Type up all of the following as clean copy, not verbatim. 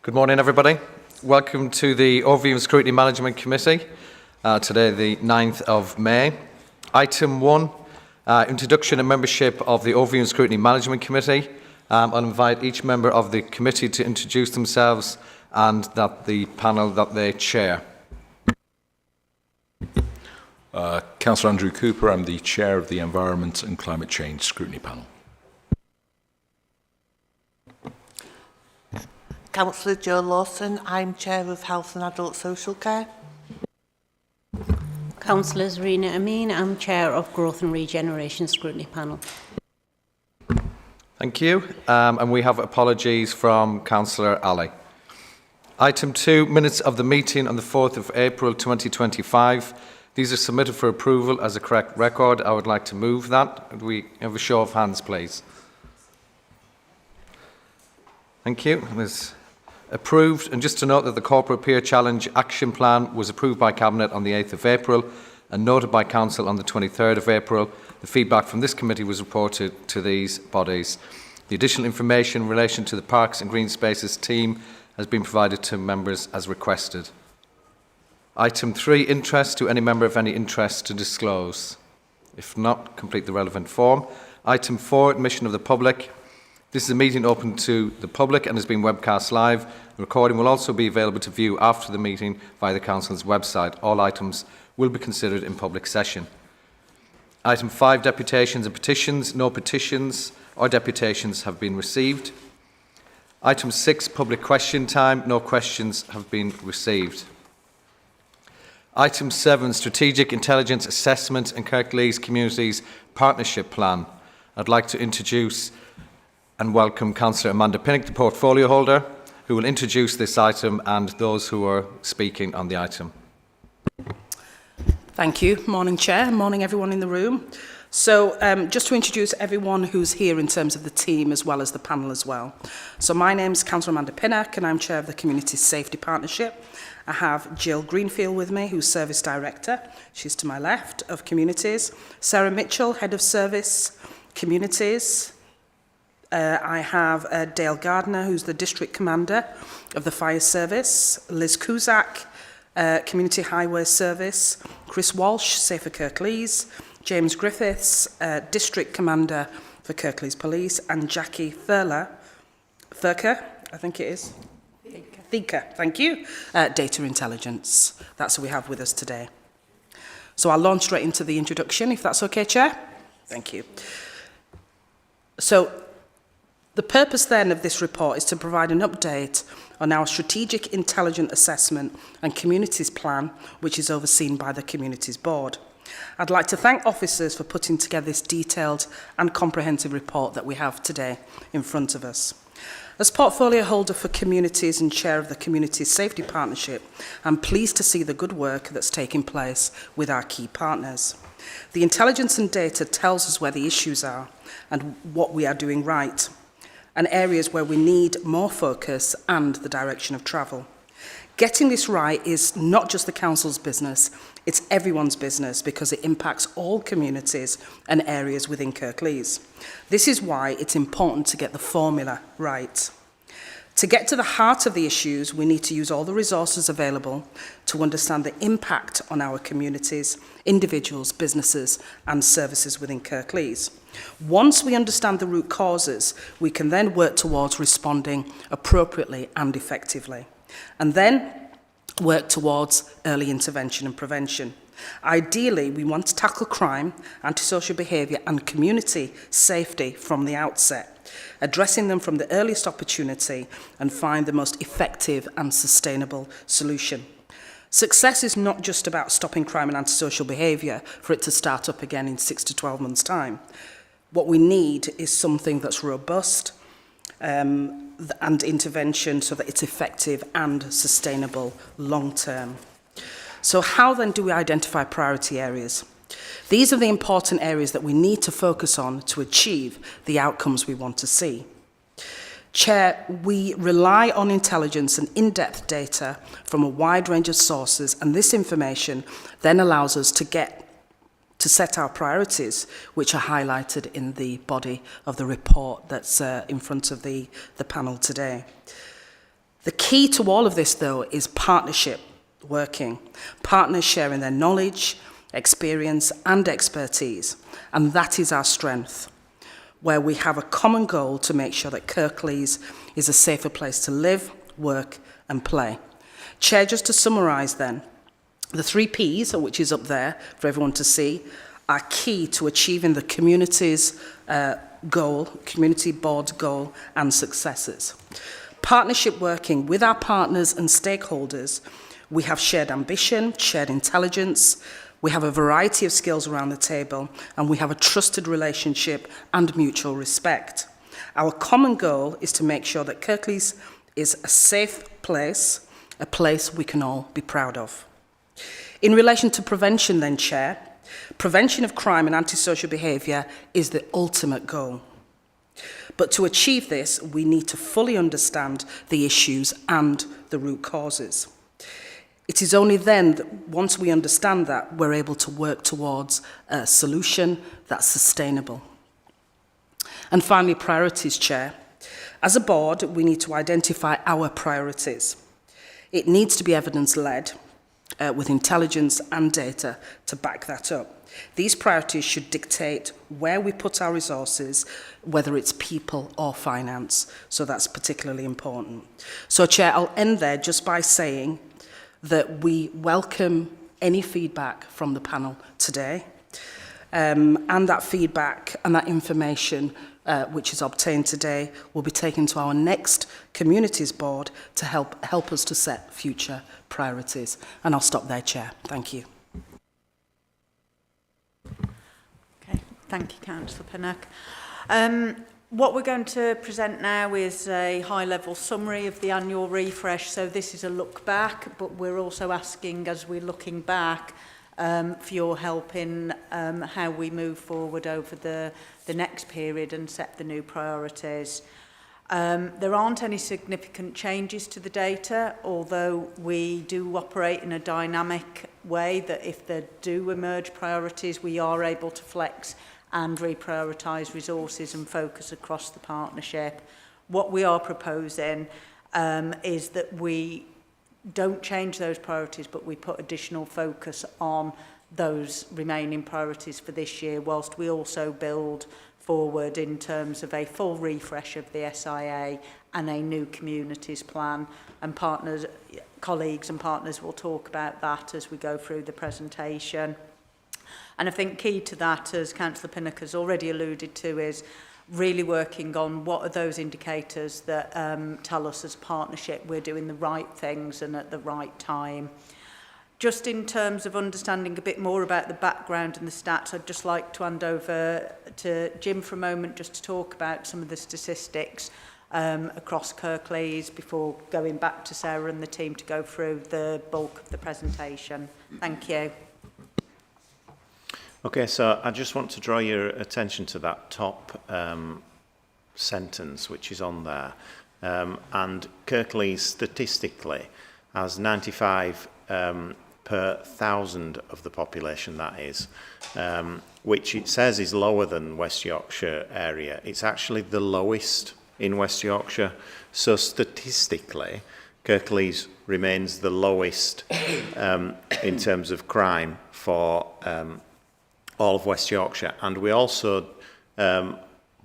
Good morning, everybody. Welcome to the Overview and Scrutiny Management Committee, today the 9th of May. Item 1, introduction and membership of the Overview and Scrutiny Management Committee. I'll invite each member of the committee to introduce themselves and that the panel that they chair. Councillor Andrew Cooper, I'm the Chair of the Environment and Climate Change Scrutiny Panel. Councillor Jo Lawson, I'm Chair of Health and Adult Social Care. Councillor Zarina Amin, I'm Chair of Growth and Regeneration Scrutiny Panel. Thank you. And we have apologies from Councillor Ali. Item 2, minutes of the meeting on the 4th of April 2025. These are submitted for approval as a correct record. I would like to move that. Could we have a show of hands, please? Thank you. It is approved. And just to note that the Corporate Peer Challenge Action Plan was approved by Cabinet on the 8th of April and noted by Council on the 23rd of April. The feedback from this committee was reported to these bodies. The additional information in relation to the Parks and Green Spaces team has been provided to members as requested. Item 3, interest to any member of any interest to disclose. If not, complete the relevant form. Item 4, admission of the public. This is a meeting open to the public and has been webcast live. The recording will also be available to view after the meeting via the Council's website. All items will be considered in public session. Item 5, deputations and petitions. No petitions or deputations have been received. Item 6, public question time. No questions have been received. Item 7, Strategic Intelligence Assessment and Kirklees Communities Partnership Plan. I'd like to introduce and welcome Councillor Amanda Pinnock, the portfolio holder, who will introduce this item and those who are speaking on the item. Thank you. Morning, Chair. Morning, everyone in the room. So just to introduce everyone who's here in terms of the team as well as the panel as well. So my name's Councillor Amanda Pinnock and I'm Chair of the Community Safety Partnership. I have Jill Greenfield with me, who's Service Director. She's to my left, of Communities. Sarah Mitchell, Head of Service, Communities. I have Dale Gardner, who's the District Commander of the Fire Service. Liz Cusack, Community Highway Service. Chris Walsh, Safer Kirklees. James Griffiths, District Commander for Kirklees Police. And Jackie Thurker, I think it is. Thika, thank you. Data Intelligence. That's who we have with us today. So I'll launch straight into the introduction, if that's okay, Chair. Thank you. So the purpose then of this report is to provide an update on our Strategic Intelligence Assessment and Communities Plan, which is overseen by the Communities Board. I'd like to thank officers for putting together this detailed and comprehensive report that we have today in front of us. As portfolio holder for communities and chair of the Community Safety Partnership, I'm pleased to see the good work that's taking place with our key partners. The intelligence and data tells us where the issues are and what we are doing right, and areas where we need more focus and the direction of travel. Getting this right is not just the Council's business, it's everyone's business because it impacts all communities and areas within Kirklees. This is why it's important to get the formula right. To get to the heart of the issues, we need to use all the resources available to understand the impact on our communities, individuals, businesses and services within Kirklees. Once we understand the root causes, we can then work towards responding appropriately and effectively, and then work towards early intervention and prevention. Ideally, we want to tackle crime, antisocial behaviour and community safety from the outset, addressing them from the earliest opportunity and find the most effective and sustainable solution. Success is not just about stopping crime and antisocial behaviour for it to start up again in 6 to 12 months' time. What we need is something that's robust and intervention so that it's effective and sustainable long term. So how then do we identify priority areas? These are the important areas that we need to focus on to achieve the outcomes we want to see. Chair, we rely on intelligence and in-depth data from a wide range of sources, and this information then allows us to set our priorities, which are highlighted in the body of the report that's in front of the panel today. The key to all of this, though, is partnership working. Partners sharing their knowledge, experience and expertise, and that is our strength, where we have a common goal to make sure that Kirklees is a safer place to live, work and play. Chair, just to summarise then, the 3 Ps, which is up there for everyone to see, are key to achieving the community's goal, community board goal and successes. Partnership working with our partners and stakeholders, we have shared ambition, shared intelligence, we have a variety of skills around the table, and we have a trusted relationship and mutual respect. Our common goal is to make sure that Kirklees is a safe place, a place we can all be proud of. In relation to prevention then, Chair, prevention of crime and antisocial behaviour is the ultimate goal. But to achieve this, we need to fully understand the issues and the root causes. It is only then that once we understand that, we're able to work towards a solution that's sustainable. And finally, priorities, Chair. As a board, we need to identify our priorities. It needs to be evidence-led, with intelligence and data to back that up. These priorities should dictate where we put our resources, whether it's people or finance. So that's particularly important. So, Chair, I'll end there just by saying that we welcome any feedback from the panel today, and that feedback and that information which is obtained today will be taken to our next Communities Board to help us to set future priorities. And I'll stop there, Chair. Thank you. Okay, thank you, Councillor Pinnock. What we're going to present now is a high-level summary of the annual refresh. So this is a look back, but we're also asking, as we're looking back, for your help in how we move forward over the next period and set the new priorities. There aren't any significant changes to the data, although we do operate in a dynamic way that if there do emerge priorities, we are able to flex and reprioritise resources and focus across the partnership. What we are proposing is that we don't change those priorities, but we put additional focus on those remaining priorities for this year, whilst we also build forward in terms of a full refresh of the SIA and a new communities plan. And partners, colleagues and partners will talk about that as we go through the presentation. And I think key to that, as Councillor Pinnock has already alluded to, is really working on what are those indicators that tell us as a partnership we're doing the right things and at the right time. Just in terms of understanding a bit more about the background and the stats, I'd just like to hand over to Jim for a moment just to talk about some of the statistics across Kirklees before going back to Sarah and the team to go through the bulk of the presentation. Thank you. Okay, so I just want to draw your attention to that top sentence which is on there. And Kirklees statistically has 95 per 1,000 of the population, that is, which it says is lower than West Yorkshire area. It's actually the lowest in West Yorkshire. So statistically, Kirklees remains the lowest in terms of crime for all of West Yorkshire, and we also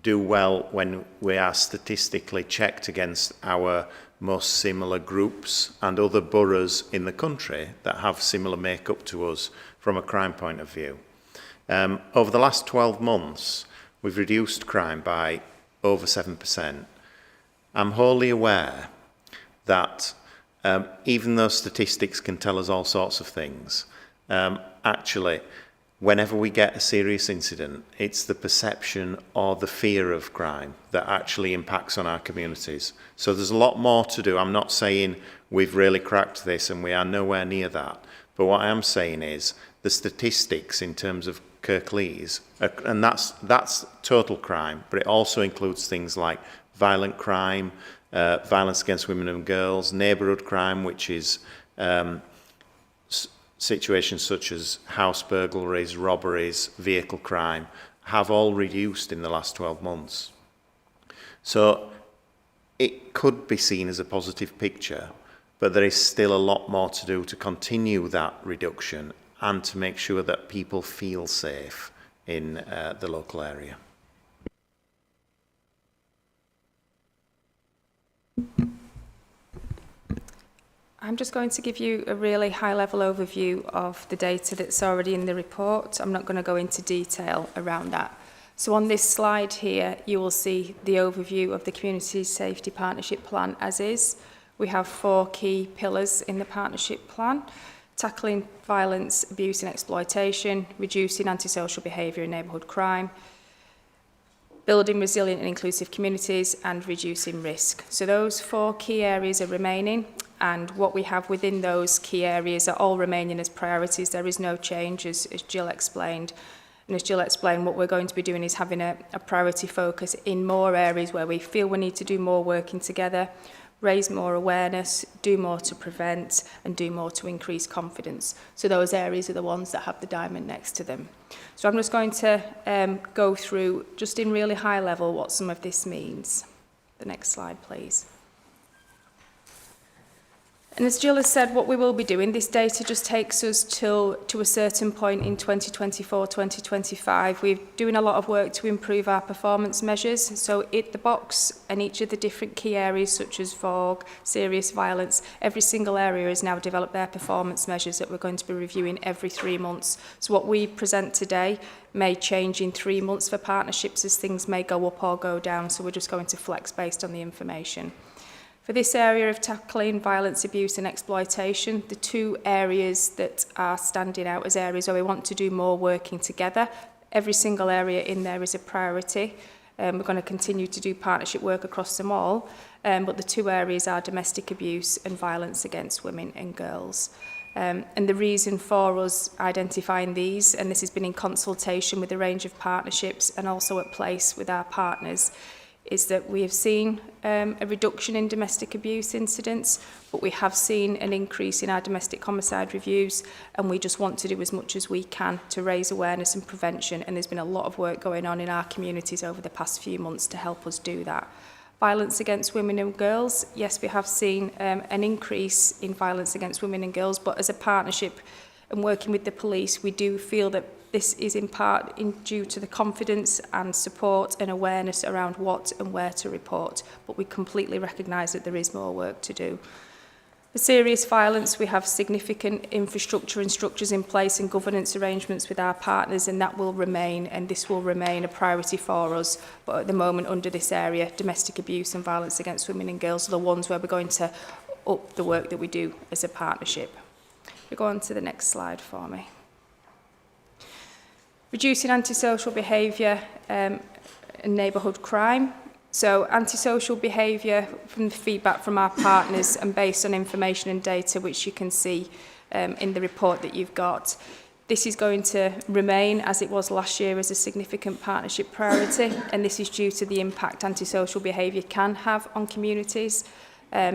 do well when we are statistically checked against our most similar groups and other boroughs in the country that have similar makeup to us from a crime point of view. Over the last 12 months, we've reduced crime by over 7%. I'm wholly aware that even though statistics can tell us all sorts of things, actually, whenever we get a serious incident, it's the perception or the fear of crime that actually impacts on our communities. So there's a lot more to do. I'm not saying we've really cracked this and we are nowhere near that. But what I am saying is the statistics in terms of Kirklees, and that's total crime, but it also includes things like violent crime, violence against women and girls, neighbourhood crime, which is situations such as house burglaries, robberies, vehicle crime, have all reduced in the last 12 months. So it could be seen as a positive picture, but there is still a lot more to do to continue that reduction and to make sure that people feel safe in the local area. I'm just going to give you a really high-level overview of the data that's already in the report. I'm not going to go into detail around that. So on this slide here, you will see the overview of the Community Safety Partnership Plan as is. We have 4 key pillars in the partnership plan: tackling violence, abuse and exploitation, reducing antisocial behaviour and neighbourhood crime, building resilient and inclusive communities, and reducing risk. So those 4 key areas are remaining, and what we have within those key areas are all remaining as priorities. There is no change, as Jill explained. And as Jill explained, what we're going to be doing is having a priority focus in more areas where we feel we need to do more working together, raise more awareness, do more to prevent, and do more to increase confidence. So those areas are the ones that have the diamond next to them. So I'm just going to go through, just in really high level, what some of this means. The next slide, please. And as Jill has said, what we will be doing, this data just takes us to a certain point in 2024-2025. We're doing a lot of work to improve our performance measures. So the box and each of the different key areas, such as VOG, serious violence, every single area has now developed their performance measures that we're going to be reviewing every 3 months. So what we present today may change in 3 months for partnerships, as things may go up or go down. So we're just going to flex based on the information. For this area of tackling violence, abuse and exploitation, the 2 areas that are standing out as areas where we want to do more working together, every single area in there is a priority. We're going to continue to do partnership work across them all, but the 2 areas are domestic abuse and violence against women and girls. And the reason for us identifying these, and this has been in consultation with a range of partnerships and also at place with our partners, is that we have seen a reduction in domestic abuse incidents, but we have seen an increase in our domestic homicide reviews, and we just want to do as much as we can to raise awareness and prevention, and there's been a lot of work going on in our communities over the past few months to help us do that. Violence against women and girls, yes, we have seen an increase in violence against women and girls, but as a partnership and working with the police, we do feel that this is in part due to the confidence and support and awareness around what and where to report, but we completely recognise that there is more work to do. For serious violence, we have significant infrastructure and structures in place and governance arrangements with our partners, and that will remain, and this will remain a priority for us. But at the moment, under this area, domestic abuse and violence against women and girls are the ones where we're going to up the work that we do as a partnership. We go on to the next slide for me. Reducing antisocial behaviour and neighbourhood crime. So antisocial behaviour, from the feedback from our partners and based on information and data which you can see in the report that you've got, this is going to remain as it was last year as a significant partnership priority, and this is due to the impact antisocial behaviour can have on communities.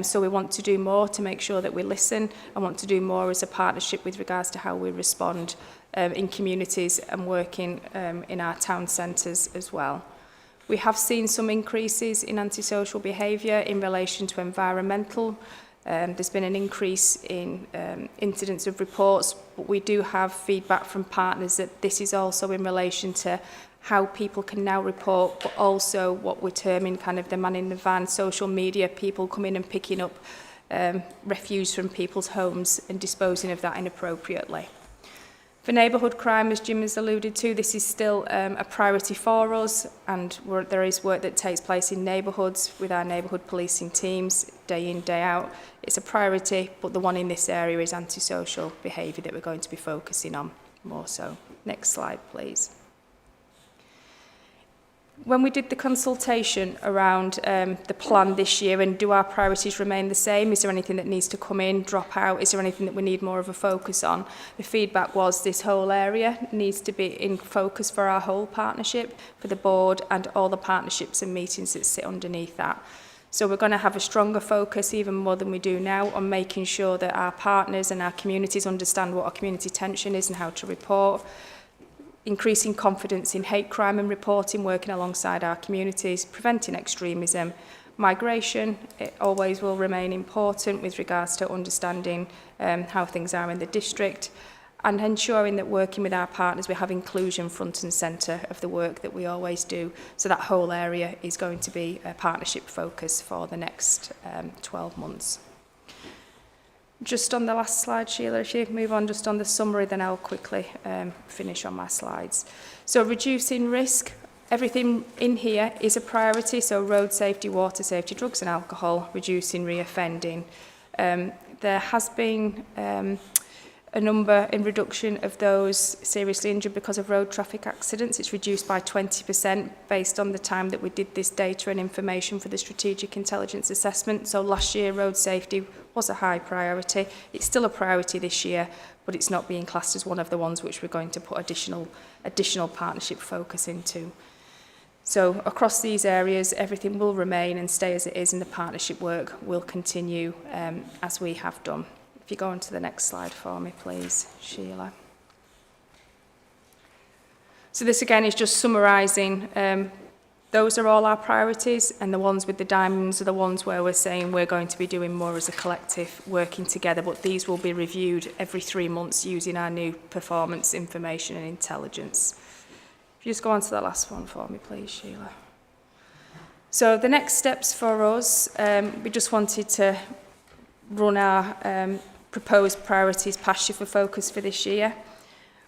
So we want to do more to make sure that we listen and want to do more as a partnership with regards to how we respond in communities and working in our town centres as well. We have seen some increases in antisocial behaviour in relation to environmental. There's been an increase in incidents of reports, but we do have feedback from partners that this is also in relation to how people can now report, but also what we're terming kind of the man in the van, social media, people coming and picking up refuse from people's homes and disposing of that inappropriately. For neighbourhood crime, as Jim has alluded to, this is still a priority for us, and there is work that takes place in neighbourhoods with our neighbourhood policing teams, day in, day out. It's a priority, but the one in this area is antisocial behaviour that we're going to be focusing on more so. Next slide, please. When we did the consultation around the plan this year, and do our priorities remain the same? Is there anything that needs to come in, drop out? Is there anything that we need more of a focus on? The feedback was this whole area needs to be in focus for our whole partnership, for the board and all the partnerships and meetings that sit underneath that. So we're going to have a stronger focus, even more than we do now, on making sure that our partners and our communities understand what a community tension is and how to report. Increasing confidence in hate crime and reporting, working alongside our communities, preventing extremism, Migration, it always will remain important with regards to understanding how things are in the district, and ensuring that working with our partners we have inclusion front and centre of the work that we always do. So that whole area is going to be a partnership focus for the next 12 months. Just on the last slide, Sheila, if you move on just on the summary, then I'll quickly finish on my slides. So reducing risk, everything in here is a priority, so road safety, water safety, drugs and alcohol, reducing reoffending. There has been a number in reduction of those seriously injured because of road traffic accidents. It's reduced by 20% based on the time that we did this data and information for the strategic intelligence assessment. So last year road safety was a high priority. It's still a priority this year, but it's not being classed as one of the ones which we're going to put additional partnership focus into. So across these areas, everything will remain and stay as it is, and the partnership work will continue as we have done. If you go on to the next slide for me, please, Sheila. So this again is just summarising. Those are all our priorities, and the ones with the diamonds are the ones where we're saying we're going to be doing more as a collective, working together, but these will be reviewed every 3 months using our new performance information and intelligence. If you just go on to the last one for me, please, Sheila. So the next steps for us, we just wanted to run our proposed priorities past you for focus for this year.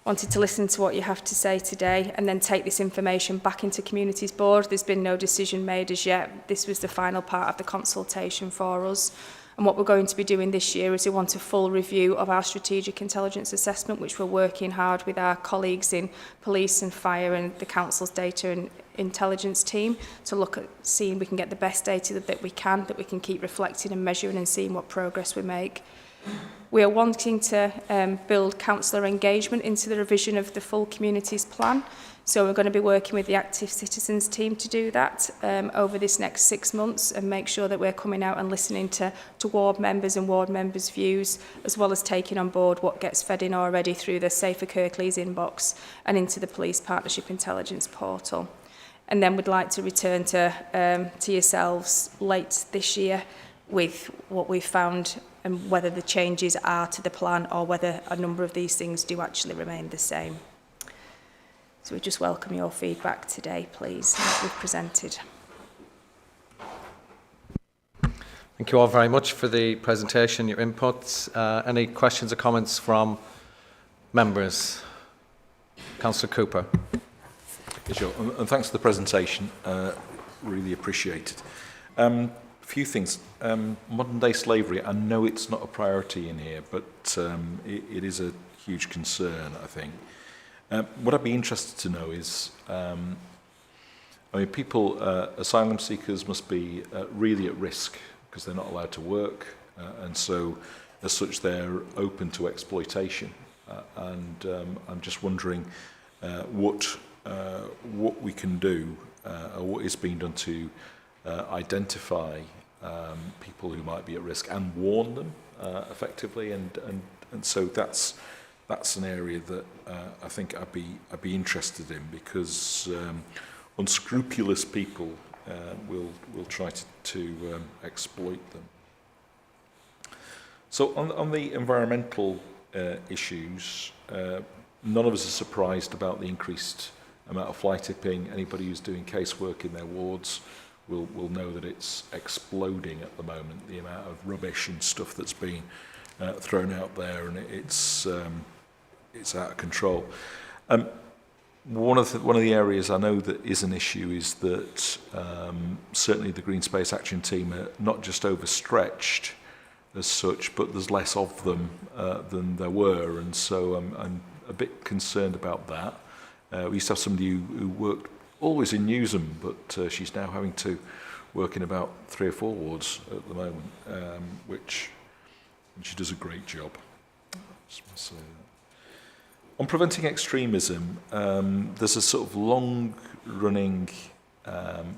Wanted to listen to what you have to say today and then take this information back into Communities Board. There's been no decision made as yet. This was the final part of the consultation for us. And what we're going to be doing this year is we want a full review of our strategic intelligence assessment, which we're working hard with our colleagues in police and fire and the council's data and intelligence team to look at seeing we can get the best data that we can keep reflecting and measuring and seeing what progress we make. We are wanting to build councillor engagement into the revision of the full communities plan. So we're going to be working with the Active Citizens team to do that over this next 6 months and make sure that we're coming out and listening to ward members and ward members' views, as well as taking on board what gets fed in already through the Safer Kirklees inbox and into the Police Partnership Intelligence portal. And then we'd like to return to yourselves late this year with what we've found and whether the changes are to the plan or whether a number of these things do actually remain the same. So we just welcome your feedback today, please, that we've presented. Thank you all very much for the presentation, your inputs. Any questions or comments from members? Councillor Cooper. Sure, and thanks for the presentation. Really appreciate it. A few things. Modern day slavery, I know it's not a priority in here, but it is a huge concern, I think. What I'd be interested to know is, I mean, people, asylum seekers must be really at risk because they're not allowed to work, and so as such they're open to exploitation. And I'm just wondering what we can do, or what is being done to identify people who might be at risk and warn them effectively, and so that's an area that I think I'd be interested in, because unscrupulous people will try to exploit them. So on the environmental issues, none of us are surprised about the increased amount of fly tipping. Anybody who's doing casework in their wards will know that it's exploding at the moment, the amount of rubbish and stuff that's being thrown out there, and it's out of control. One of the areas I know that is an issue is that certainly the Green Space Action Team are not just overstretched as such, but there's less of them than there were, and so I'm a bit concerned about that. We used to have somebody who worked always in Newsham, but she's now having to work in about 3 or 4 wards at the moment, which she does a great job. Just want to say that. On preventing extremism, there's a sort of long-running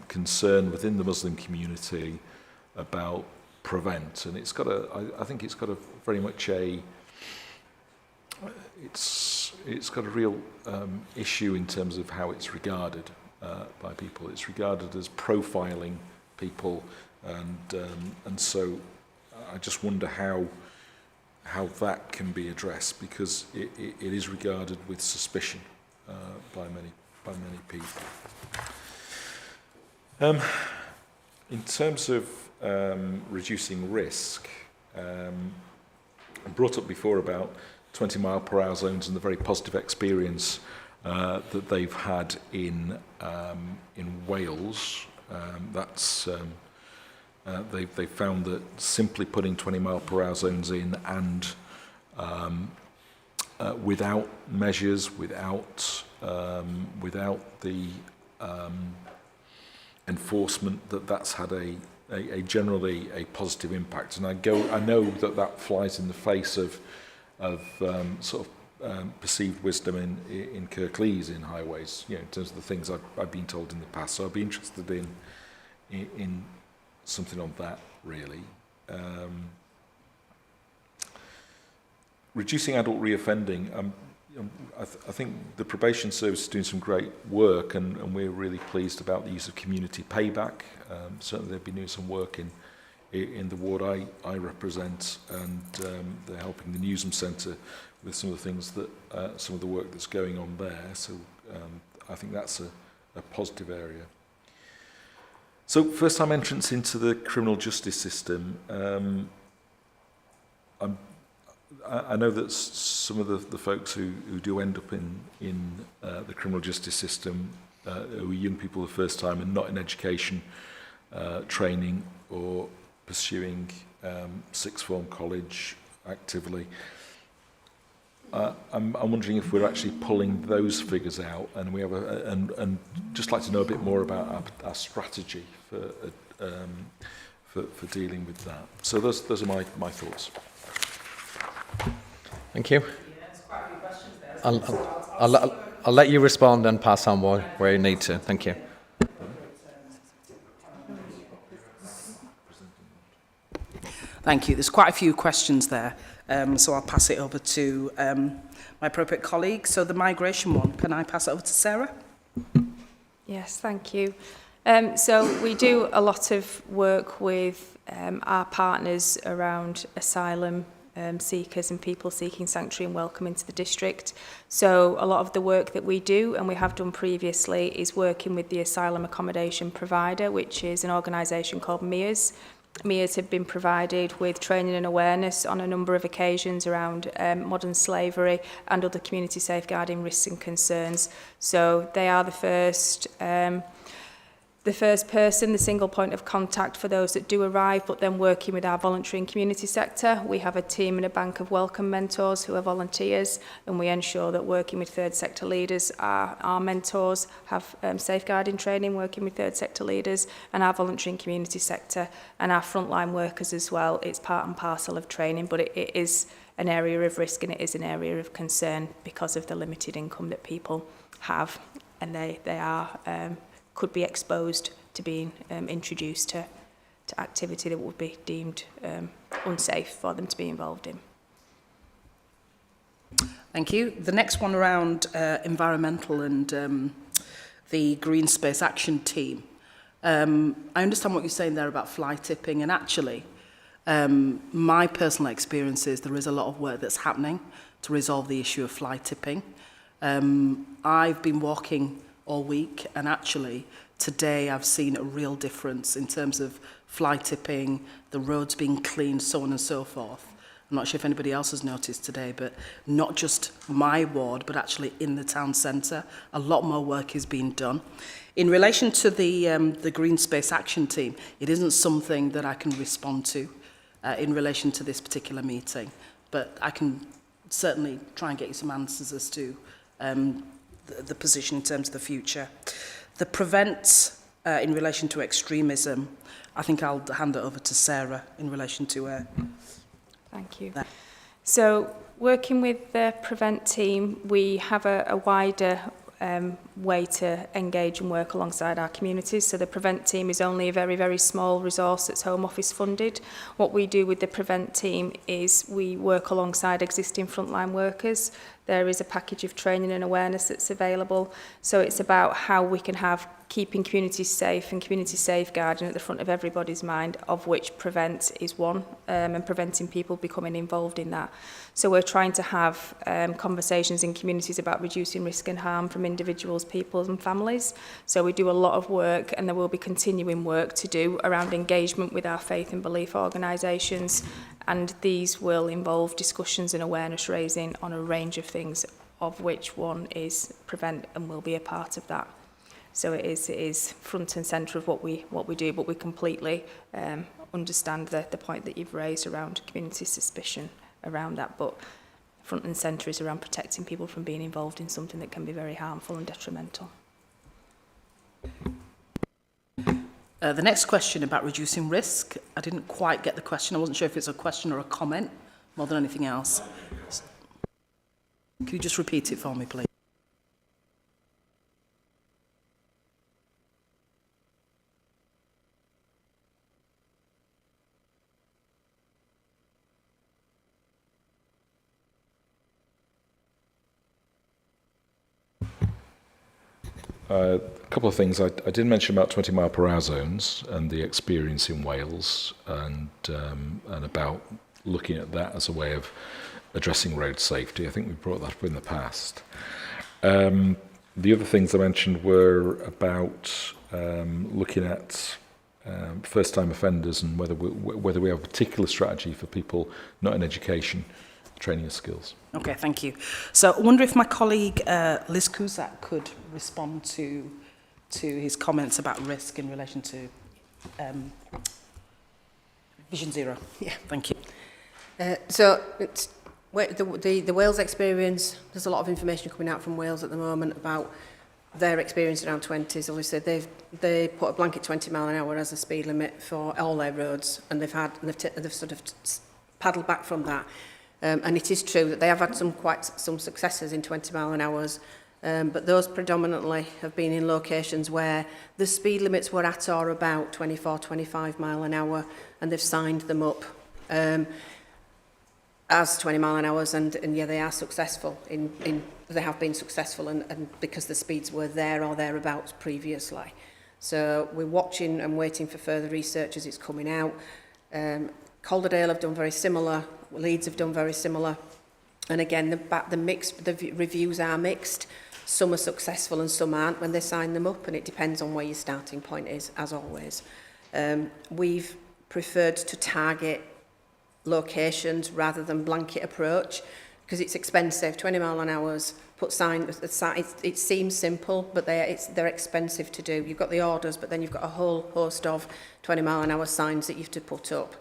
concern within the Muslim community about prevent, and it's got I think it's got a very much a it's got a real issue in terms of how it's regarded by people. It's regarded as profiling people and so I just wonder how that can be addressed, because it is regarded with suspicion by many people. In terms of reducing risk, I brought up before about 20 mile per hour zones and the very positive experience that they've had in Wales. They've found that simply putting 20 mile per hour zones in and without measures, without the enforcement, that's had a generally a positive impact. And I know that flies in the face of perceived wisdom in Kirklees in highways, in terms of the things I've been told in the past. So I'd be interested in something on that, really. Reducing adult reoffending. I think the probation service is doing some great work, and we're really pleased about the use of community payback. Certainly they've been doing some work in the ward I represent, and they're helping the Newsham Centre with some of the things that some of the work that's going on there. So I think that's a positive area. So first-time entrance into the criminal justice system. I know that some of the folks who do end up in the criminal justice system who are young people the first time and not in education, training, or pursuing sixth form college actively. I'm wondering if we're actually pulling those figures out, and we have and just like to know a bit more about our strategy for dealing with that. So those are my thoughts. Thank you. I'll let you respond and pass on where you need to. Thank you. Thank you. There's quite a few questions there, so I'll pass it over to my appropriate colleague. So the migration one, can I pass it over to Sarah? Yes, thank you. So we do a lot of work with our partners around asylum seekers and people seeking sanctuary and welcome into the district. So a lot of the work that we do, and we have done previously, is working with the asylum accommodation provider, which is an organisation called MEAS. MEAS have been provided with training and awareness on a number of occasions around modern slavery and other community safeguarding risks and concerns. So they are the first person, the single point of contact for those that do arrive, but then working with our voluntary and community sector. We have a team and a bank of welcome mentors who are volunteers, and we ensure that working with third sector leaders, our mentors have safeguarding training working with third sector leaders, and our voluntary and community sector and our frontline workers as well. It's part and parcel of training, but it is an area of risk, and it is an area of concern because of the limited income that people have, and they are could be exposed to being introduced to activity that would be deemed unsafe for them to be involved in. Thank you. The next one around environmental and the Green Space Action Team. I understand what you're saying there about fly tipping, and actually my personal experience is there is a lot of work that's happening to resolve the issue of fly tipping. I've been walking all week, and actually today I've seen a real difference in terms of fly tipping, the roads being cleaned, so on and so forth. I'm not sure if anybody else has noticed today, but not just my ward, but actually in the town centre, a lot more work is being done. In relation to the Green Space Action Team, it isn't something that I can respond to in relation to this particular meeting, but I can certainly try and get you some answers as to the position in terms of the future. The prevent in relation to extremism, I think I'll hand it over to Sarah in relation to Thank you. that. So working with the prevent team, we have a wider way to engage and work alongside our communities. So the prevent team is only a very, very small resource that's Home Office funded. What we do with the prevent team is we work alongside existing frontline workers there is a package of training and awareness that's available. So it's about how we can have keeping communities safe and community safeguarding at the front of everybody's mind, of which prevent is one, and preventing people becoming involved in that. So we're trying to have conversations in communities about reducing risk and harm from individuals, peoples and families. So we do a lot of work, and there will be continuing work to do around engagement with our faith and belief organisations, and these will involve discussions and awareness raising on a range of things, of which one is prevent, and will be a part of that. So it is front and centre of what we do, but we completely understand the point that you've raised around community suspicion around that, but front and centre is around protecting people from being involved in something that can be very harmful and detrimental. The next question about reducing risk, I didn't quite get the question. I wasn't sure if it's a question or a comment more than anything else. Can you just repeat it for me, please? A couple of things. I did mention about 20 mile per hour zones and the experience in Wales, and about looking at that as a way of addressing road safety. I think we brought that up in the past. The other things I mentioned were about looking at first-time offenders and whether we have a particular strategy for people not in education, training of skills. Okay, thank you. So I wonder if my colleague Liz Cusack could respond to his comments about risk in relation to Vision Zero. Yeah, thank you. So it's, the Wales experience, there's a lot of information coming out from Wales at the moment about their experience around 20s. Obviously, they put a blanket 20 mile an hour as a speed limit for all their roads, and they've sort of paddled back from that. And it is true that they have had some successes in 20 mile an hours, but those predominantly have been in locations where the speed limits were at or about 24, 25 mile an hour, and they've signed them up as 20 mile an hour, and yeah, they are successful they have been successful, and because the speeds were there or thereabouts previously. So we're watching and waiting for further research as it's coming out. Calderdale have done very similar, Leeds have done very similar, and again the reviews are mixed. Some are successful and some aren't when they sign them up, and it depends on where your starting point is, as always. We've preferred to target locations rather than blanket approach, because it's expensive. 20 mile an hour, put signs. It seems simple, but they're expensive to do. You've got the orders, but then you've got a whole host of 20 mile an hour signs that you have to put up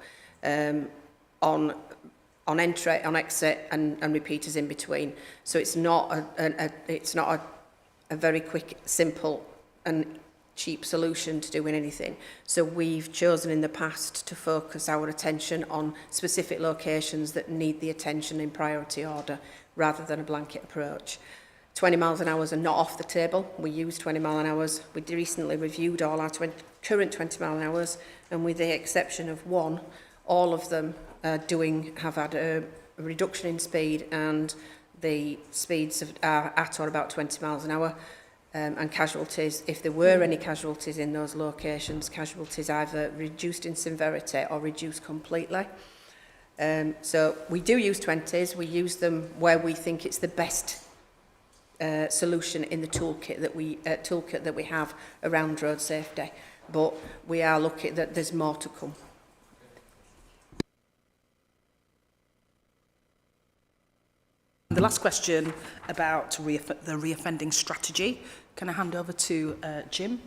on entry, on exit, and repeaters in between. So it's not a very quick, simple, and cheap solution to doing anything. So we've chosen in the past to focus our attention on specific locations that need the attention in priority order, rather than a blanket approach. 20 miles an hour are not off the table. We use 20 mile an hour. We recently reviewed all our current 20 mile an hour, and with the exception of one, all of them have had a reduction in speed, and the speeds are at or about 20 miles an hour. And casualties, if there were any casualties in those locations, casualties either reduced in severity or reduced completely. So we do use 20s. We use them where we think it's the best solution in the toolkit that we have around road safety. But we are looking that there's more to come. The last question about the reoffending strategy. Can I hand over to Jim?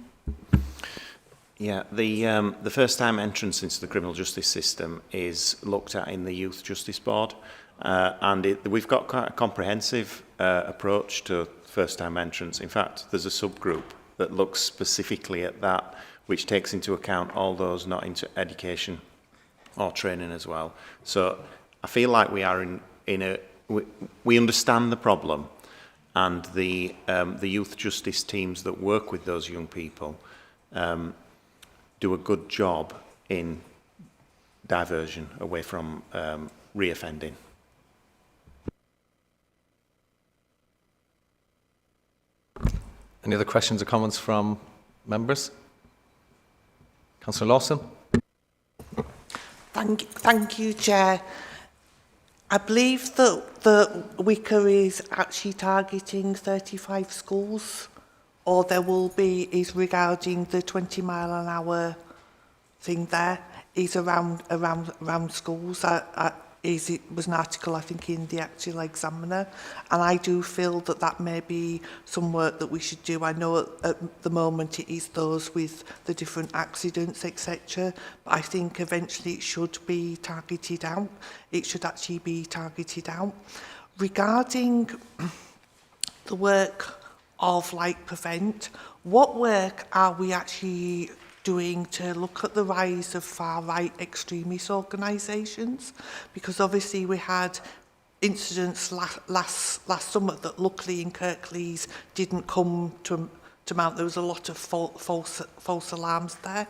Yeah, the first-time entrance into the criminal justice system is looked at in the Youth Justice Board, and we've got quite a comprehensive approach to first-time entrance. In fact, there's a subgroup that looks specifically at that, which takes into account all those not into education or training as well. So I feel like we are we understand the problem, and the youth justice teams that work with those young people do a good job in diversion away from reoffending. Any other questions or comments from members? Councillor Lawson? Thank you, Chair. I believe that the Wicker is actually targeting 35 schools, or there will be, is regarding the 20-mile-an-hour thing there, is around schools. It was an article, I think, in the actual Examiner, and I do feel that that may be some work that we should do. I know at the moment it is those with the different accidents, etc., but I think eventually it should be targeted out. It should actually be targeted out. Regarding the work of like Prevent, what work are we actually doing to look at the rise of far-right extremist organisations? Because obviously we had incidents last summer that luckily in Kirklees didn't come to mount. There was a lot of false alarms there.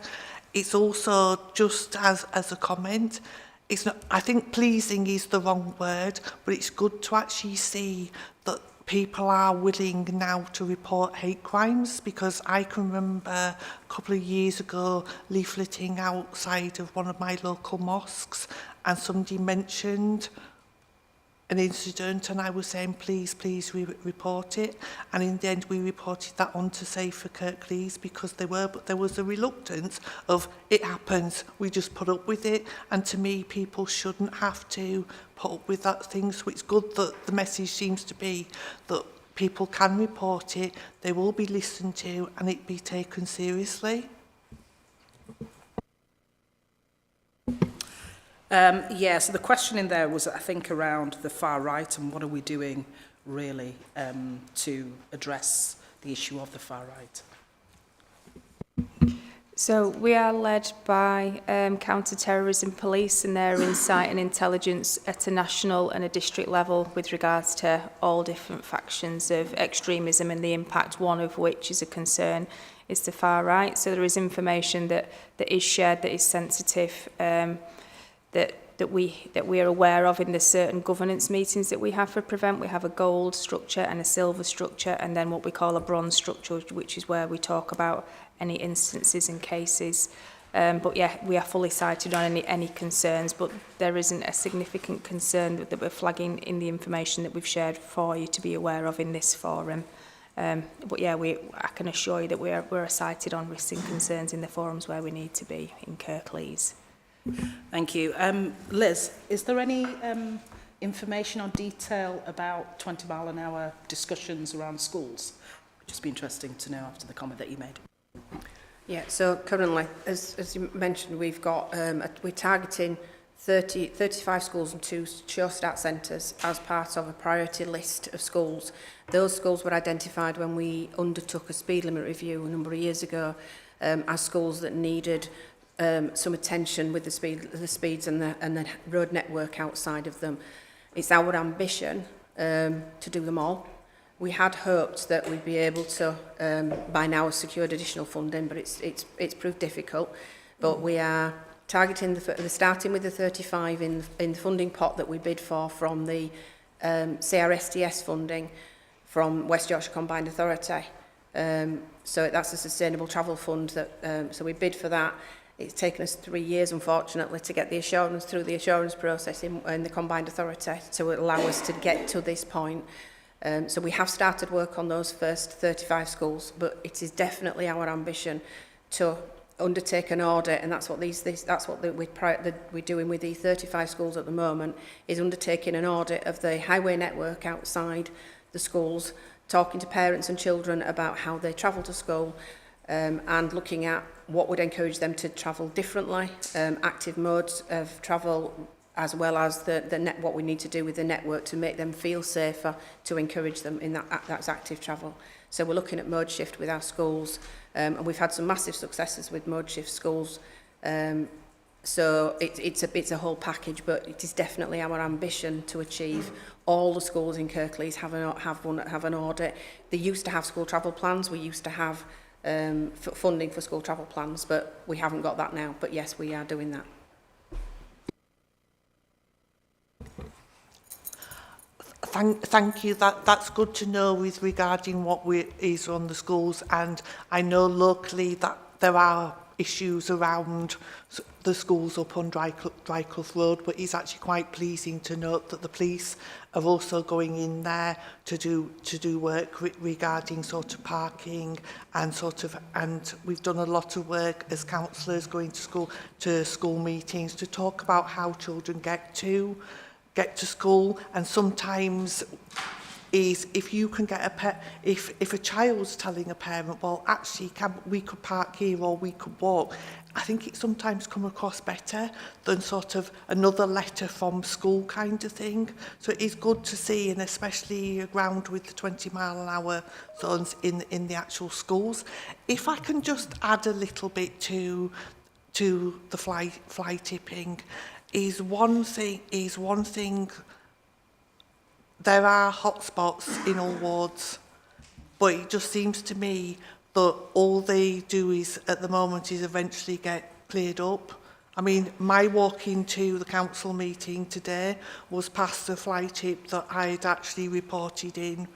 It's also, just as a comment, it's not, I think pleasing is the wrong word, but it's good to actually see that people are willing now to report hate crimes, because I can remember a couple of years ago leafleting outside of one of my local mosques, and somebody mentioned an incident, and I was saying, please report it. And in the end, we reported that on to Safe for Kirklees, because but there was a reluctance of, it happens, we just put up with it. And to me, people shouldn't have to put up with that thing. So it's good that the message seems to be that people can report it, they will be listened to, and it be taken seriously. Yeah, so the question in there was, I think, around the far right and what are we doing really to address the issue of the far right. So we are led by counter-terrorism police and their insight and intelligence at a national and a district level with regards to all different factions of extremism and the impact, one of which is a concern, is the far right. So there is information that is shared that is sensitive, that we are aware of in the certain governance meetings that we have for Prevent. We have a gold structure and a silver structure, and then what we call a bronze structure, which is where we talk about any instances and cases. But yeah, we are fully cited on any concerns, but there isn't a significant concern that we're flagging in the information that we've shared for you to be aware of in this forum. But yeah, I can assure you that we're cited on risks and concerns in the forums where we need to be in Kirklees. Thank you. Liz, is there any information or detail about 20-mile-an-hour discussions around schools? It'd just be interesting to know after the comment that you made. Yeah, so currently, as you mentioned, we've got, we're targeting 35 schools and 2 Sure Start centres as part of a priority list of schools. Those schools were identified when we undertook a speed limit review a number of years ago as schools that needed some attention with the speeds and the road network outside of them. It's our ambition to do them all. We had hoped that we'd be able to by now have secured additional funding, but it's proved difficult. But we are targeting starting with the 35 in the funding pot that we bid for from the CRSTS funding from West Yorkshire Combined Authority. So that's a sustainable travel fund that so we bid for that. It's taken us 3 years, unfortunately, to get the assurance through the assurance process in the Combined Authority to allow us to get to this point. So we have started work on those first 35 schools, but it is definitely our ambition to undertake an audit, and that's what we're doing with the 35 schools at the moment, is undertaking an audit of the highway network outside the schools, talking to parents and children about how they travel to school, and looking at what would encourage them to travel differently, active modes of travel, as well as what we need to do with the network to make them feel safer, to encourage them in that's active travel. So we're looking at mode shift with our schools, and we've had some massive successes with mode shift schools. So it's a whole package, but it is definitely our ambition to achieve all the schools in Kirklees have an audit. They used to have school travel plans. We used to have funding for school travel plans, but we haven't got that now. But yes, we are doing that. Thank you. That's good to know with regarding what is on the schools, and I know locally that there are issues around the schools up on Dryclough Road, but it's actually quite pleasing to note that the police are also going in there to do work regarding sort of parking and we've done a lot of work as councillors going to school meetings to talk about how children get to school, and sometimes is if you can get if a child's telling a parent, well, actually we could park here or we could walk, I think it sometimes come across better than sort of another letter from school kind of thing. So it is good to see, and especially around with the 20-mile-an-hour zones in the actual schools. If I can just add a little bit to the fly tipping, is one thing. There are hotspots in all wards, but it just seems to me that all they do is, at the moment, is eventually get cleared up. I mean, my walk into the council meeting today was past a fly tip that I had actually reported in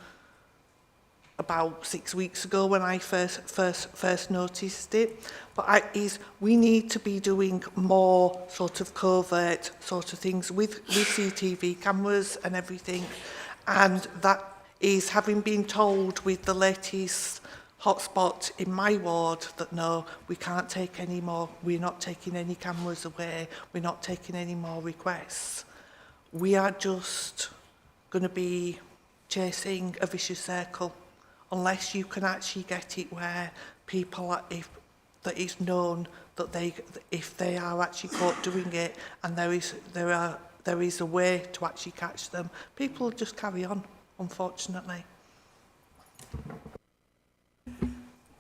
about 6 weeks ago when I first noticed it. But we need to be doing more sort of covert sort of things with CCTV cameras and everything. And that is having been told with the latest hotspot in my ward that no, we can't take any more, we're not taking any cameras away, we're not taking any more requests. We are just going to be chasing a vicious circle unless you can actually get it where people are, that it's known that if they are actually caught doing it, and there is a way to actually catch them, people just carry on, unfortunately.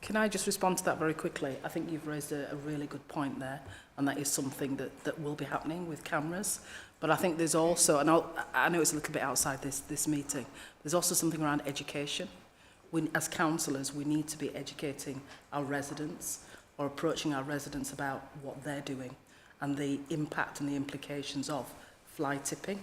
Can I just respond to that very quickly? I think you've raised a really good point there, and that is something that will be happening with cameras. But I think there's also, and I know it's a little bit outside this meeting, there's also something around education. As councillors, we need to be educating our residents or approaching our residents about what they're doing and the impact and the implications of fly tipping.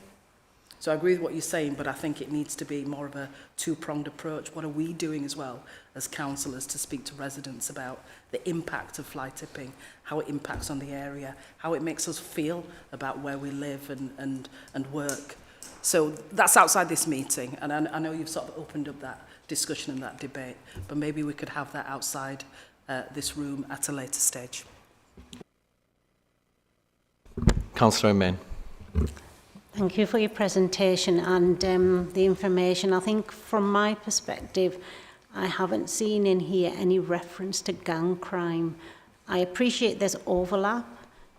So I agree with what you're saying, but I think it needs to be more of a two-pronged approach. What are we doing as well as councillors to speak to residents about the impact of fly tipping, how it impacts on the area, how it makes us feel about where we live and work. So that's outside this meeting, and I know you've sort of opened up that discussion and that debate, but maybe we could have that outside this room at a later stage. Councillor Main. Thank you for your presentation and the information. I think from my perspective, I haven't seen in here any reference to gang crime. I appreciate there's overlap,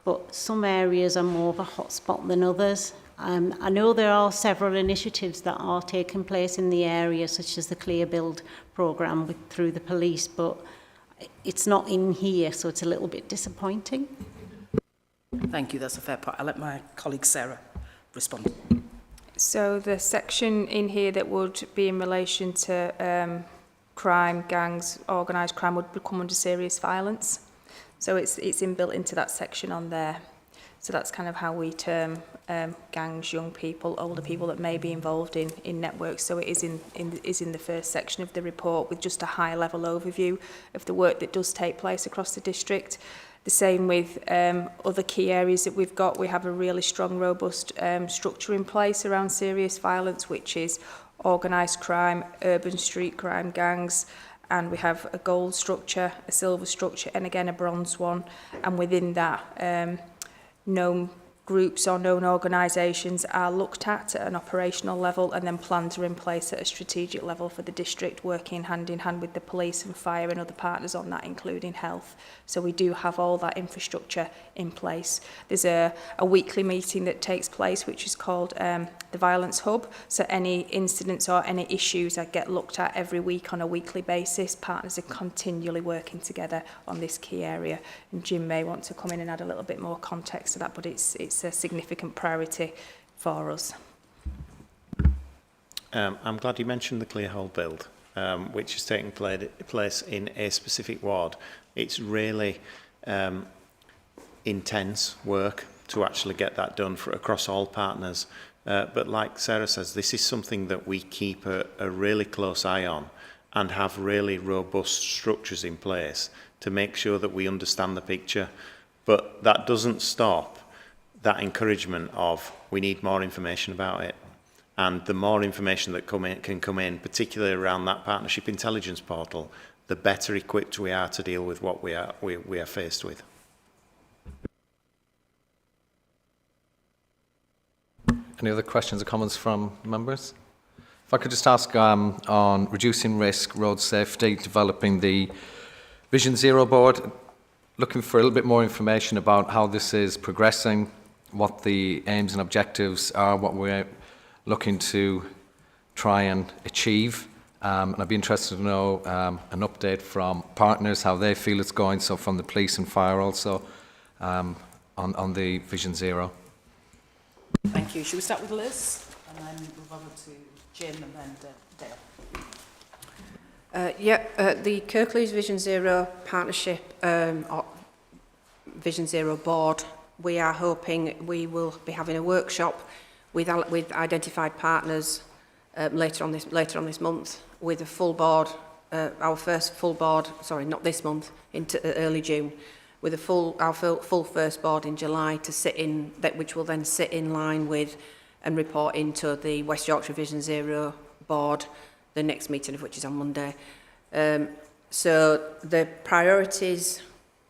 but some areas are more of a hotspot than others. I know there are several initiatives that are taking place in the area, such as the Clear Build programme through the police, but it's not in here, so it's a little bit disappointing. Thank you, that's a fair point. I'll let my colleague Sarah respond. So the section in here that would be in relation to crime, gangs, organised crime would become under serious violence. So it's inbuilt into that section on there. So that's kind of how we term gangs, young people, older people that may be involved in networks. So it is in the first section of the report with just a high level overview of the work that does take place across the district. The same with other key areas that we've got. We have a really strong, robust structure in place around serious violence, which is organised crime, urban street crime, gangs, and we have a gold structure, a silver structure, and again a bronze one. And within that, known groups or known organisations are looked at an operational level, and then plans are in place at a strategic level for the district, working hand in hand with the police and fire and other partners on that, including health. So we do have all that infrastructure in place. There's a weekly meeting that takes place which is called the Violence Hub. So any incidents or any issues that get looked at every week on a weekly basis. Partners are continually working together on this key area, and Jim may want to come in and add a little bit more context to that, but it's a significant priority for us. I'm glad you mentioned the Clear Hole build, which is taking place in a specific ward. It's really intense work to actually get that done across all partners. But like Sarah says, this is something that we keep a really close eye on and have really robust structures in place to make sure that we understand the picture. But that doesn't stop that encouragement of we need more information about it. And the more information that can come in, particularly around that partnership intelligence portal, the better equipped we are to deal with what we are faced with. Any other questions or comments from members? If I could just ask on reducing risk, road safety, developing the Vision Zero board, looking for a little bit more information about how this is progressing, what the aims and objectives are, what we're looking to try and achieve. And I'd be interested to know an update from partners, how they feel it's going, so from the police and fire also, on the Vision Zero. Thank you. Should we start with Liz? And then move over to Jim and then Dale. The Kirklees Vision Zero partnership, or Vision Zero board, we are hoping we will be having a workshop with identified partners later on this month, with a full board, our first full board, sorry, not this month, into early June, with our full first board in July to sit in, which will then sit in line with and report into the West Yorkshire Vision Zero board, the next meeting of which is on Monday. So the priorities,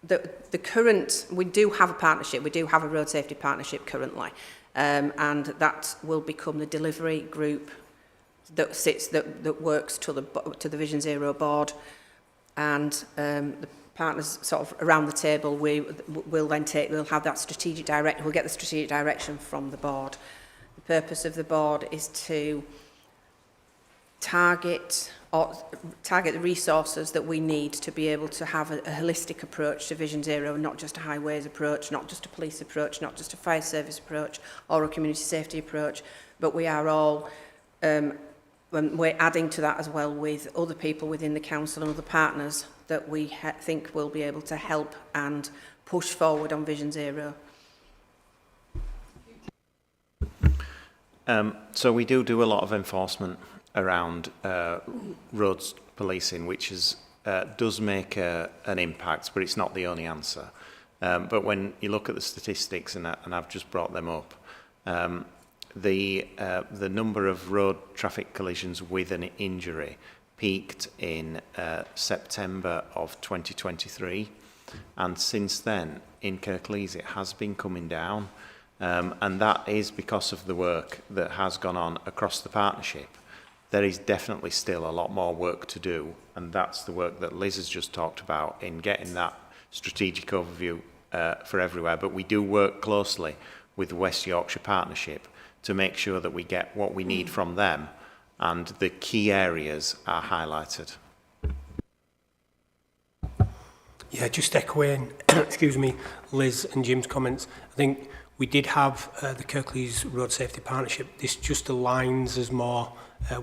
the current, we do have a partnership, we do have a road safety partnership currently, and that will become the delivery group that works to the Vision Zero board, and the partners sort of around the table we'll have that strategic we'll get the strategic direction from the board. The purpose of the board is to target the resources that we need to be able to have a holistic approach to Vision Zero, not just a highways approach, not just a police approach, not just a fire service approach or a community safety approach, but we are all we're adding to that as well with other people within the council and other partners that we think will be able to help and push forward on Vision Zero. So we do a lot of enforcement around roads policing, which does make an impact, but it's not the only answer. But when you look at the statistics, and I've just brought them up, the number of road traffic collisions with an injury peaked in September of 2023, and since then in Kirklees it has been coming down, and that is because of the work that has gone on across the partnership. There is definitely still a lot more work to do, and that's the work that Liz has just talked about in getting that strategic overview for everywhere. But we do work closely with the West Yorkshire Partnership to make sure that we get what we need from them, and the key areas are highlighted. Yeah, just echoing, excuse me, Liz and Jim's comments. I think we did have the Kirklees Road Safety Partnership. This just aligns us more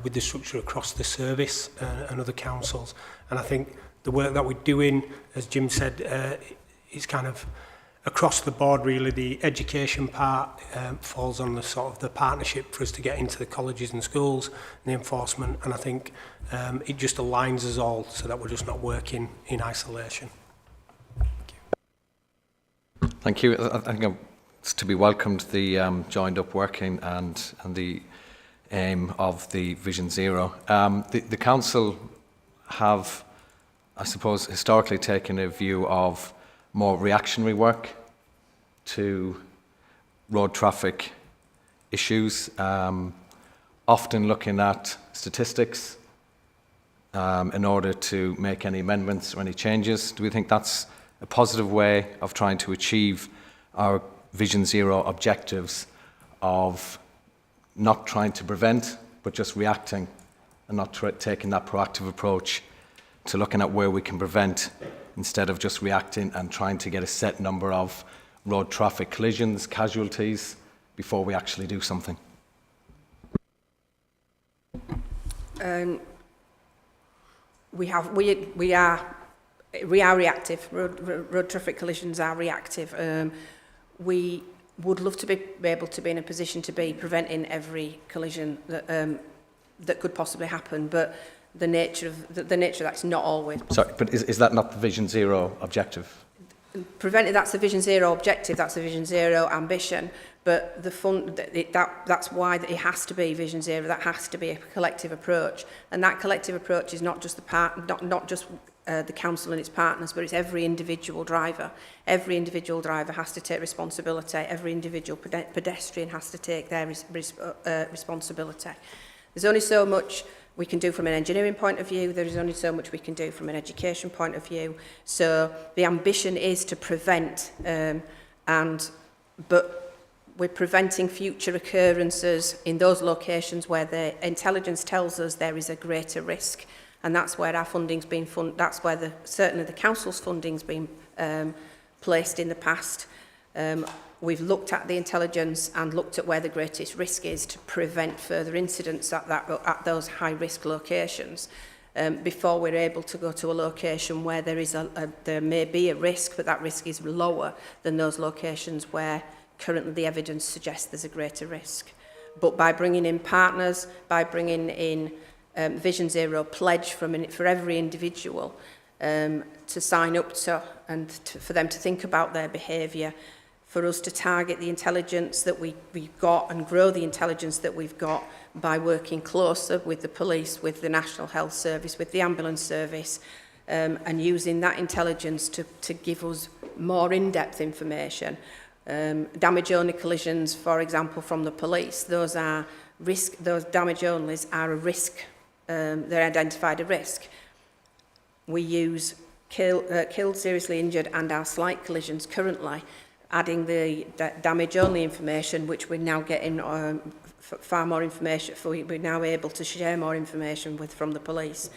with the structure across the service and other councils. And I think the work that we're doing, as Jim said, is kind of across the board really. The education part falls on the sort of the partnership for us to get into the colleges and schools, and the enforcement, and I think it just aligns us all so that we're just not working in isolation. Thank you. I think it's to be welcomed, the joined up working and the aim of the Vision Zero. The council have, I suppose, historically taken a view of more reactionary work to road traffic issues, often looking at statistics in order to make any amendments or any changes. Do we think that's a positive way of trying to achieve our Vision Zero objectives of not trying to prevent, but just reacting and not taking that proactive approach to looking at where we can prevent instead of just reacting and trying to get a set number of road traffic collisions, casualties, before we actually do something? We are reactive. Road traffic collisions are reactive. We would love to be able to be in a position to be preventing every collision that could possibly happen, but the nature of that's not always. Sorry, but is that not the Vision Zero objective? Preventing, that's the Vision Zero objective, that's the Vision Zero ambition, but that's why it has to be Vision Zero. That has to be a collective approach, and that collective approach is not just the council and its partners, but it's every individual driver. Every individual driver has to take responsibility. Every individual pedestrian has to take their responsibility. There's only so much we can do from an engineering point of view. There is only so much we can do from an education point of view. So the ambition is to prevent, but we're preventing future occurrences in those locations where the intelligence tells us there is a greater risk. And that's where our funding's been that's where certainly the council's funding's been placed in the past. We've looked at the intelligence and looked at where the greatest risk is to prevent further incidents at those high-risk locations before we're able to go to a location where there may be a risk, but that risk is lower than those locations where currently the evidence suggests there's a greater risk. But by bringing in partners, by bringing in Vision Zero pledge for every individual to sign up to and for them to think about their behaviour, for us to target the intelligence that we've got and grow the intelligence that we've got by working closer with the police, with the National Health Service, with the ambulance service, and using that intelligence to give us more in-depth information. Damage-only collisions, for example, from the police, those damage-onlys are a risk. They're identified a risk. We use killed, seriously injured and our slight collisions currently, adding the damage-only information, which we're now getting far more information. We're now able to share more information from the police,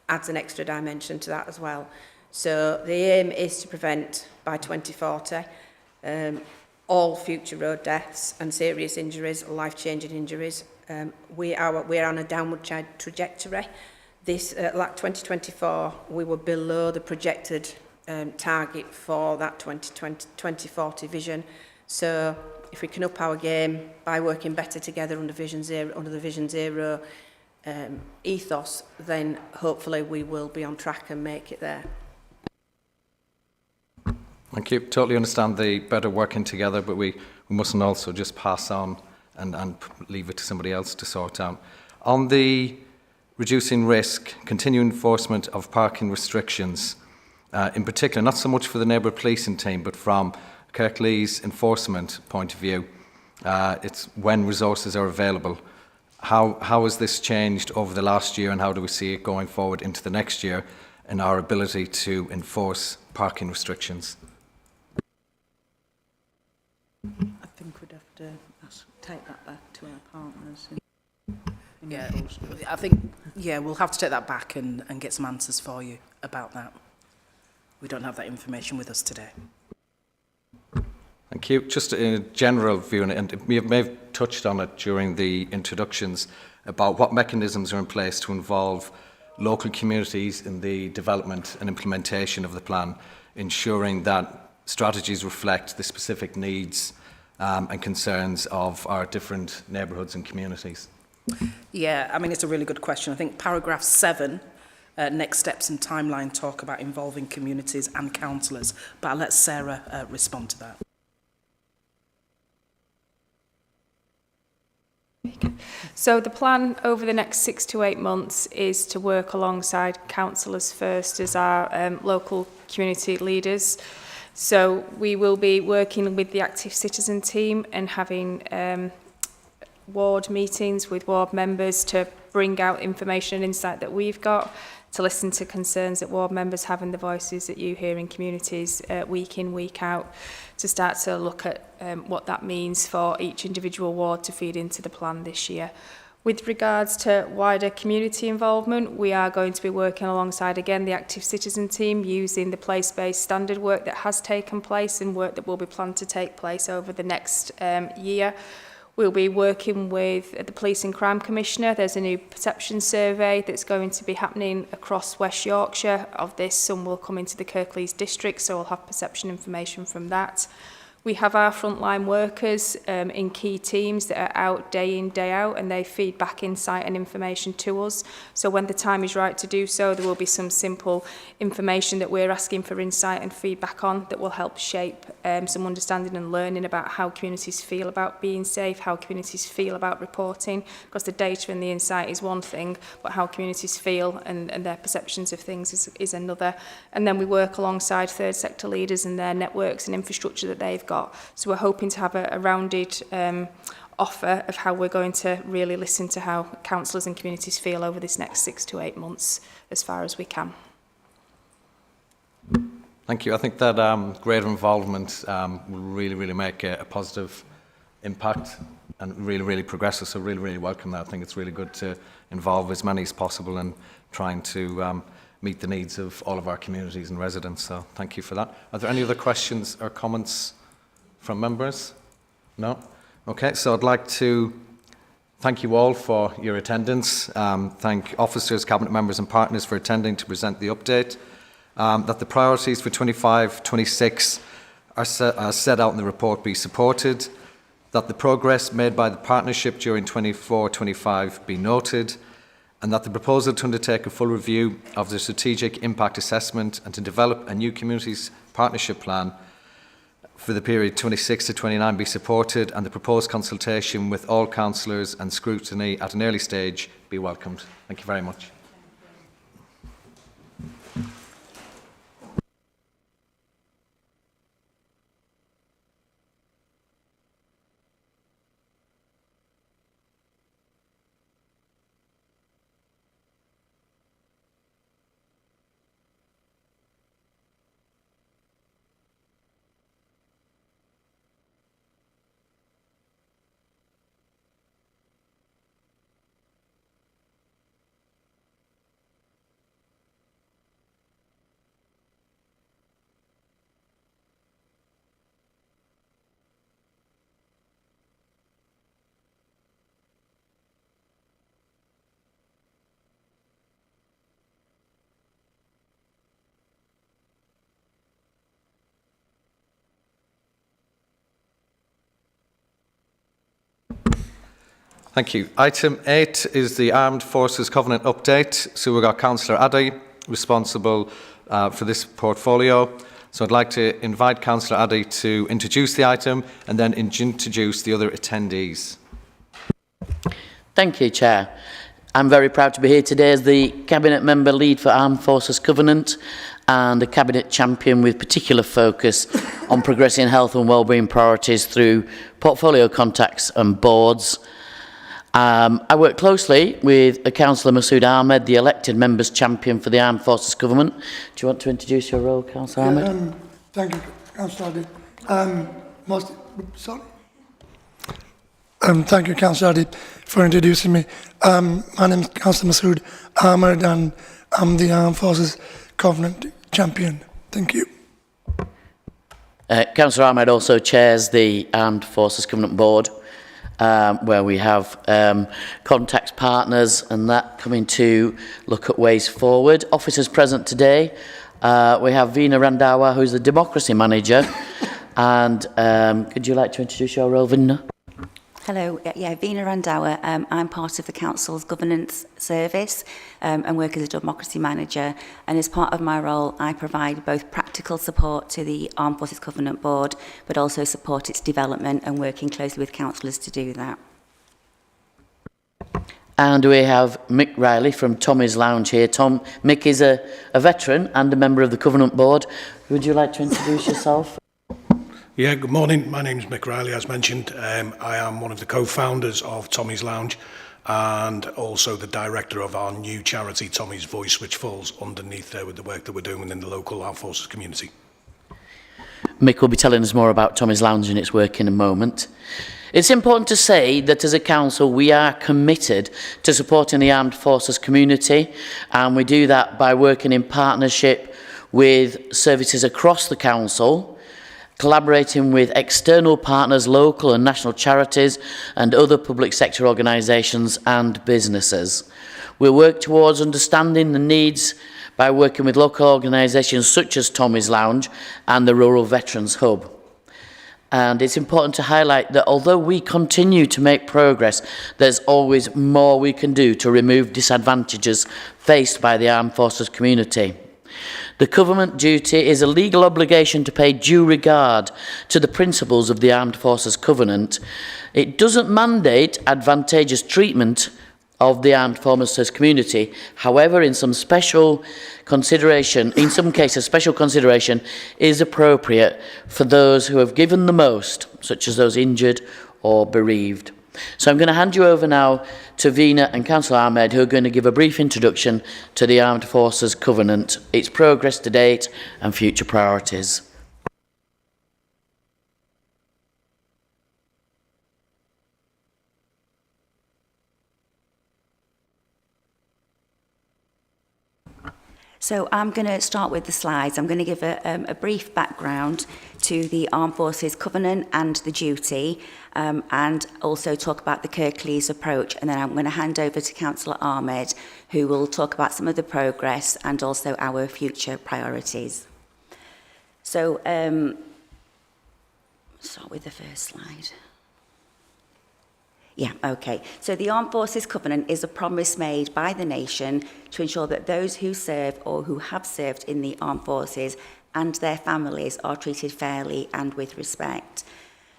adds an extra dimension to that as well. So the aim is to prevent by 2040 all future road deaths and serious injuries, life-changing injuries. We're on a downward trajectory. This, like 2024, we were below the projected target for that 2040 vision. So if we can up our game by working better together under the Vision Zero ethos, then hopefully we will be on track and make it there. Thank you. Totally understand the better working together, but we mustn't also just pass on and leave it to somebody else to sort out. On the reducing risk, continuing enforcement of parking restrictions, in particular, not so much for the neighbourhood policing team, but from Kirklees enforcement point of view, it's when resources are available. How has this changed over the last year, and how do we see it going forward into the next year in our ability to enforce parking restrictions? I think we'd have to take that back to our partners. Yeah, I think, we'll have to take that back and get some answers for you about that. We don't have that information with us today. Thank you. Just a general view, and you may have touched on it during the introductions, about what mechanisms are in place to involve local communities in the development and implementation of the plan, ensuring that strategies reflect the specific needs and concerns of our different neighbourhoods and communities. Yeah, I mean, it's a really good question. I think paragraph 7, next steps and timeline, talk about involving communities and councillors, but I'll let Sarah respond to that. So the plan over the next 6 to 8 months is to work alongside councillors first as our local community leaders. So we will be working with the Active Citizen team and having ward meetings with ward members to bring out information and insight that we've got, to listen to concerns that ward members have and the voices that you hear in communities week in, week out, to start to look at what that means for each individual ward to feed into the plan this year. With regards to wider community involvement, we are going to be working alongside, again, the Active Citizen team, using the place-based standard work that has taken place and work that will be planned to take place over the next year. We'll be working with the Police and Crime Commissioner. There's a new perception survey that's going to be happening across West Yorkshire. Of this, some will come into the Kirklees district, so we'll have perception information from that. We have our frontline workers in key teams that are out day in, day out, and they feed back insight and information to us. So when the time is right to do so, there will be some simple information that we're asking for insight and feedback on that will help shape some understanding and learning about how communities feel about being safe, how communities feel about reporting, because the data and the insight is one thing, but how communities feel and their perceptions of things is another. And then we work alongside third sector leaders and their networks and infrastructure that they've got. So we're hoping to have a rounded offer of how we're going to really listen to how councillors and communities feel over this next 6 to 8 months as far as we can. Thank you. I think that greater involvement will really make a positive impact and really progressive. So really welcome that. I think it's really good to involve as many as possible in trying to meet the needs of all of our communities and residents. So thank you for that. Are there any other questions or comments from members? No? Okay, so I'd like to thank you all for your attendance. Thank officers, cabinet members and partners for attending to present the update. That the priorities for 25-26 are set out in the report be supported. That the progress made by the partnership during 24-25 be noted. And that the proposal to undertake a full review of the strategic impact assessment and to develop a new communities partnership plan for the period 26 to 29 be supported, and the proposed consultation with all councillors and scrutiny at an early stage be welcomed. Thank you very much. Thank you. Item 8 is the Armed Forces Covenant update. So we've got Councillor Addy responsible for this portfolio. So I'd like to invite Councillor Addy to introduce the item and then introduce the other attendees. Thank you, Chair. I'm very proud to be here today as the Cabinet Member Lead for Armed Forces Covenant and a Cabinet Champion with particular focus on progressing health and wellbeing priorities through portfolio contacts and boards. I work closely with Councillor Masood Ahmed, the elected Members Champion for the Armed Forces Government. Do you want to introduce your role, Councillor Ahmed? Thank you, Councillor Addy. Thank you, Councillor Addy, for introducing me. My name is Councillor Masood Ahmed, and I'm the Armed Forces Covenant Champion. Thank you. Councillor Ahmed also chairs the Armed Forces Covenant Board, where we have contacts, partners and that coming to look at ways forward. Officers present today, we have Veena Randhawa, who's the Democracy Manager. And could you like to introduce your role, Veena? Hello, yeah, Veena Randhawa. I'm part of the Council's Governance Service and work as a Democracy Manager. And as part of my role, I provide both practical support to the Armed Forces Covenant Board, but also support its development and working closely with councillors to do that. And we have Mick Riley from Tommy's Lounge here. Mick is a veteran and a member of the Covenant Board. Would you like to introduce yourself? Yeah, good morning. My name is Mick Riley, as mentioned. I am one of the co-founders of Tommy's Lounge and also the director of our new charity, Tommy's Voice, which falls underneath there with the work that we're doing within the local armed forces community. Mick will be telling us more about Tommy's Lounge and its work in a moment. It's important to say that as a council, we are committed to supporting the armed forces community, and we do that by working in partnership with services across the council, collaborating with external partners, local and national charities and other public sector organisations and businesses. We'll work towards understanding the needs by working with local organisations such as Tommy's Lounge and the Rural Veterans Hub. And it's important to highlight that although we continue to make progress, there's always more we can do to remove disadvantages faced by the armed forces community. The Covenant duty is a legal obligation to pay due regard to the principles of the Armed Forces Covenant. It doesn't mandate advantageous treatment of the armed forces community. However, in some cases, special consideration is appropriate for those who have given the most, such as those injured or bereaved. So I'm going to hand you over now to Veena and Councillor Ahmed, who are going to give a brief introduction to the Armed Forces Covenant, its progress to date and future priorities. So I'm going to start with the slides. I'm going to give a brief background to the Armed Forces Covenant and the duty, and also talk about the Kirklees approach. And then I'm going to hand over to Councillor Ahmed, who will talk about some of the progress and also our future priorities. So start with the first slide. Yeah, okay. So the Armed Forces Covenant is a promise made by the nation to ensure that those who serve or who have served in the armed forces and their families are treated fairly and with respect.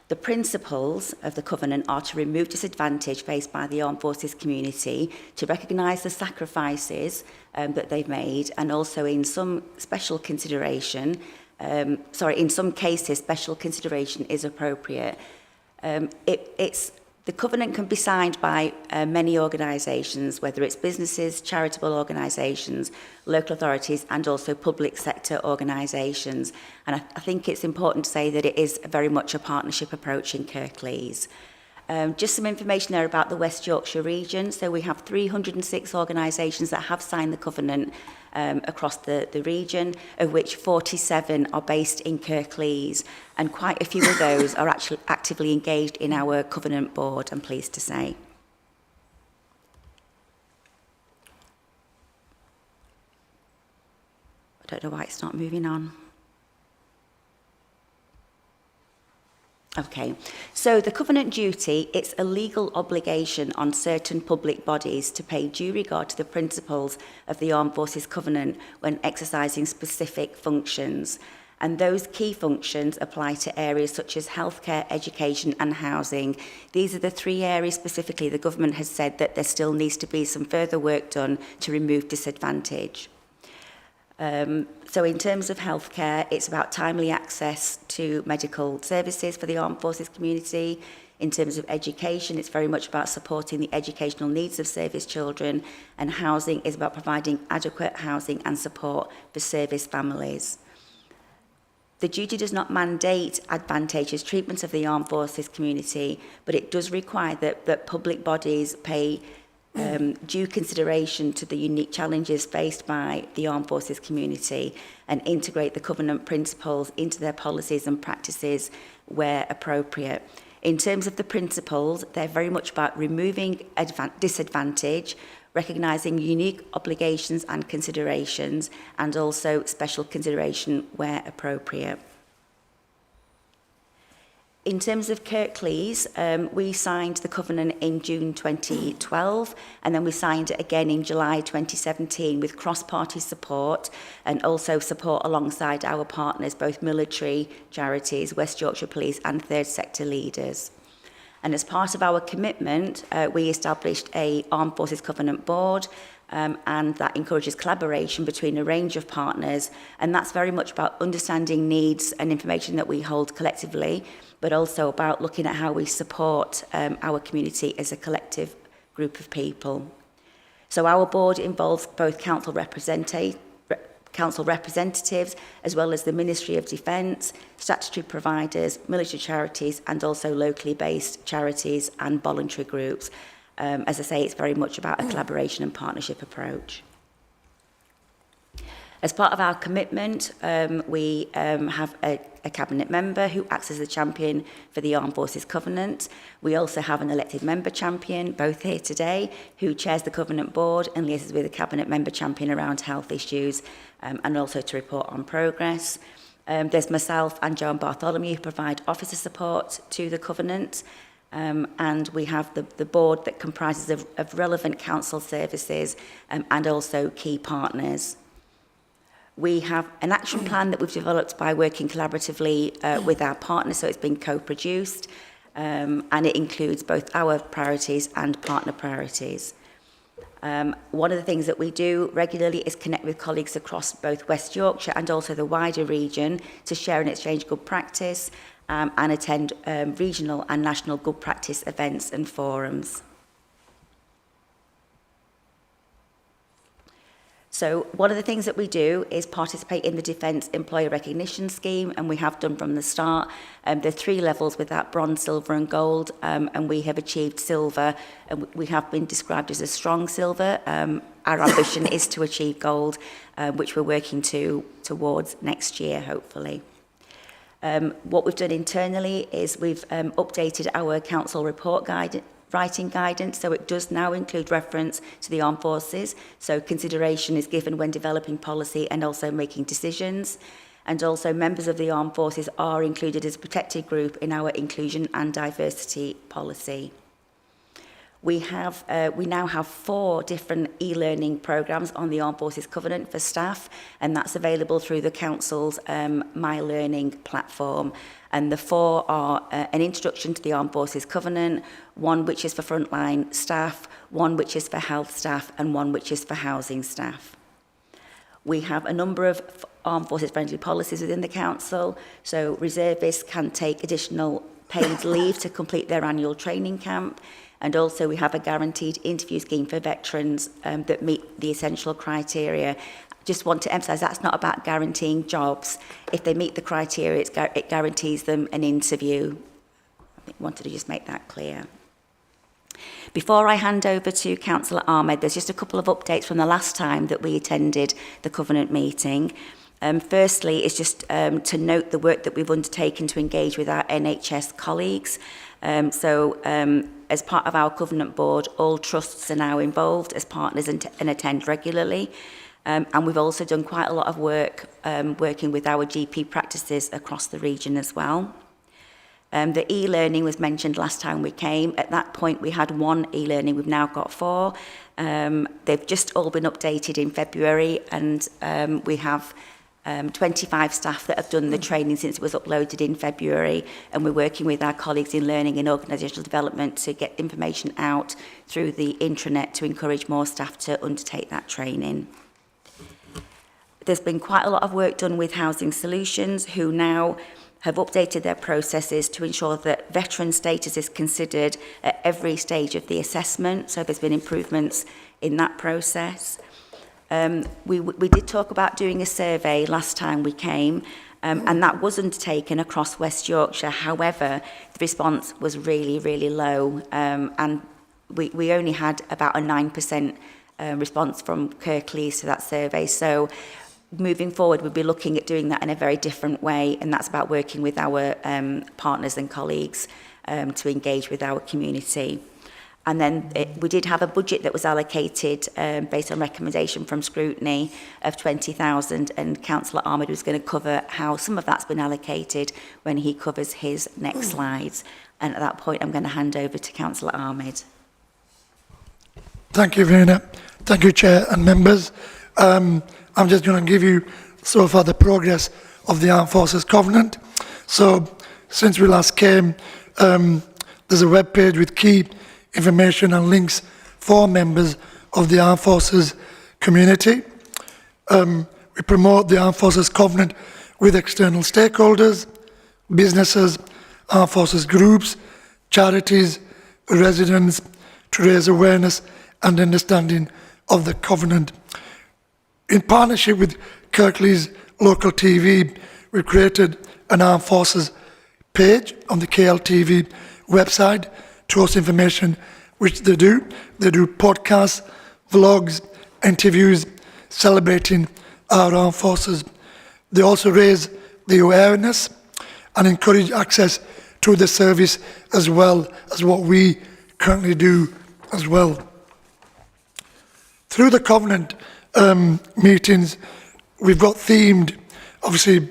The principles of the Covenant are to remove disadvantage faced by the armed forces community, to recognise the sacrifices that they've made, and also in some special consideration, in some cases, special consideration is appropriate. The Covenant can be signed by many organisations, whether it's businesses, charitable organisations, local authorities, and also public sector organisations. And I think it's important to say that it is very much a partnership approach in Kirklees. Just some information there about the West Yorkshire region. So we have 306 organisations that have signed the Covenant across the region, of which 47 are based in Kirklees, and quite a few of those are actually actively engaged in our Covenant board, I'm pleased to say. I don't know why it's not moving on. Okay, so the Covenant duty, it's a legal obligation on certain public bodies to pay due regard to the principles of the Armed Forces Covenant when exercising specific functions. And those key functions apply to areas such as healthcare, education and housing. These are the three areas specifically the government has said that there still needs to be some further work done to remove disadvantage. So in terms of healthcare, it's about timely access to medical services for the armed forces community. In terms of education, it's very much about supporting the educational needs of service children, and housing is about providing adequate housing and support for service families. The duty does not mandate advantageous treatment of the armed forces community, but it does require that public bodies pay due consideration to the unique challenges faced by the armed forces community and integrate the Covenant principles into their policies and practices where appropriate. In terms of the principles, they're very much about removing disadvantage, recognising unique obligations and considerations, and also special consideration where appropriate. In terms of Kirklees, we signed the Covenant in June 2012, and then we signed it again in July 2017 with cross-party support and also support alongside our partners, both military, charities, West Yorkshire Police and third sector leaders. And as part of our commitment, we established a Armed Forces Covenant board, and that encourages collaboration between a range of partners, and that's very much about understanding needs and information that we hold collectively, but also about looking at how we support our community as a collective group of people. So our board involves both council representatives, as well as the Ministry of Defence, statutory providers, military charities, and also locally based charities and voluntary groups. As I say, it's very much about a collaboration and partnership approach. As part of our commitment, we have a cabinet member who acts as a champion for the Armed Forces Covenant. We also have an elected member champion, both here today, who chairs the Covenant board and liaises with a cabinet member champion around health issues, and also to report on progress. There's myself and Joan Bartholomew who provide officer support to the Covenant. And we have the board that comprises of relevant council services and also key partners. We have an action plan that we've developed by working collaboratively with our partners, so it's been co-produced, and it includes both our priorities and partner priorities. One of the things that we do regularly is connect with colleagues across both West Yorkshire and also the wider region to share and exchange good practice and attend regional and national good practice events and forums. So one of the things that we do is participate in the Defence Employer Recognition Scheme, and we have done from the start. There are 3 levels with that: bronze, silver and gold, and we have achieved silver, and we have been described as a strong silver. Our ambition is to achieve gold, which we're working towards next year, hopefully. What we've done internally is we've updated our council report writing guidance, so it does now include reference to the armed forces, so consideration is given when developing policy and also making decisions. And also members of the armed forces are included as a protected group in our inclusion and diversity policy. We now have 4 different e-learning programmes on the Armed Forces Covenant for staff, and that's available through the Council's My Learning platform. And the 4 are an introduction to the Armed Forces Covenant, one which is for frontline staff, one which is for health staff, and one which is for housing staff. We have a number of Armed Forces friendly policies within the Council, so reservists can take additional paid leave to complete their annual training camp. And also we have a guaranteed interview scheme for veterans that meet the essential criteria. Just want to emphasise that's not about guaranteeing jobs. If they meet the criteria, it guarantees them an interview. I wanted to just make that clear. Before I hand over to Councillor Ahmed, there's just a couple of updates from the last time that we attended the Covenant meeting. Firstly, it's just to note the work that we've undertaken to engage with our NHS colleagues. As part of our Covenant board, all trusts are now involved as partners and attend regularly. And we've also done quite a lot of work working with our GP practices across the region as well. The e-learning was mentioned last time we came. At that point, we had 1 e-learning. We've now got 4. They've just all been updated in February, and we have 25 staff that have done the training since it was uploaded in February, and we're working with our colleagues in learning and organisational development to get information out through the intranet to encourage more staff to undertake that training. There's been quite a lot of work done with Housing Solutions, who now have updated their processes to ensure that veteran status is considered at every stage of the assessment, so there's been improvements in that process. We did talk about doing a survey last time we came, and that was undertaken across West Yorkshire. However, the response was really, really low, and we only had about a 9% response from Kirklees to that survey. So moving forward, we'll be looking at doing that in a very different way, and that's about working with our partners and colleagues to engage with our community. And then we did have a budget that was allocated based on recommendation from Scrutiny of 20,000, and Councillor Ahmed was going to cover how some of that's been allocated when he covers his next slides. And at that point, I'm going to hand over to Councillor Ahmed. Thank you, Verena. Thank you, Chair and members. I'm just going to give you so far the progress of the Armed Forces Covenant. So, since we last came, there's a web page with key information and links for members of the Armed Forces community. We promote the Armed Forces Covenant with external stakeholders, businesses, Armed Forces groups, charities, residents, to raise awareness and understanding of the Covenant. In partnership with Kirklees local TV, we created an Armed Forces page on the KLTV website to host information, which they do. They do podcasts, vlogs, interviews, celebrating our armed forces. They also raise the awareness and encourage access to the service, as well as what we currently do as well. Through the Covenant meetings, we've got themed, obviously,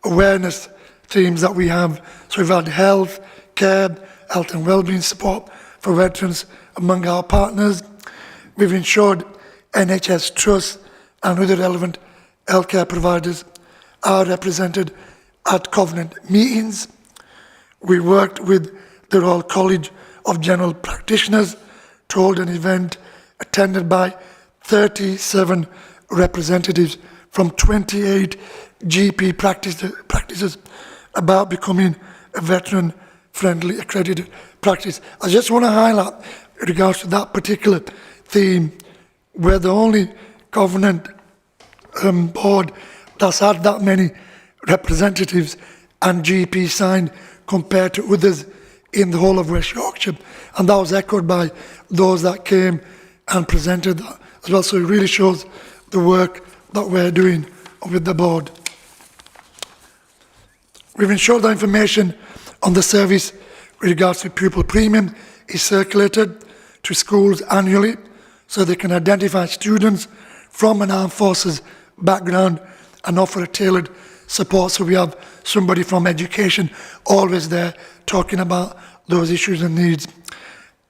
awareness themes that we have. So we've had health, care, health and wellbeing support for veterans among our partners. We've ensured NHS trusts and other relevant healthcare providers are represented at Covenant meetings. We worked with the Royal College of General Practitioners to hold an event attended by 37 representatives from 28 GP practices about becoming a veteran-friendly accredited practice. I just want to highlight in regards to that particular theme, we're the only Covenant board that's had that many representatives and GP signed compared to others in the whole of West Yorkshire, and that was echoed by those that came and presented that as well. So it really shows the work that we're doing with the board. We've ensured that information on the service with regards to pupil premium is circulated to schools annually so they can identify students from an armed forces background and offer a tailored support. So we have somebody from education always there talking about those issues and needs.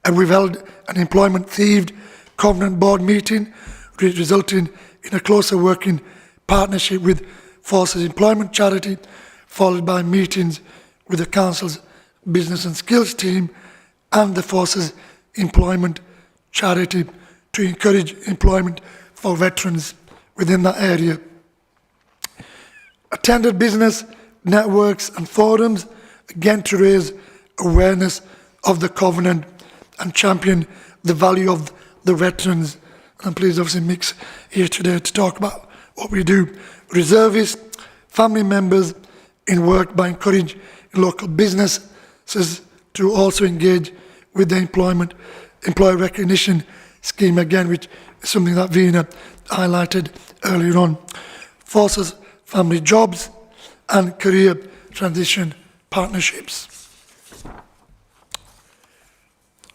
And we've held an employment-themed Covenant board meeting, resulting in a closer working partnership with Forces Employment Charity, followed by meetings with the Council's Business and Skills team and the Forces Employment Charity to encourage employment for veterans within that area. Attended business networks and forums, again to raise awareness of the Covenant and champion the value of the veterans. And I'm pleased obviously Mick's here today to talk about what we do. Reservists, family members in work by encouraging local businesses to also engage with the employee recognition scheme, again, which is something that Vina highlighted earlier on. Forces family jobs and career transition partnerships.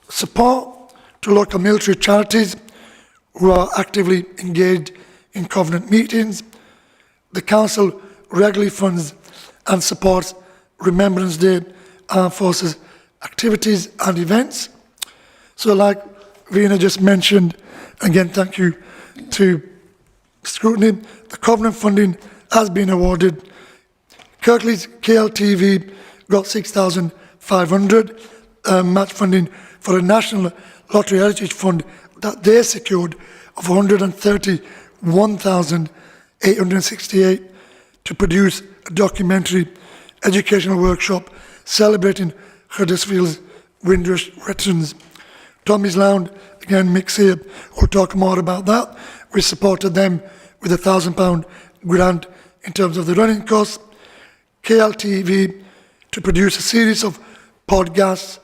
Support to local military charities who are actively engaged in Covenant meetings. The Council regularly funds and supports Remembrance Day, Armed Forces activities and events. So like Vina just mentioned, again thank you to Scrutiny, the Covenant funding has been awarded. Kirklees KLTV got 6,500 match funding for a National Lottery Heritage Fund that they secured of 131,868 to produce a documentary educational workshop celebrating Huddersfield's Windrush veterans. Tommy's Lounge, again Mick's here, will talk more about that. We supported them with a £1,000 grant in terms of the running costs. KLTV to produce a series of podcasts,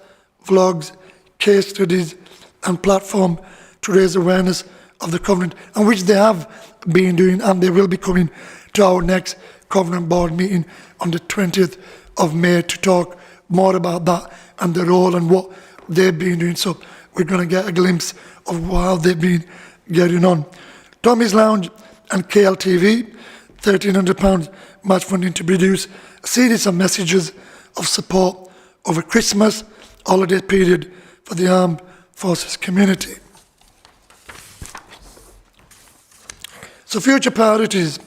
vlogs, case studies and platform to raise awareness of the Covenant, and which they have been doing, and they will be coming to our next Covenant board meeting on the 20th of May to talk more about that and the role and what they've been doing. So we're going to get a glimpse of how they've been getting on. Tommy's Lounge and KLTV, £1,300 match funding to produce a series of messages of support over Christmas holiday period for the armed forces community. So future priorities: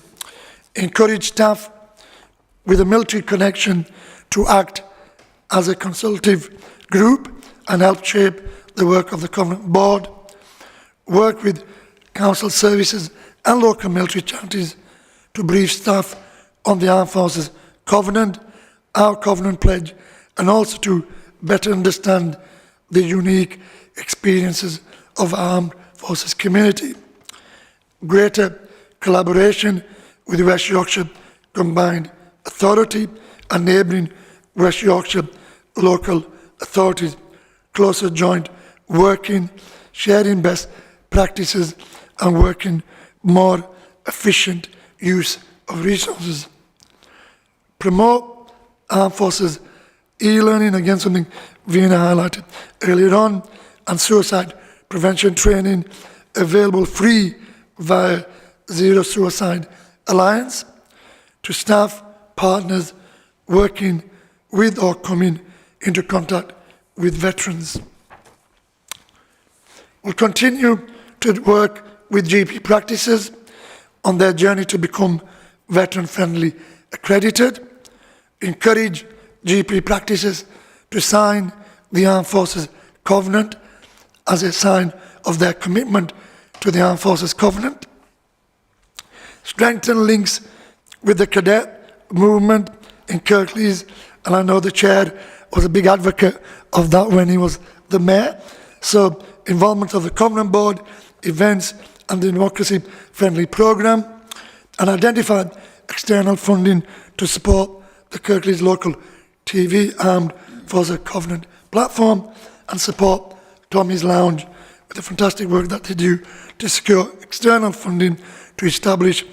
encourage staff with a military connection to act as a consultative group and help shape the work of the Covenant board. Work with council services and local military charities to brief staff on the Armed Forces Covenant, our Covenant pledge, and also to better understand the unique experiences of armed forces community. Greater collaboration with the West Yorkshire Combined Authority and neighbouring West Yorkshire local authorities. Closer joint working, sharing best practices and working more efficient use of resources. Promote armed forces e-learning, again something Vina highlighted earlier on, and suicide prevention training available free via Zero Suicide Alliance to staff, partners working with or coming into contact with veterans. We'll continue to work with GP practices on their journey to become veteran-friendly accredited, encourage GP practices to sign the Armed Forces Covenant as a sign of their commitment to the Armed Forces Covenant, strengthen links with the cadet movement in Kirklees, and I know the chair was a big advocate of that when he was the mayor. So involvement of the Covenant Board, events and the democracy-friendly programme, and identified external funding to support the Kirklees local TV Armed Forces Covenant platform and support Tommy's Lounge with the fantastic work that they do to secure external funding to establish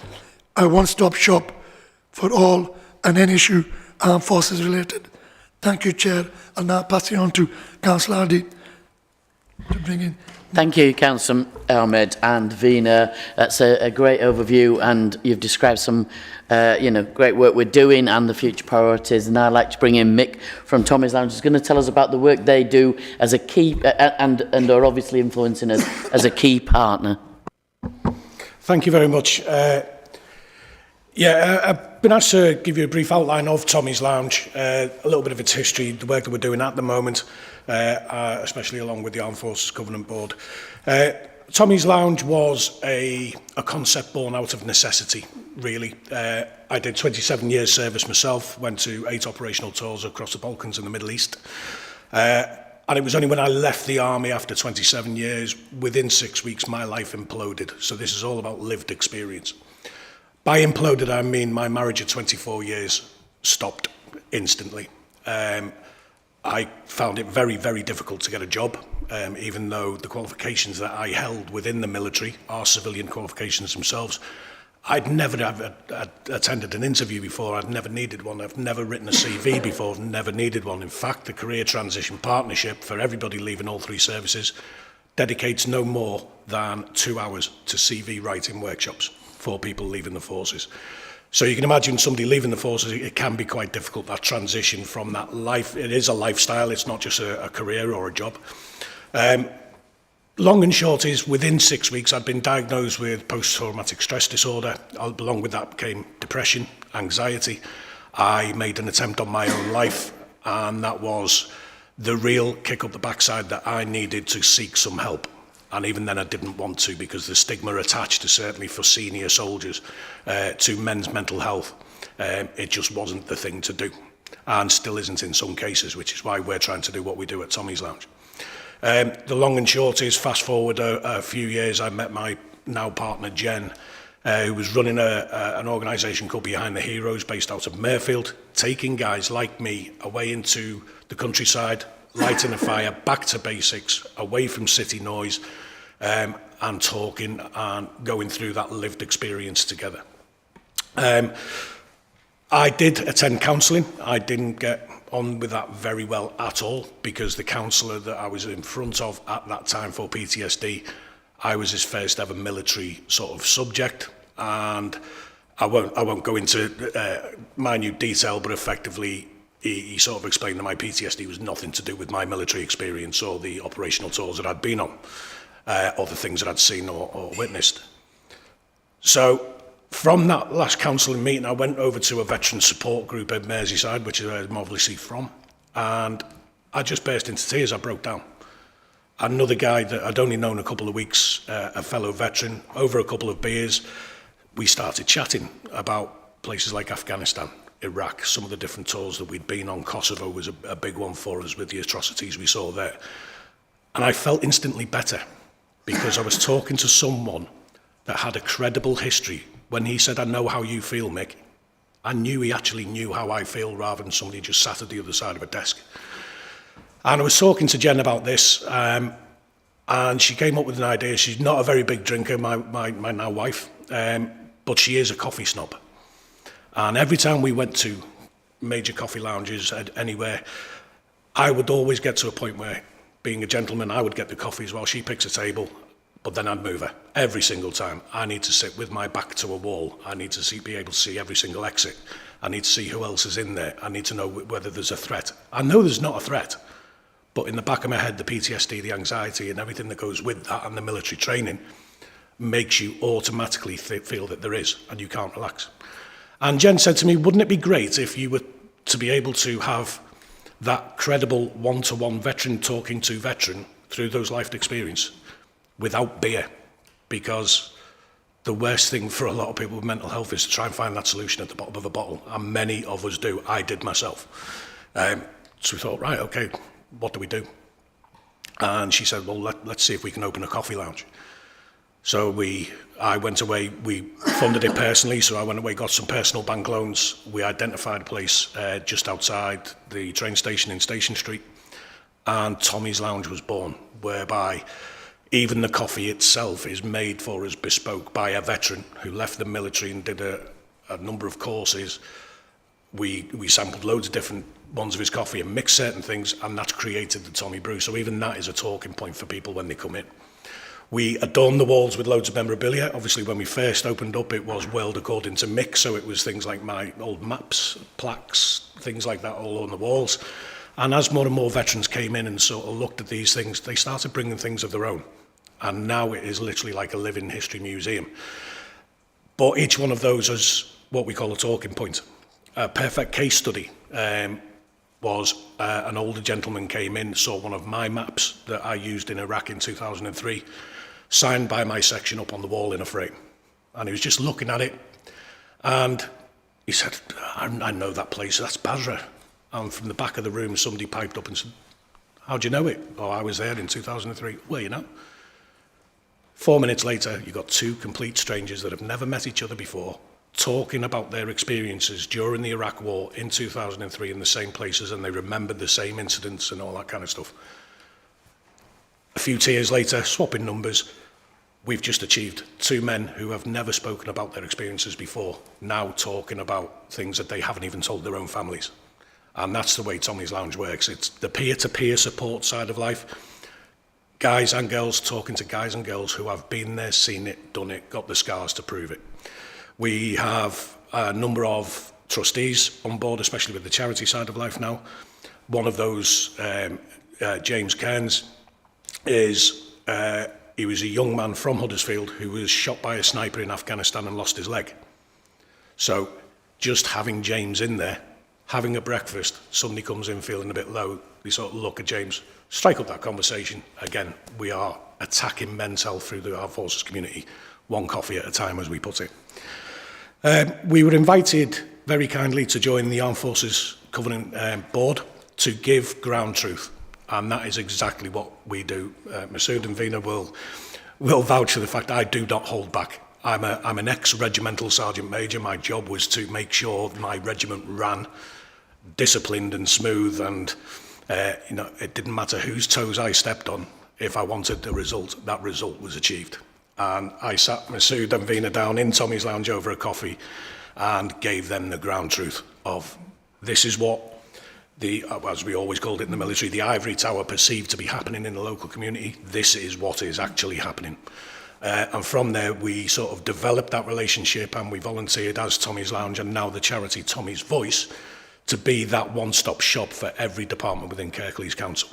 a one-stop shop for all and any issue armed forces related. Thank you, Chair. I'll now pass you on to Councillor Hardy to bring in. Thank you, Councillor Ahmed and Vina. That's a great overview, and you've described some, great work we're doing and the future priorities. And I'd like to bring in Mick from Tommy's Lounge, who's going to tell us about the work they do as a key, and are obviously influencing us as a key partner. Thank you very much. I've been asked to give you a brief outline of Tommy's Lounge, a little bit of its history, the work that we're doing at the moment, especially along with the Armed Forces Covenant Board. Tommy's Lounge was a concept born out of necessity, really. I did 27 years service myself, went to 8 operational tours across the Balkans and the Middle East. And it was only when I left the army after 27 years, within 6 weeks, my life imploded. So this is all about lived experience. By imploded, I mean my marriage of 24 years stopped instantly. I found it very, very difficult to get a job, even though the qualifications that I held within the military are civilian qualifications themselves. I'd never attended an interview before. I'd never needed one. I've never written a CV before. I've never needed one. In fact, the Career Transition Partnership for everybody leaving all 3 services dedicates no more than 2 hours to CV writing workshops for people leaving the forces. So you can imagine somebody leaving the forces, it can be quite difficult, that transition from that life. It is a lifestyle, it's not just a career or a job. Long and short is, within 6 weeks, I'd been diagnosed with post-traumatic stress disorder. Along with that came depression, anxiety. I made an attempt on my own life, and that was the real kick up the backside that I needed to seek some help. And even then I didn't want to, because the stigma attached to, certainly for senior soldiers, to men's mental health, it just wasn't the thing to do, and still isn't in some cases, which is why we're trying to do what we do at Tommy's Lounge. The long and short is, fast forward a few years, I met my now partner Jen, who was running an organisation called Behind the Heroes, based out of Mirfield, taking guys like me away into the countryside, lighting a fire, back to basics, away from city noise, and talking and going through that lived experience together. I did attend counselling. I didn't get on with that very well at all, because the counsellor that I was in front of at that time for PTSD, I was his first ever military sort of subject, and I won't go into minute detail, but effectively he sort of explained that my PTSD was nothing to do with my military experience or the operational tours that I'd been on, or the things that I'd seen or witnessed. So from that last counselling meeting, I went over to a veteran support group at Merseyside, which is where I'm obviously from, and I just burst into tears. I broke down. Another guy that I'd only known a couple of weeks, a fellow veteran, over a couple of beers, we started chatting about places like Afghanistan, Iraq, some of the different tours that we'd been on. Kosovo was a big one for us with the atrocities we saw there. And I felt instantly better, because I was talking to someone that had a credible history. When he said, "I know how you feel, Mick," I knew he actually knew how I feel, rather than somebody just sat at the other side of a desk. And I was talking to Jen about this, and she came up with an idea. She's not a very big drinker, my now wife, but she is a coffee snob. And every time we went to major coffee lounges anywhere, I would always get to a point where, being a gentleman, I would get the coffees while she picks a table, but then I'd move her every single time. I need to sit with my back to a wall. I need to be able to see every single exit. I need to see who else is in there. I need to know whether there's a threat. I know there's not a threat, but in the back of my head, the PTSD, the anxiety and everything that goes with that and the military training makes you automatically feel that there is, and you can't relax. And Jen said to me, wouldn't it be great if you were to be able to have that credible one-to-one veteran talking to veteran through those life experience without beer? Because the worst thing for a lot of people with mental health is to try and find that solution at the bottom of a bottle, and many of us do. I did myself. So we thought, right, okay, what do we do? And she said, well, let's see if we can open a coffee lounge. So I went away, we funded it personally, so I went away, got some personal bank loans. We identified a place just outside the train station in Station Street, and Tommy's Lounge was born, whereby even the coffee itself is made for us bespoke by a veteran who left the military and did a number of courses. We sampled loads of different ones of his coffee and mixed certain things, and that's created the Tommy Brew. So even that is a talking point for people when they come in. We adorned the walls with loads of memorabilia. Obviously, when we first opened up, it was World According to Mick, so it was things like my old maps, plaques, things like that all on the walls. And as more and more veterans came in and sort of looked at these things, they started bringing things of their own. And now it is literally like a living history museum. But each one of those is what we call a talking point. A perfect case study was an older gentleman came in, saw one of my maps that I used in Iraq in 2003, signed by my section up on the wall in a frame. And he was just looking at it, and he said, I know that place, that's Basra. And from the back of the room, somebody piped up and said, how do you know it? Oh, I was there in 2003. Well, you know. 4 minutes later, you got two complete strangers that have never met each other before, talking about their experiences during the Iraq War in 2003 in the same places, and they remembered the same incidents and all that kind of stuff. A few years later, swapping numbers, we've just achieved two men who have never spoken about their experiences before, now talking about things that they haven't even told their own families. And that's the way Tommy's Lounge works. It's the peer-to-peer support side of life. Guys and girls talking to guys and girls who have been there, seen it, done it, got the scars to prove it. We have a number of trustees on board, especially with the charity side of life now. One of those, James Cairns, he was a young man from Huddersfield who was shot by a sniper in Afghanistan and lost his leg. So just having James in there, having a breakfast, somebody comes in feeling a bit low, we sort of look at James, strike up that conversation. Again, we are attacking men's health through the Armed Forces community, one coffee at a time, as we put it. We were invited very kindly to join the Armed Forces Covenant board to give ground truth, and that is exactly what we do. Masood and Vina will vouch for the fact I do not hold back. I'm an ex-regimental sergeant major. My job was to make sure my regiment ran disciplined and smooth, and it didn't matter whose toes I stepped on. If I wanted the result, that result was achieved. And I sat Masood and Vina down in Tommy's Lounge over a coffee and gave them the ground truth of this is what as we always called it in the military, the ivory tower perceived to be happening in the local community. This is what is actually happening. And from there, we sort of developed that relationship, and we volunteered as Tommy's Lounge and now the charity Tommy's Voice to be that one-stop shop for every department within Kirklees Council.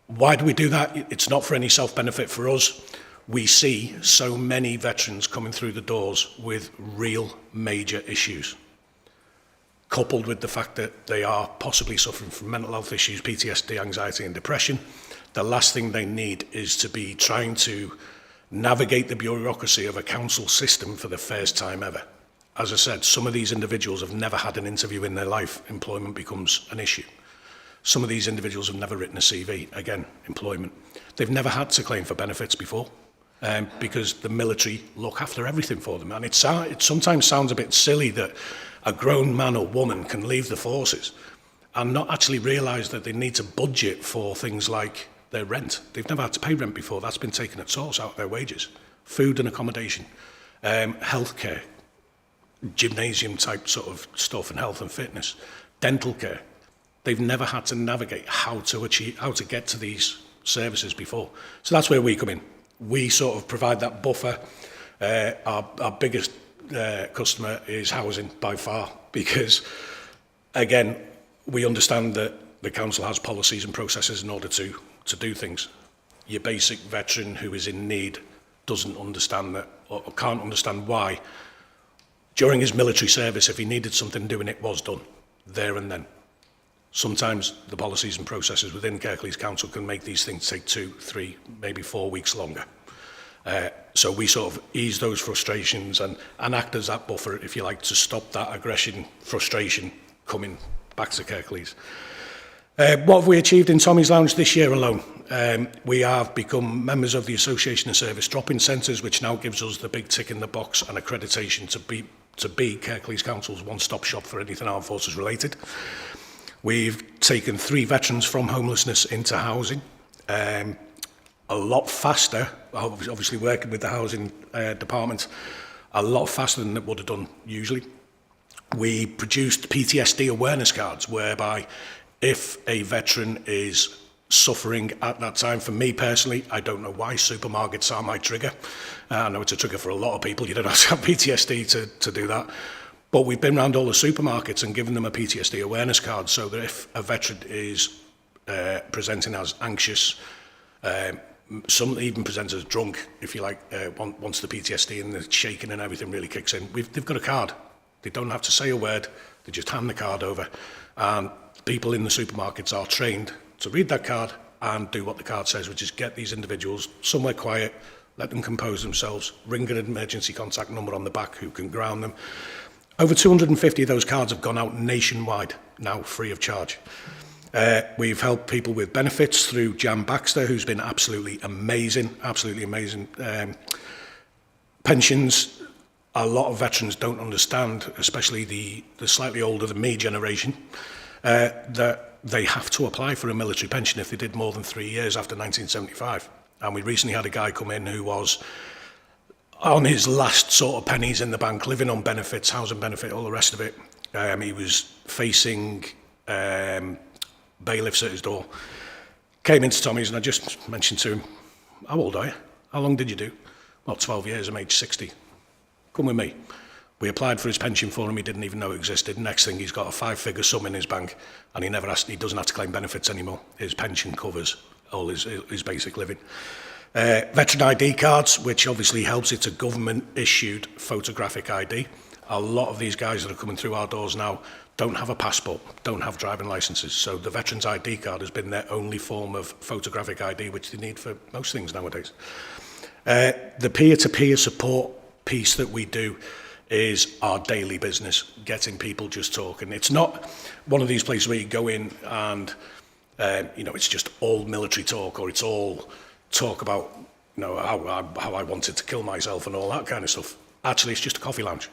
Why do we do that? It's not for any self-benefit for us. We see so many veterans coming through the doors with real major issues, coupled with the fact that they are possibly suffering from mental health issues, PTSD, anxiety and depression. The last thing they need is to be trying to navigate the bureaucracy of a council system for the first time ever. As I said, some of these individuals have never had an interview in their life. Employment becomes an issue. Some of these individuals have never written a CV. Again, employment. They've never had to claim for benefits before because the military look after everything for them. And it sometimes sounds a bit silly that a grown man or woman can leave the forces and not actually realise that they need to budget for things like their rent. They've never had to pay rent before. That's been taken at source out of their wages. Food and accommodation, healthcare, gymnasium type sort of stuff and health and fitness, dental care. They've never had to navigate how to get to these services before. So that's where we come in. We sort of provide that buffer. Our biggest customer is housing by far, because, again, we understand that the council has policies and processes in order to do things. Your basic veteran who is in need doesn't understand that, or can't understand why. During his military service, if he needed something doing, it was done there and then. Sometimes the policies and processes within Kirklees Council can make these things take 2, 3, maybe 4 weeks longer. So we sort of ease those frustrations and act as that buffer, if you like, to stop that aggression, frustration coming back to Kirklees. What have we achieved in Tommy's Lounge this year alone? We have become members of the Association of Service Drop-in Centres, which now gives us the big tick in the box and accreditation to be Kirklees Council's one-stop shop for anything armed forces related. We've taken 3 veterans from homelessness into housing. A lot faster, obviously working with the housing department, a lot faster than it would have done usually. We produced PTSD awareness cards, whereby if a veteran is suffering at that time, for me personally, I don't know why supermarkets are my trigger. I know it's a trigger for a lot of people. You don't have to have PTSD to do that. But we've been around all the supermarkets and given them a PTSD awareness card, so that if a veteran is presenting as anxious, some even present as drunk, if you like, once the PTSD and the shaking and everything really kicks in, they've got a card. They don't have to say a word, they just hand the card over. And people in the supermarkets are trained to read that card and do what the card says, which is get these individuals somewhere quiet, let them compose themselves, ring an emergency contact number on the back who can ground them. Over 250 of those cards have gone out nationwide, now free of charge. We've helped people with benefits through Jan Baxter, who's been absolutely amazing. Pensions, a lot of veterans don't understand, especially the slightly older than me generation, that they have to apply for a military pension if they did more than 3 years after 1975. And we recently had a guy come in who was on his last sort of pennies in the bank, living on benefits, housing benefit, all the rest of it. He was facing bailiffs at his door. Came into Tommy's and I just mentioned to him, how old are you? How long did you do? Well, 12 years, I'm age 60. Come with me. We applied for his pension for him, he didn't even know it existed. Next thing, he's got a 5-figure sum in his bank and he doesn't have to claim benefits anymore. His pension covers all his basic living. Veteran ID cards, which obviously helps. It's a government-issued photographic ID. A lot of these guys that are coming through our doors now don't have a passport, don't have driving licenses. So the Veterans ID card has been their only form of photographic ID, which they need for most things nowadays. The peer-to-peer support piece that we do is our daily business, getting people just talking. It's not one of these places where you go in and it's just all military talk, or it's all talk about how I wanted to kill myself and all that kind of stuff. Actually, it's just a coffee lounge.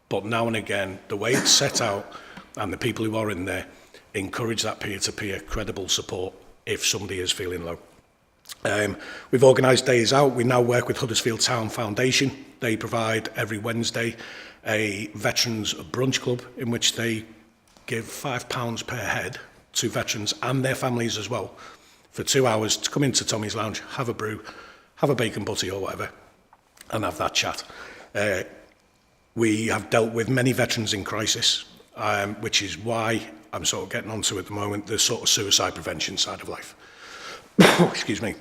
But now and again, the way it's set out and the people who are in there encourage that peer-to-peer credible support if somebody is feeling low. We've organised days out. We now work with Huddersfield Town Foundation. They provide every Wednesday a veterans brunch club in which they give £5 per head to veterans and their families as well for 2 hours to come into Tommy's Lounge, have a brew, have a bacon butty or whatever, and have that chat. We have dealt with many veterans in crisis, which is why I'm sort of getting onto at the moment the sort of suicide prevention side of life. Excuse me.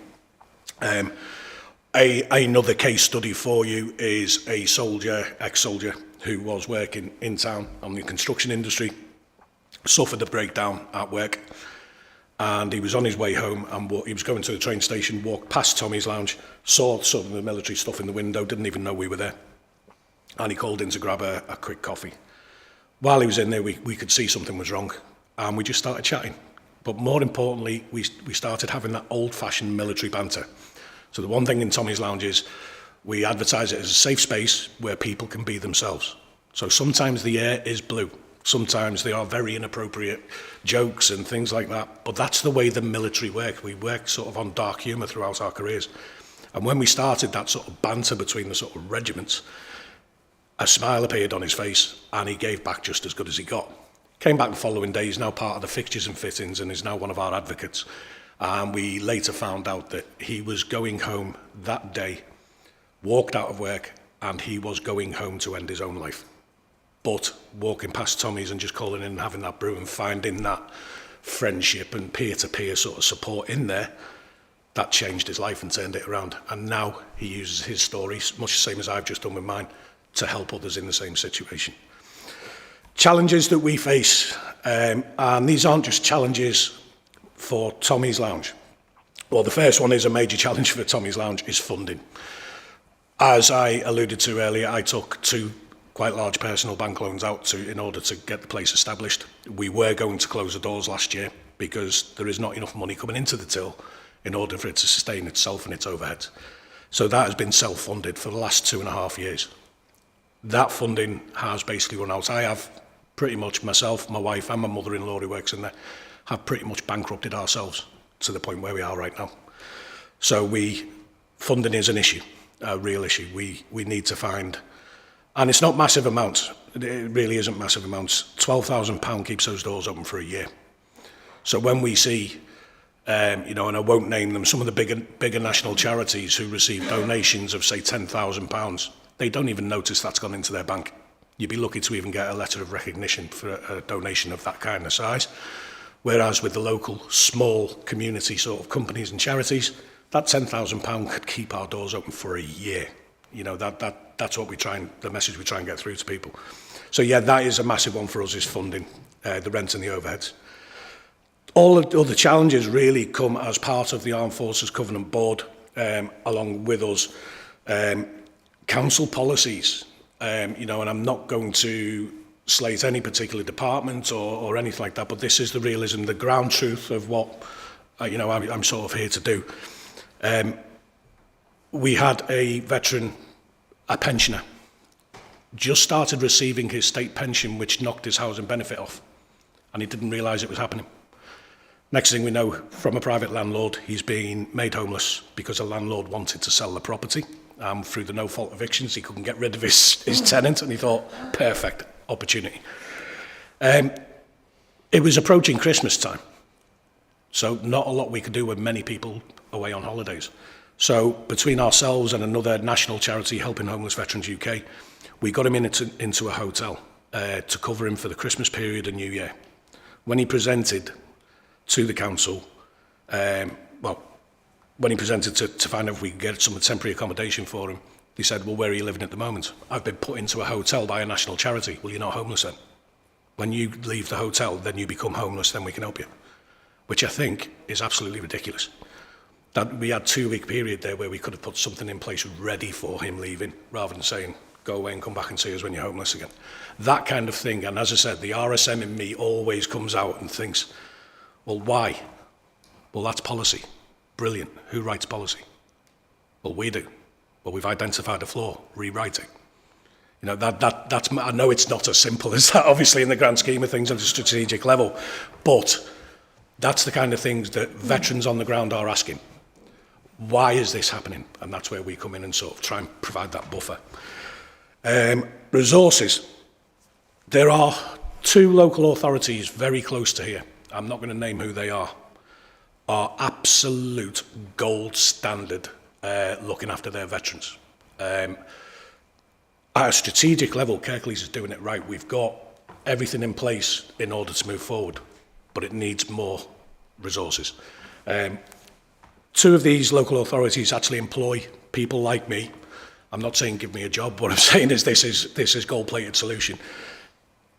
Another case study for you is a soldier, ex-soldier, who was working in town on the construction industry, suffered a breakdown at work, and he was on his way home, and he was going to the train station, walked past Tommy's Lounge, saw some of the military stuff in the window, didn't even know we were there, and he called in to grab a quick coffee. While he was in there, we could see something was wrong, and we just started chatting. But more importantly, we started having that old-fashioned military banter. So the one thing in Tommy's Lounge is we advertise it as a safe space where people can be themselves. So sometimes the air is blue. Sometimes there are very inappropriate jokes and things like that. But that's the way the military work. We work sort of on dark humour throughout our careers. And when we started that sort of banter between the sort of regiments, a smile appeared on his face and he gave back just as good as he got. Came back the following day, he's now part of the fixtures and fittings and is now one of our advocates. And we later found out that he was going home that day, walked out of work and he was going home to end his own life. But walking past Tommy's and just calling in and having that brew and finding that friendship and peer-to-peer sort of support in there, that changed his life and turned it around. And now he uses his stories, much the same as I've just done with mine, to help others in the same situation. Challenges that we face, and these aren't just challenges for Tommy's Lounge. Well, the first one is a major challenge for Tommy's Lounge is funding. As I alluded to earlier, I took 2 quite large personal bank loans out in order to get the place established. We were going to close the doors last year because there is not enough money coming into the till in order for it to sustain itself and its overheads. So that has been self-funded for the last 2.5 years. That funding has basically run out. I have pretty much myself, my wife and my mother-in-law who works in there have pretty much bankrupted ourselves to the point where we are right now. So funding is an issue, a real issue. We need to find, and it's not massive amounts. It really isn't massive amounts. £12,000 keeps those doors open for a year. So when we see, and I won't name them, some of the bigger national charities who receive donations of say £10,000, they don't even notice that's gone into their bank. You'd be lucky to even get a letter of recognition for a donation of that kind of size. Whereas with the local small community sort of companies and charities, that £10,000 could keep our doors open for a year. That's what the message we try and get through to people. So yeah, that is a massive one for us, is funding, the rent and the overheads. All of the other challenges really come as part of the Armed Forces Covenant Board, along with us. Council policies, and I'm not going to slate any particular department or anything like that, but this is the realism, the ground truth of what I'm sort of here to do. We had a veteran, a pensioner, just started receiving his state pension, which knocked his housing benefit off, and he didn't realise it was happening. Next thing we know, from a private landlord, he's being made homeless because a landlord wanted to sell the property. Through the no-fault evictions, he couldn't get rid of his tenant, and he thought, perfect opportunity. It was approaching Christmas time, so not a lot we could do with many people away on holidays. So between ourselves and another national charity, Helping Homeless Veterans UK, we got him into a hotel to cover him for the Christmas period and New Year. When he presented to the council, when he presented to find out if we could get some temporary accommodation for him, they said, well, where are you living at the moment? I've been put into a hotel by a national charity. Well, you're not homeless then. When you leave the hotel, then you become homeless, then we can help you. Which I think is absolutely ridiculous. That we had a 2-week period there where we could have put something in place ready for him leaving, rather than saying, go away and come back and see us when you're homeless again. That kind of thing. And as I said, the RSM in me always comes out and thinks, well, why? Well, that's policy. Brilliant. Who writes policy? Well, we do. Well, we've identified a flaw. Rewrite it. That's. I know it's not as simple as that, obviously, in the grand scheme of things at a strategic level, but that's the kind of things that veterans on the ground are asking. Why is this happening? And that's where we come in and sort of try and provide that buffer. Resources. There are 2 local authorities very close to here. I'm not going to name who they are absolute gold standard looking after their veterans. At a strategic level, Kirklees is doing it right. We've got everything in place in order to move forward, but it needs more resources. 2 of these local authorities actually employ people like me. I'm not saying give me a job. What I'm saying is this is gold-plated solution.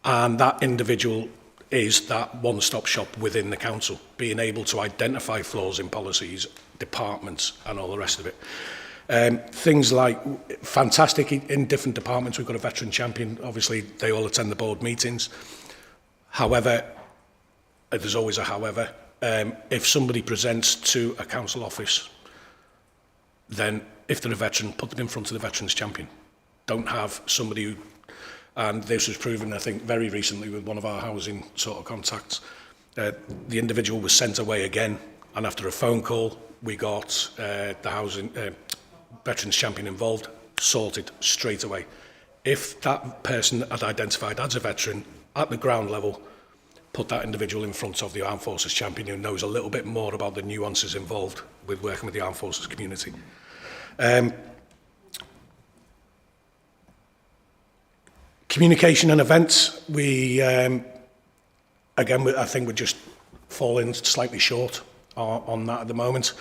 And that individual is that one-stop shop within the council, being able to identify flaws in policies, departments, and all the rest of it. Things like, fantastic in different departments, we've got a veteran champion, obviously they all attend the board meetings. However, there's always a however, if somebody presents to a council office, then if they're a veteran, put them in front of the veterans champion. Don't have somebody who, and this was proven, I think, very recently with one of our housing sort of contacts. The individual was sent away again, and after a phone call, we got the housing veterans champion involved, sorted straight away. If that person had identified as a veteran at the ground level, put that individual in front of the Armed Forces champion who knows a little bit more about the nuances involved with working with the Armed Forces community. Communication and events, again, I think we're just falling slightly short on that at the moment.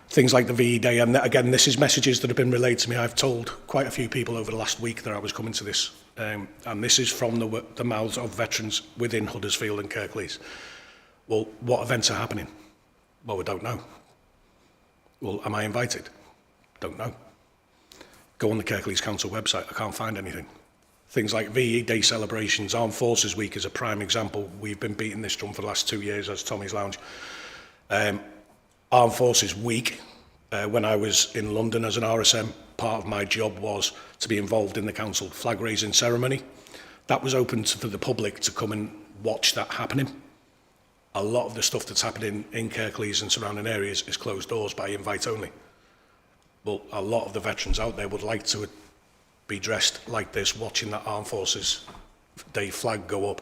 Things like the VE Day, and again, this is messages that have been relayed to me. I've told quite a few people over the last week that I was coming to this, and this is from the mouths of veterans within Huddersfield and Kirklees. Well, what events are happening? Well, we don't know. Well, am I invited? Don't know. Go on the Kirklees Council website, I can't find anything. Things like VE Day celebrations, Armed Forces Week is a prime example. We've been beating this drum for the last 2 years as Tommy's Lounge. Armed Forces Week, when I was in London as an RSM, part of my job was to be involved in the council flag raising ceremony. That was open for the public to come and watch that happening. A lot of the stuff that's happening in Kirklees and surrounding areas is closed doors by invite only. Well, a lot of the veterans out there would like to be dressed like this, watching that Armed Forces Day flag go up.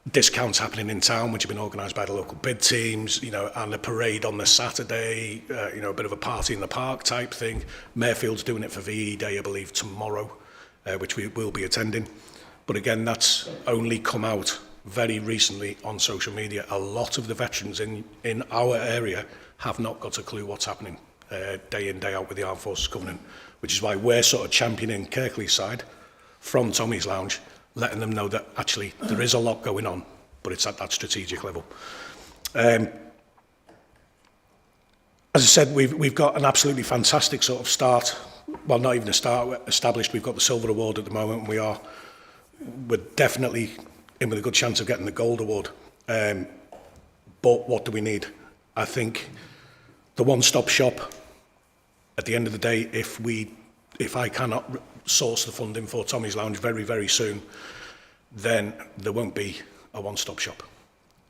Discounts happening in town, which have been organised by the local bid teams, and a parade on the Saturday, a bit of a party in the park type thing. Mayfield's doing it for VE Day, I believe, tomorrow, which we will be attending. But again, that's only come out very recently on social media. A lot of the veterans in our area have not got a clue what's happening day in, day out with the Armed Forces Covenant, which is why we're sort of championing Kirklees side from Tommy's Lounge, letting them know that actually there is a lot going on, but it's at that strategic level. As I said, we've got an absolutely fantastic sort of start. Well, not even a start established. We've got the Silver Award at the moment. We're definitely in with a good chance of getting the Gold Award. But what do we need? I think the one-stop shop. At the end of the day, if I cannot source the funding for Tommy's Lounge very, very soon, then there won't be a one-stop shop.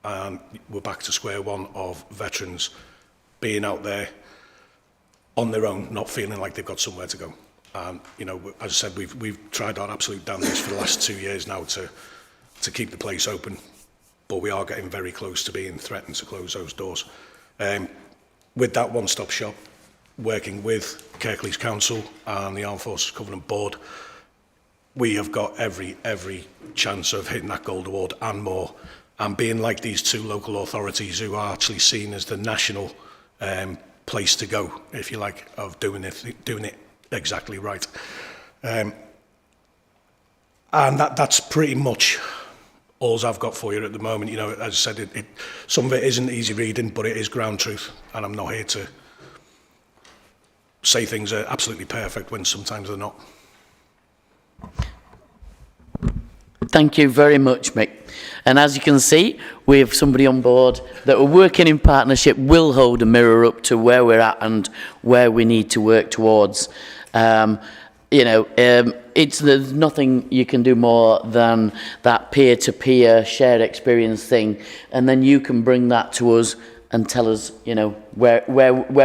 And we're back to square one of veterans being out there on their own, not feeling like they've got somewhere to go. And, as I said, we've tried our absolute damnedest for the last 2 years now to keep the place open, but we are getting very close to being threatened to close those doors. With that one-stop shop, working with Kirklees Council and the Armed Forces Covenant Board, we have got every chance of hitting that Gold Award and more, and being like these two local authorities who are actually seen as the national place to go, if you like, of doing it exactly right. And that's pretty much all I've got for you at the moment. As I said, some of it isn't easy reading, but it is ground truth, and I'm not here to say things are absolutely perfect when sometimes they're not. Thank you very much, Mick. And as you can see, we have somebody on board that are working in partnership, will hold a mirror up to where we're at and where we need to work towards. There's nothing you can do more than that peer-to-peer shared experience thing, and then you can bring that to us and tell us, where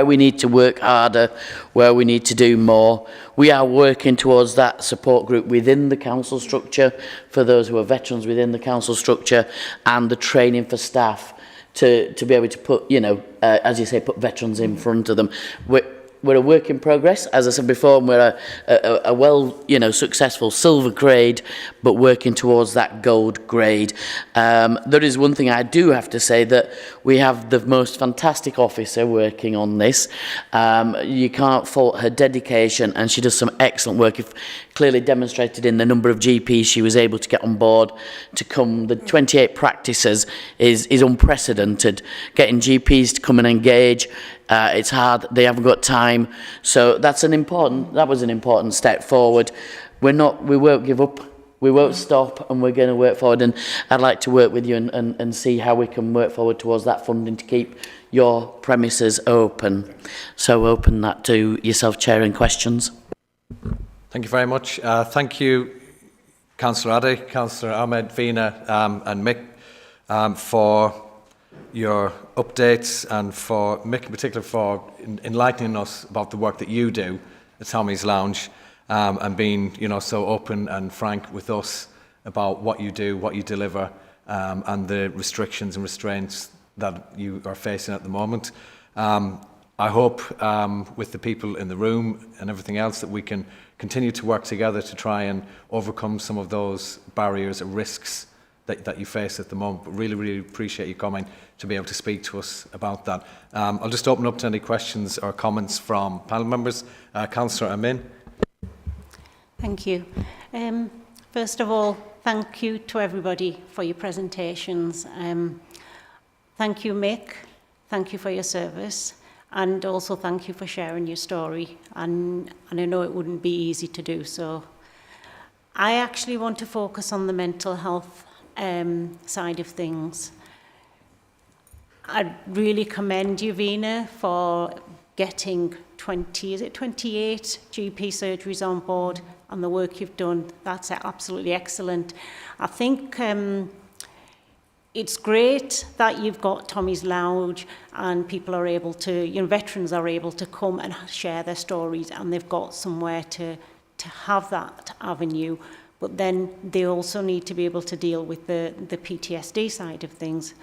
we need to work harder, where we need to do more. We are working towards that support group within the council structure for those who are veterans within the council structure, and the training for staff to be able to put, as you say, put veterans in front of them. We're a work in progress. As I said before, we're a well, successful silver grade, but working towards that gold grade. There is one thing I do have to say, that we have the most fantastic officer working on this. You can't fault her dedication, and she does some excellent work. Clearly demonstrated in the number of GPs she was able to get on board to come. The 28 practices is unprecedented. Getting GPs to come and engage, it's hard. They haven't got time. So that was an important step forward. We won't give up. We won't stop, and we're going to work forward. And I'd like to work with you and see how we can work forward towards that funding to keep your premises open. So open that to yourself, Chair, and questions. Thank you very much. Thank you, Councillor Addy, Councillor Ahmed, Vina and Mick for your updates, and for Mick in particular for enlightening us about the work that you do at Tommy's Lounge, and being so open and frank with us about what you do, what you deliver, and the restrictions and restraints that you are facing at the moment. I hope with the people in the room and everything else that we can continue to work together to try and overcome some of those barriers and risks that you face at the moment. But really appreciate you coming to be able to speak to us about that. I'll just open up to any questions or comments from panel members. Councillor Amin. Thank you. First of all, thank you to everybody for your presentations. Thank you, Mick. Thank you for your service. And also thank you for sharing your story. And I know it wouldn't be easy to do so. I actually want to focus on the mental health side of things. I really commend you, Vina, for getting 28 GP surgeries on board and the work you've done. That's absolutely excellent. I think it's great that you've got Tommy's Lounge and people are able to, veterans are able to come and share their stories and they've got somewhere to have that avenue. But then they also need to be able to deal with the PTSD side of things,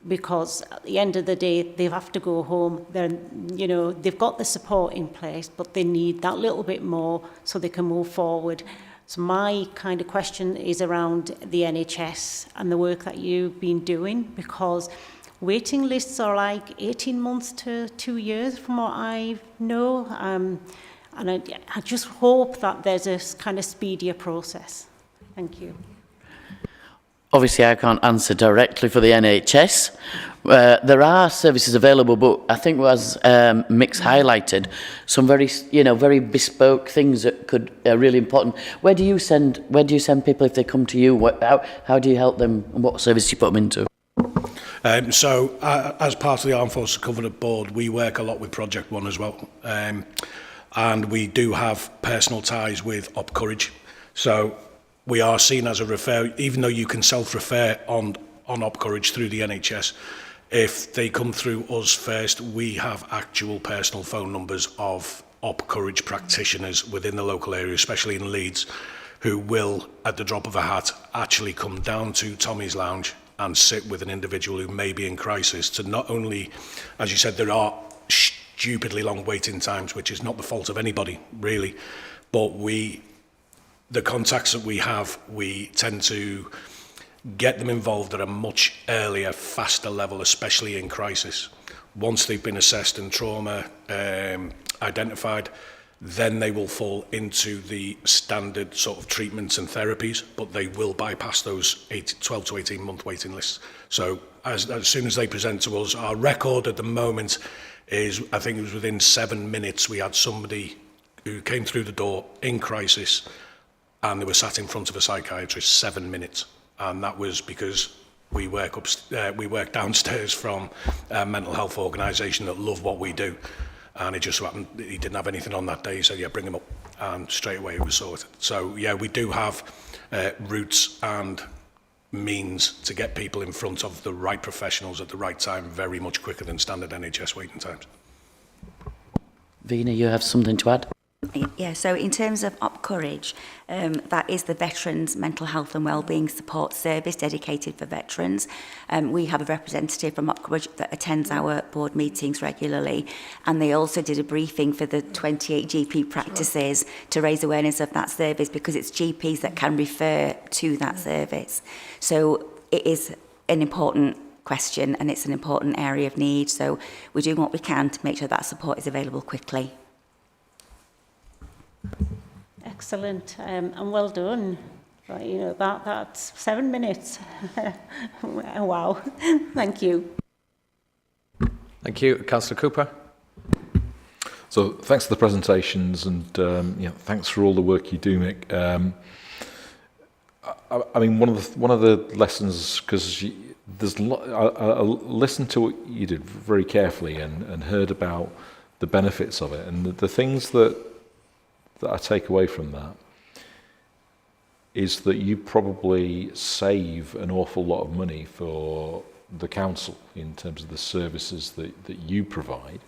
because at the end of the day, they have to go home. They've got the support in place, but they need that little bit more so they can move forward. So my kind of question is around the NHS and the work that you've been doing, because waiting lists are like 18 months to 2 years from what I know. And I just hope that there's a kind of speedier process. Thank you. Obviously, I can't answer directly for the NHS. There are services available, but I think, as Mick's highlighted, some very bespoke things that could are really important. Where do you send people if they come to you? How do you help them, and what service do you put them into? As part of the Armed Forces Covenant Board, we work a lot with Project One as well, and we do have personal ties with Op Courage. So we are seen as a refer, even though you can self-refer on Op Courage through the NHS. If they come through us first, we have actual personal phone numbers of Op Courage practitioners within the local area, especially in Leeds, who will, at the drop of a hat, actually come down to Tommy's Lounge and sit with an individual who may be in crisis to not only, as you said, there are stupidly long waiting times, which is not the fault of anybody, really, but the contacts that we have, we tend to get them involved at a much earlier, faster level, especially in crisis. Once they've been assessed and trauma identified, then they will fall into the standard sort of treatments and therapies, but they will bypass those 12 to 18 month waiting lists. So as soon as they present to us, our record at the moment is, I think it was within 7 minutes, we had somebody who came through the door in crisis and they were sat in front of a psychiatrist 7 minutes. And that was because we work downstairs from a mental health organisation that love what we do. And it just so happened he didn't have anything on that day. He said, yeah, bring him up. And straight away it was sorted. So, yeah, we do have routes and means to get people in front of the right professionals at the right time very much quicker than standard NHS waiting times. Vina, you have something to add? Yeah, so in terms of Op Courage, that is the Veterans Mental Health and Wellbeing Support Service dedicated for veterans. We have a representative from Op Courage that attends our board meetings regularly, and they also did a briefing for the 28 GP practices to raise awareness of that service, because it's GPs that can refer to that service. So it is an important question and it's an important area of need. So we're doing what we can to make sure that support is available quickly. Excellent, and well done. Right, that's 7 minutes. Wow, thank you. Thank you. Councillor Cooper. So thanks for the presentations, and thanks for all the work you do, Mick. I mean, one of the lessons, because I listened to what you did very carefully and heard about the benefits of it, and the things that I take away from that is that you probably save an awful lot of money for the council in terms of the services that you provide,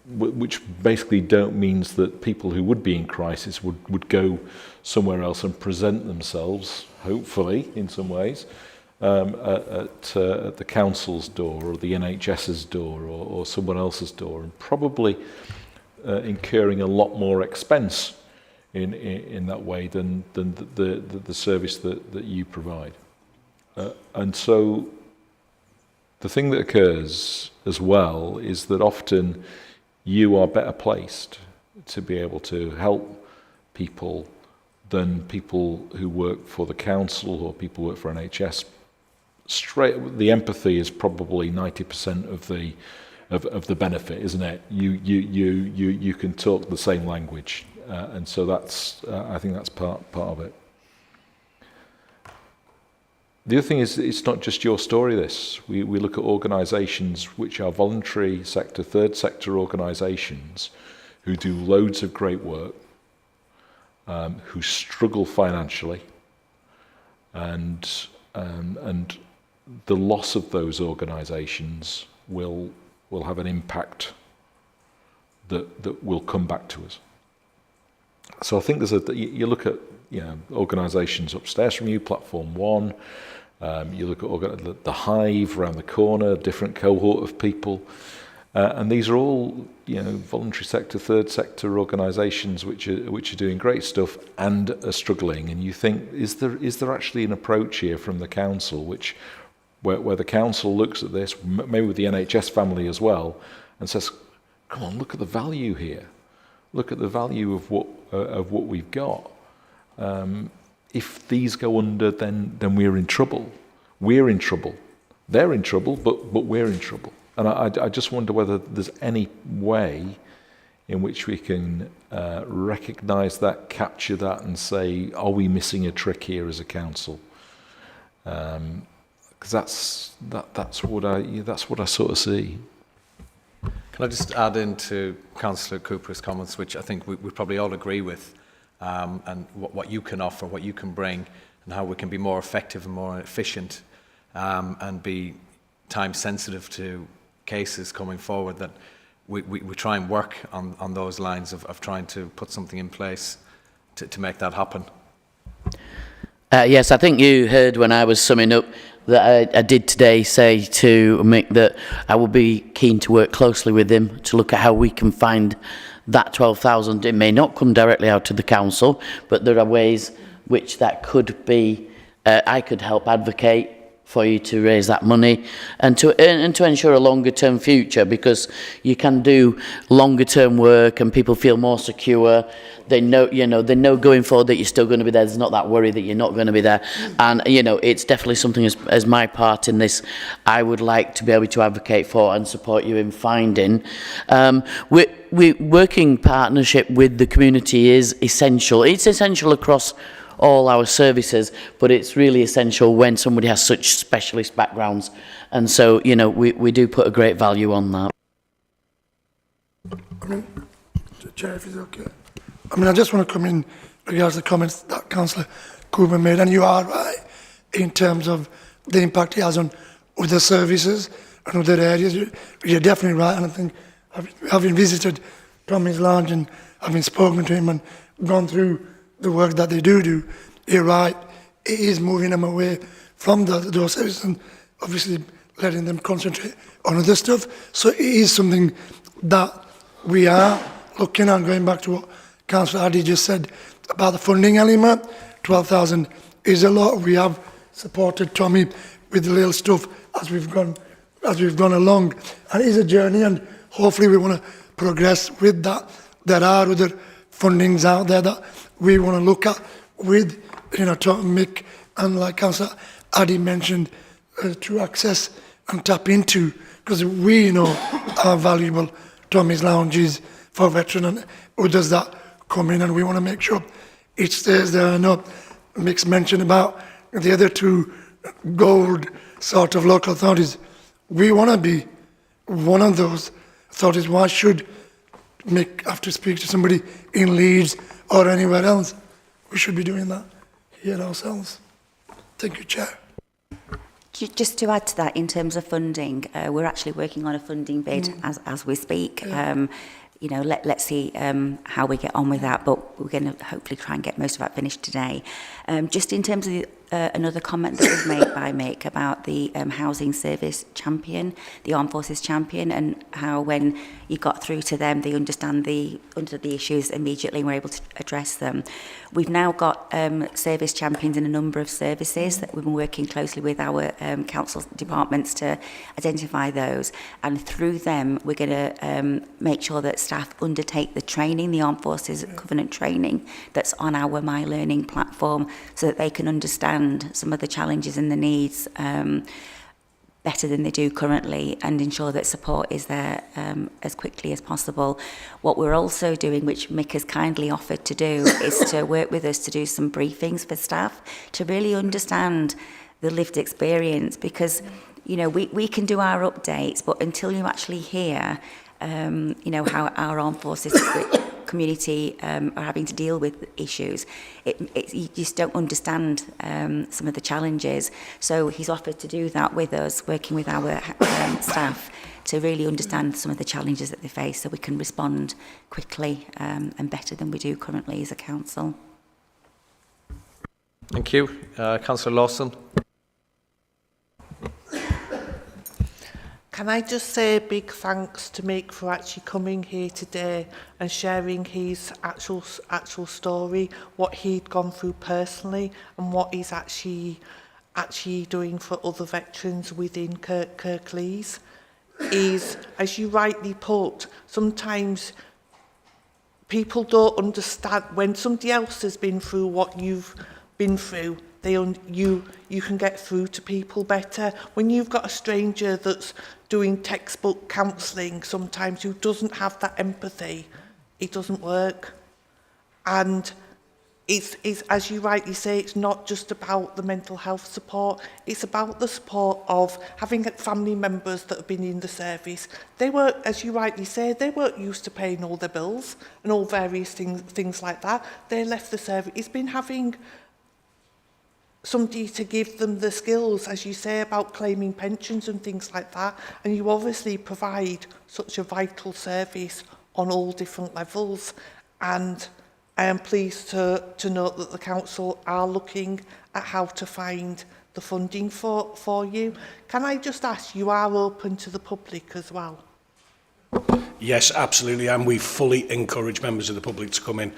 which basically means that people who would be in crisis would go somewhere else and present themselves, hopefully in some ways, at the council's door or the NHS's door or someone else's door, and probably incurring a lot more expense in that way than the service that you provide. And so the thing that occurs as well is that often you are better placed to be able to help people than people who work for the council or people who work for NHS. The empathy is probably 90% of the benefit, isn't it? You can talk the same language, and so that's I think that's part of it. The other thing is, it's not just your story, this. We look at organisations which are voluntary sector, third sector organisations who do loads of great work, who struggle financially, and the loss of those organisations will have an impact that will come back to us. So I think you look at organisations upstairs from you, Platform 1, you look at the Hive around the corner, a different cohort of people, and these are all voluntary sector, third sector organisations which are doing great stuff and are struggling. And you think, is there actually an approach here from the council where the council looks at this, maybe with the NHS family as well, and says, come on, look at the value here, look at the value of what we've got. If these go under, then we're in trouble. We're in trouble. They're in trouble, but we're in trouble. And I just wonder whether there's any way in which we can recognise that, capture that, and say, are we missing a trick here as a council? Because that's what I sort of see. Can I just add into Councillor Cooper's comments, which I think we probably all agree with, and what you can offer, what you can bring, and how we can be more effective and more efficient, and be time sensitive to cases coming forward, that we try and work on those lines of trying to put something in place to make that happen. Yes, I think you heard when I was summing up that I did today say to Mick that I will be keen to work closely with him to look at how we can find that 12,000. It may not come directly out to the council, but there are ways which that could be, I could help advocate for you to raise that money and to ensure a longer term future, because you can do longer term work and people feel more secure. They know, they know going forward that you're still going to be there. There's not that worry that you're not going to be there. And, it's definitely something as my part in this, I would like to be able to advocate for and support you in finding. We working partnership with the community is essential. It's essential across all our services, but it's really essential when somebody has such specialist backgrounds, and so we do put a great value on that. Chair, if it's okay. I just want to come in regards to the comments that Councillor Cooper made, and you are right in terms of the impact it has on other services and other areas. You're definitely right, and I think having visited Tommy's Lounge and having spoken to him and gone through the work that they do, you're right, it is moving them away from those services and obviously letting them concentrate on other stuff. So it is something that we are looking at, going back to what Councillor Addy just said about the funding element. 12,000 is a lot. We have supported Tommy with the little stuff as we've gone along, and it is a journey, and hopefully we want to progress with that. There are other fundings out there that we want to look at with, Mick, and like Councillor Addy mentioned, to access and tap into, because we know how valuable Tommy's Lounge is for veterans and others that come in, and we want to make sure it stays there. I know Mick's mentioned about the other two gold sort of local authorities. We want to be one of those authorities. Why should Mick have to speak to somebody in Leeds or anywhere else? We should be doing that here ourselves. Thank you, Chair. Just to add to that, in terms of funding, we're actually working on a funding bid as we speak. Yeah. Let's see how we get on with that, but we're going to hopefully try and get most of that finished today. Just in terms of another comment that was made by Mick about the housing service champion, the Armed Forces champion, and how when you got through to them, they understood the issues immediately and were able to address them. We've now got service champions in a number of services that we've been working closely with our council departments to identify those, and through them we're going to make sure that staff undertake the training, the Armed Forces Covenant training that's on our My Learning platform, so that they can understand some of the challenges and the needs better than they do currently, and ensure that support is there as quickly as possible. What we're also doing, which Mick has kindly offered to do, is to work with us to do some briefings for staff to really understand the lived experience, because you know we can do our updates, but until you actually hear you know how our armed forces community are having to deal with issues, you just don't understand some of the challenges. So he's offered to do that with us, working with our staff to really understand some of the challenges that they face, so we can respond quickly and better than we do currently as a council. Thank you. Councillor Lawson. Can I just say a big thanks to Mick for actually coming here today and sharing his actual story, what he'd gone through personally and what he's actually doing for other veterans within Kirklees. Is, as you rightly put, sometimes people don't understand when somebody else has been through what you've been through. You can get through to people better. When you've got a stranger that's doing textbook counselling, sometimes who doesn't have that empathy, it doesn't work. And it's as you rightly say, it's not just about the mental health support, it's about the support of having family members that have been in the service. They were, as you rightly say, they weren't used to paying all their bills and all various things like that. They left the service. It's been having somebody to give them the skills, as you say, about claiming pensions and things like that. And you obviously provide such a vital service on all different levels. And I am pleased to note that the council are looking at how to find the funding for you. Can I just ask, you are open to the public as well? Yes, absolutely, and we fully encourage members of the public to come in.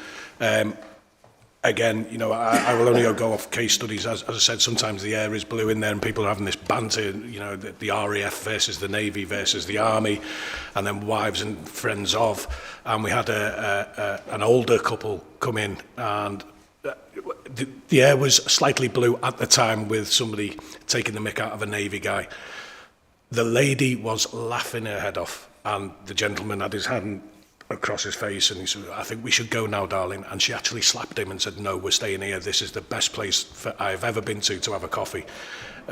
Again, you know, I will only go off case studies. As I said, sometimes the air is blue in there and people are having this banter, you know, the RAF versus the Navy versus the Army, and then wives and friends of. And we had an older couple come in, and the air was slightly blue at the time with somebody taking the mick out of a Navy guy. The lady was laughing her head off, and the gentleman had his hand across his face and he said, "I think we should go now, darling." And she actually slapped him and said, "No, we're staying here. This is the best place I've ever been to have a coffee,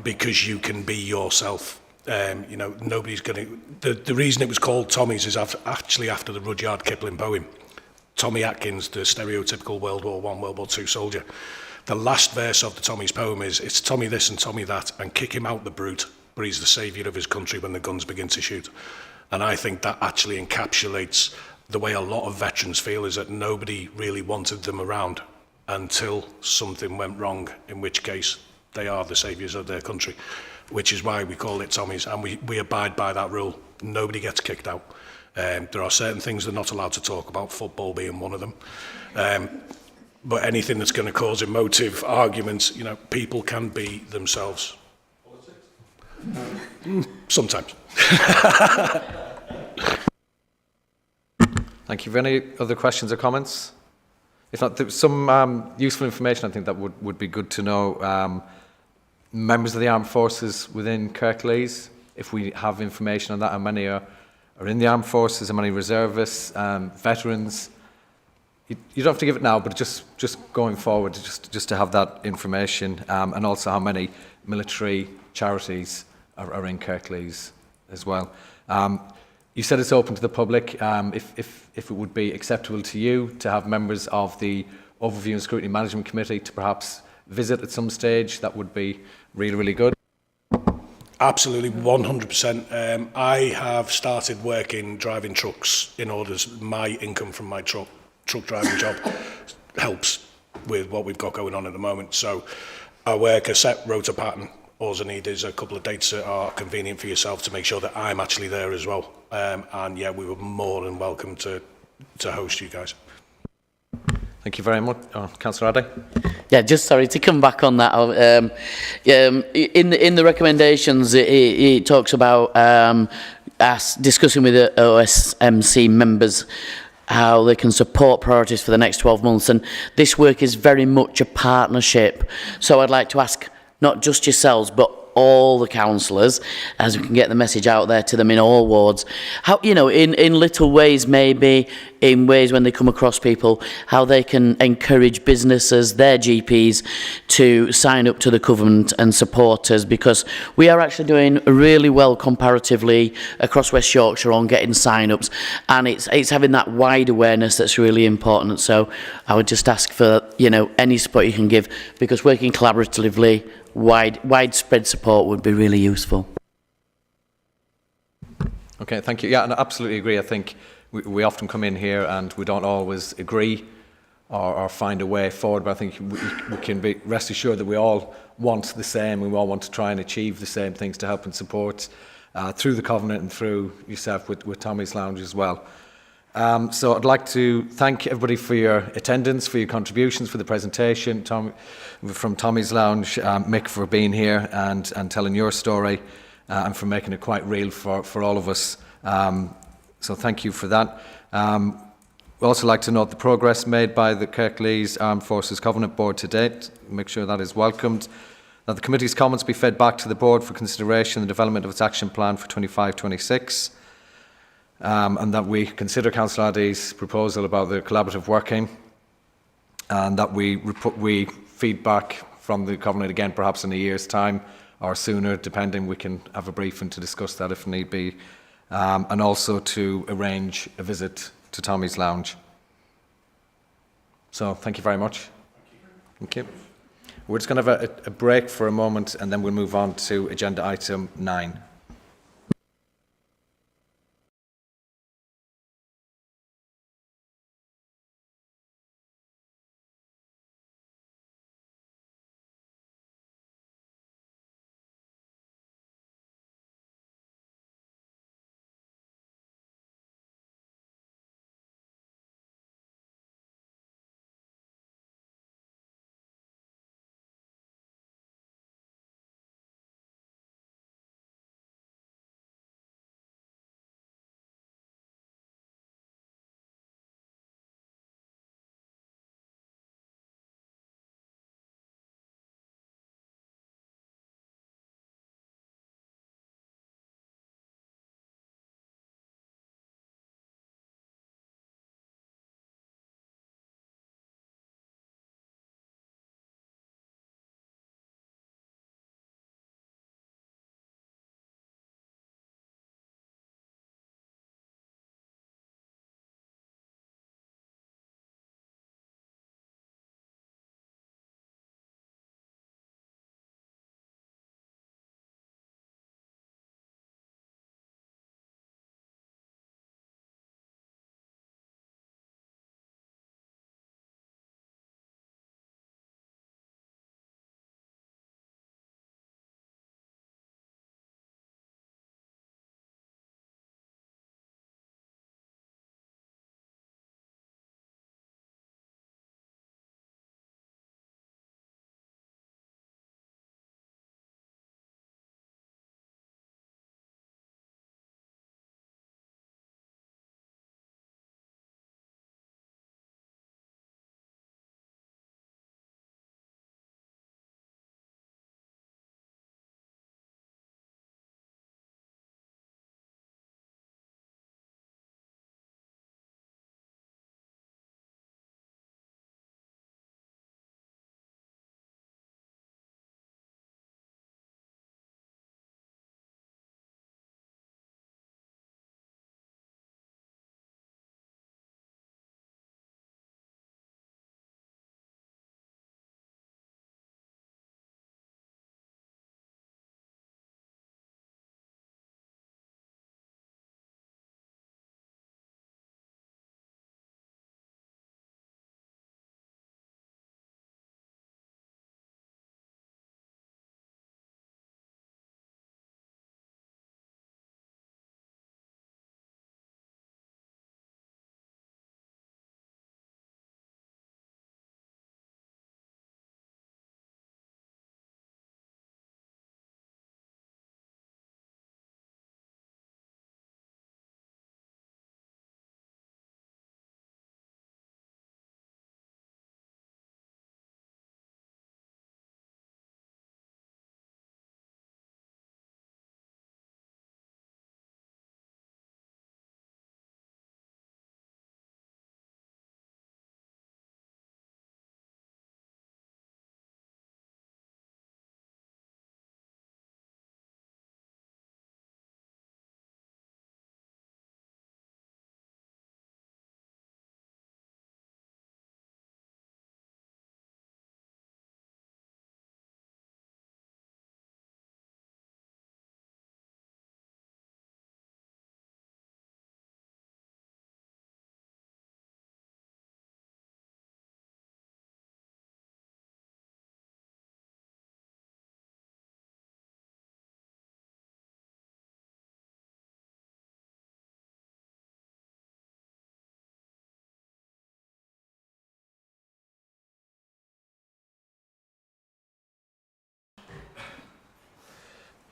because you can be yourself." You know, nobody's going to... The reason it was called Tommy's is actually after the Rudyard Kipling poem. Tommy Atkins, the stereotypical World War I, World War II soldier. The last verse of the Tommy's poem is, "It's Tommy this and Tommy that, and kick him out the brute, but he's the saviour of his country when the guns begin to shoot." And I think that actually encapsulates the way a lot of veterans feel, is that nobody really wanted them around until something went wrong, in which case they are the saviours of their country, which is why we call it Tommy's, and we abide by that rule. Nobody gets kicked out. There are certain things they're not allowed to talk about, football being one of them. But anything that's going to cause emotive arguments, you know, people can be themselves. Politics? Sometimes. Thank you. Any other questions or comments? If not, there's some useful information I think that would be good to know. Members of the armed forces within Kirklees, if we have information on that, how many are in the armed forces, how many reservists, veterans. You don't have to give it now, but just going forward, just to have that information, and also how many military charities are in Kirklees as well. You said it's open to the public. If it would be acceptable to you to have members of the Overview and Scrutiny Management Committee to perhaps visit at some stage, that would be really, really good. Absolutely, 100%. I have started working driving trucks in order my income from my truck driving job helps with what we've got going on at the moment. So I work a set rota pattern. All I need is a couple of dates that are convenient for yourself to make sure that I'm actually there as well. And yeah, we were more than welcome to host you guys. Thank you very much. Councillor Addy. Yeah, just sorry to come back on that. In the recommendations, it talks about us discussing with the OSMC members how they can support priorities for the next 12 months. And this work is very much a partnership. So I'd like to ask not just yourselves, but all the councillors, as we can get the message out there to them in all wards, how, you know, in little ways, maybe in ways when they come across people, how they can encourage businesses, their GPs, to sign up to the Covenant and support us, because we are actually doing really well comparatively across West Yorkshire on getting sign-ups, and it's having that wide awareness that's really important. So I would just ask for, you know, any support you can give, because working collaboratively, widespread support would be really useful. Okay, thank you. Yeah, and I absolutely agree. I think we often come in here and we don't always agree or find a way forward, but I think we can be rest assured that we all want the same. We all want to try and achieve the same things to help and support through the Covenant and through yourself with Tommy's Lounge as well. So I'd like to thank everybody for your attendance, for your contributions, for the presentation. From Tommy's Lounge, Mick, for being here and telling your story and for making it quite real for all of us. So thank you for that. We'd also like to note the progress made by the Kirklees Armed Forces Covenant Board to date. Make sure that is welcomed. That the committee's comments be fed back to the board for consideration and development of its action plan for 25-26. And that we consider Councillor Addy's proposal about the collaborative working, and that we feedback from the Covenant again perhaps in a year's time or sooner, depending. We can have a briefing to discuss that if need be, and also to arrange a visit to Tommy's Lounge. So thank you very much. Thank you. We're just going to have a break for a moment and then we'll move on to agenda item 9.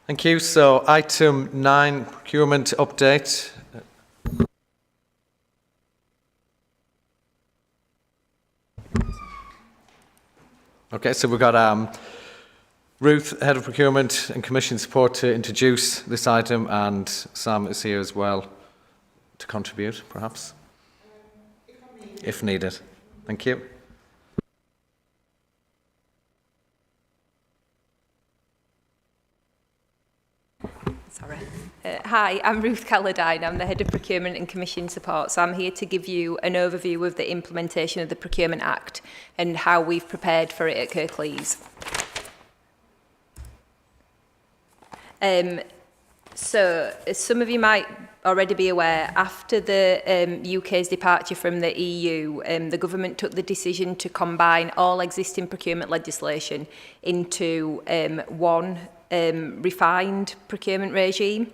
Thank you. So item 9, procurement update. Okay, so we've got Ruth, Head of Procurement and Commission Support, to introduce this item, and Sam is here as well to contribute, perhaps, if needed. Thank you. Sorry. Hi, I'm Ruth Calladine. I'm the Head of Procurement and Commission Support. So I'm here to give you an overview of the implementation of the Procurement Act and how we've prepared for it at Kirklees. So, as some of you might already be aware, after the UK's departure from the EU, the government took the decision to combine all existing procurement legislation into one refined procurement regime.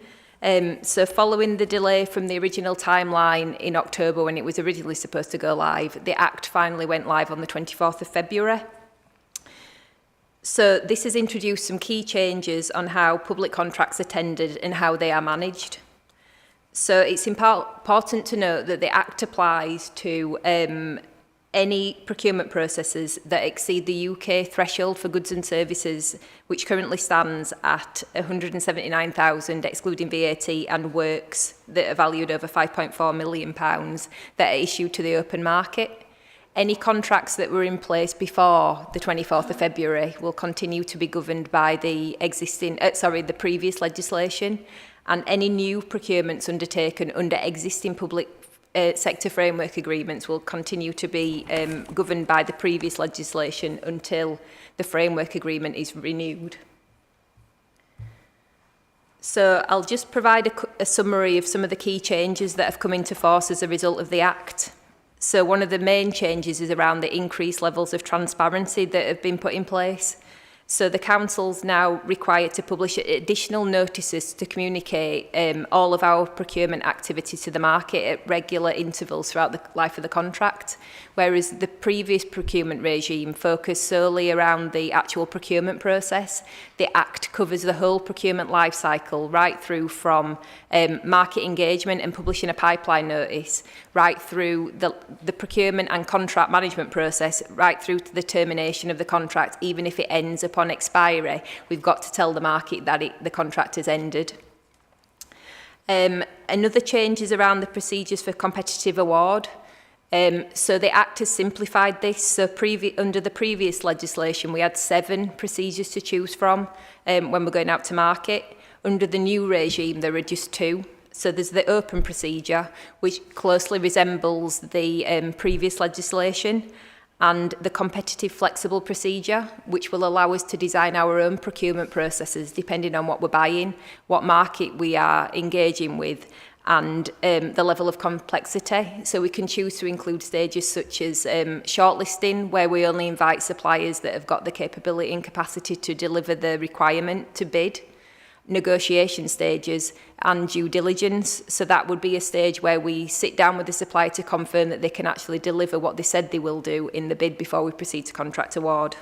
So following the delay from the original timeline in October when it was originally supposed to go live, the Act finally went live on the 24th of February. So this has introduced some key changes on how public contracts are tendered and how they are managed. So it's important to note that the Act applies to any procurement processes that exceed the UK threshold for goods and services, which currently stands at 179,000 excluding VAT, and works that are valued over £5.4 million that are issued to the open market. Any contracts that were in place before the 24th of February will continue to be governed by the the previous legislation, and any new procurements undertaken under existing public sector framework agreements will continue to be governed by the previous legislation until the framework agreement is renewed. So I'll just provide a summary of some of the key changes that have come into force as a result of the Act. So one of the main changes is around the increased levels of transparency that have been put in place. So the council's now required to publish additional notices to communicate all of our procurement activities to the market at regular intervals throughout the life of the contract, whereas the previous procurement regime focused solely around the actual procurement process. The Act covers the whole procurement life cycle, right through from market engagement and publishing a pipeline notice, right through the procurement and contract management process, right through to the termination of the contract. Even if it ends upon expiry, we've got to tell the market that the contract has ended. Another change is around the procedures for competitive award. So the Act has simplified this. So under the previous legislation, we had 7 procedures to choose from when we're going out to market. Under the new regime, there are just 2. So there's the open procedure, which closely resembles the previous legislation, and the competitive flexible procedure, which will allow us to design our own procurement processes depending on what we're buying, what market we are engaging with, and the level of complexity. So we can choose to include stages such as shortlisting, where we only invite suppliers that have got the capability and capacity to deliver the requirement to bid, negotiation stages, and due diligence. So that would be a stage where we sit down with the supplier to confirm that they can actually deliver what they said they will do in the bid before we proceed to contract award.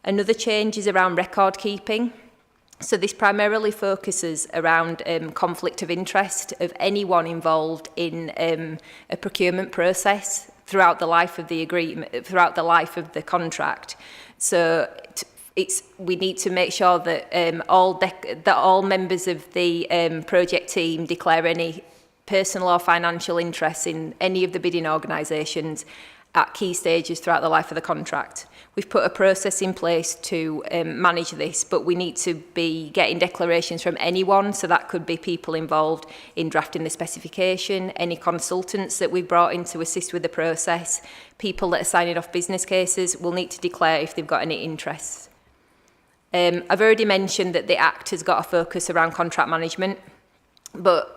Another change is around record keeping. So this primarily focuses around conflict of interest of anyone involved in a procurement process throughout the life of the agreement, throughout the life of the contract. So we need to make sure that all members of the project team declare any personal or financial interests in any of the bidding organisations at key stages throughout the life of the contract. We've put a process in place to manage this, but we need to be getting declarations from anyone, so that could be people involved in drafting the specification, any consultants that we've brought in to assist with the process, people that are signing off business cases will need to declare if they've got any interests. I've already mentioned that the Act has got a focus around contract management, but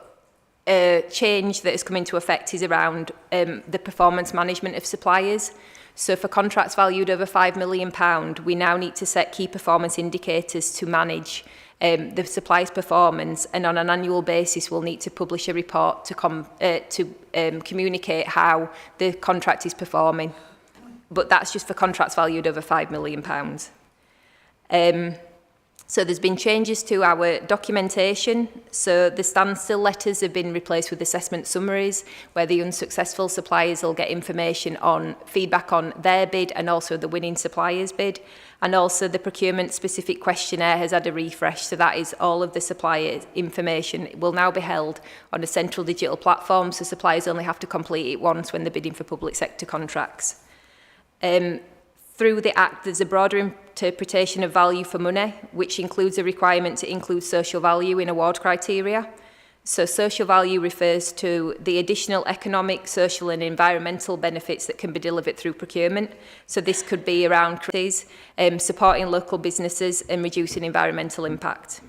a change that has come into effect is around the performance management of suppliers. So for contracts valued over £5 million, we now need to set key performance indicators to manage the supplier's performance, and on an annual basis we'll need to publish a report to communicate how the contract is performing. But that's just for contracts valued over £5 million. So there's been changes to our documentation. So the standstill letters have been replaced with assessment summaries, where the unsuccessful suppliers will get information on feedback on their bid and also the winning supplier's bid. And also the procurement specific questionnaire has had a refresh. So that is all of the suppliers' information will now be held on a central digital platform. So suppliers only have to complete it once when they're bidding for public sector contracts. Through the Act, there's a broader interpretation of value for money, which includes a requirement to include social value in award criteria. So social value refers to the additional economic, social and environmental benefits that can be delivered through procurement. So this could be around supporting local businesses and reducing environmental impact.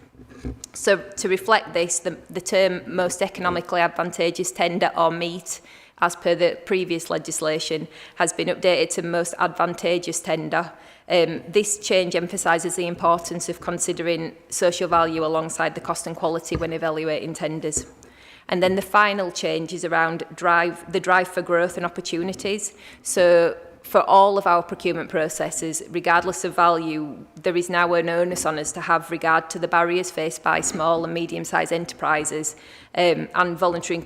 So to reflect this, the term most economically advantageous tender or meet, as per the previous legislation, has been updated to most advantageous tender. This change emphasises the importance of considering social value alongside the cost and quality when evaluating tenders. And then the final change is around the drive for growth and opportunities. So for all of our procurement processes, regardless of value, there is now an onus on us to have regard to the barriers faced by small and medium-sized enterprises and voluntary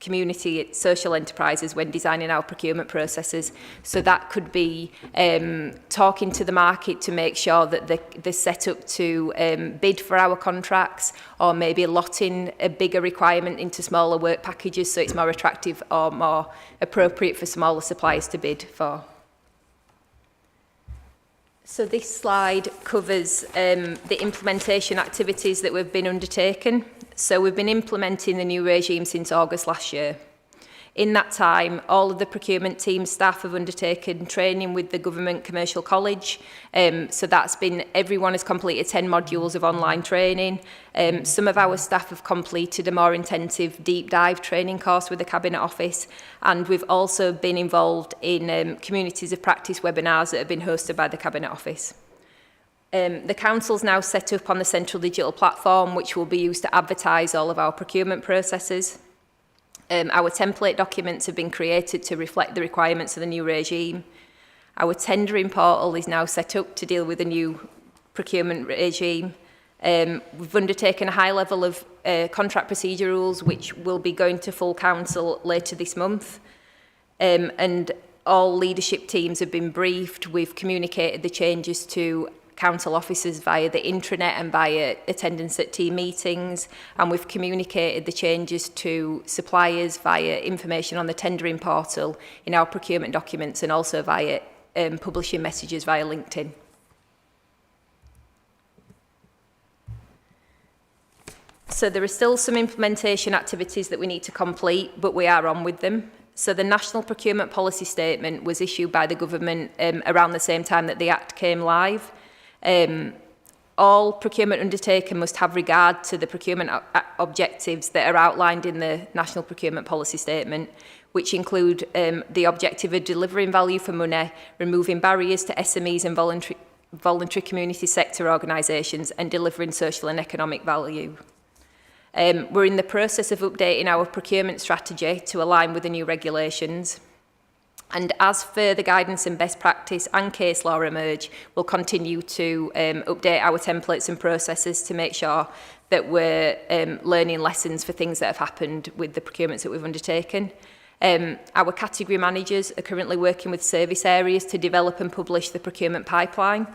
community social enterprises when designing our procurement processes. So that could be talking to the market to make sure that they're set up to bid for our contracts, or maybe allotting a bigger requirement into smaller work packages so it's more attractive or more appropriate for smaller suppliers to bid for. So this slide covers the implementation activities that we've been undertaken. So we've been implementing the new regime since August last year. In that time, all of the procurement team staff have undertaken training with the Government Commercial College. So that's been, everyone has completed 10 modules of online training. Some of our staff have completed a more intensive deep dive training course with the Cabinet Office. And we've also been involved in communities of practice webinars that have been hosted by the Cabinet Office. The Council's now set up on the central digital platform, which will be used to advertise all of our procurement processes. Our template documents have been created to reflect the requirements of the new regime. Our tendering portal is now set up to deal with the new procurement regime. We've undertaken a high level of contract procedure rules, which will be going to full council later this month. And all leadership teams have been briefed. We've communicated the changes to council officers via the intranet and via attendance at team meetings, and we've communicated the changes to suppliers via information on the tendering portal in our procurement documents, and also via publishing messages via LinkedIn. So there are still some implementation activities that we need to complete, but we are on with them. So the National Procurement Policy Statement was issued by the government around the same time that the Act came live. All procurement undertaken must have regard to the procurement objectives that are outlined in the National Procurement Policy Statement, which include the objective of delivering value for money, removing barriers to SMEs and voluntary community sector organisations, and delivering social and economic value. We're in the process of updating our procurement strategy to align with the new regulations. And as further guidance and best practice and case law emerge, we'll continue to update our templates and processes to make sure that we're learning lessons for things that have happened with the procurements that we've undertaken. Our category managers are currently working with service areas to develop and publish the procurement pipeline.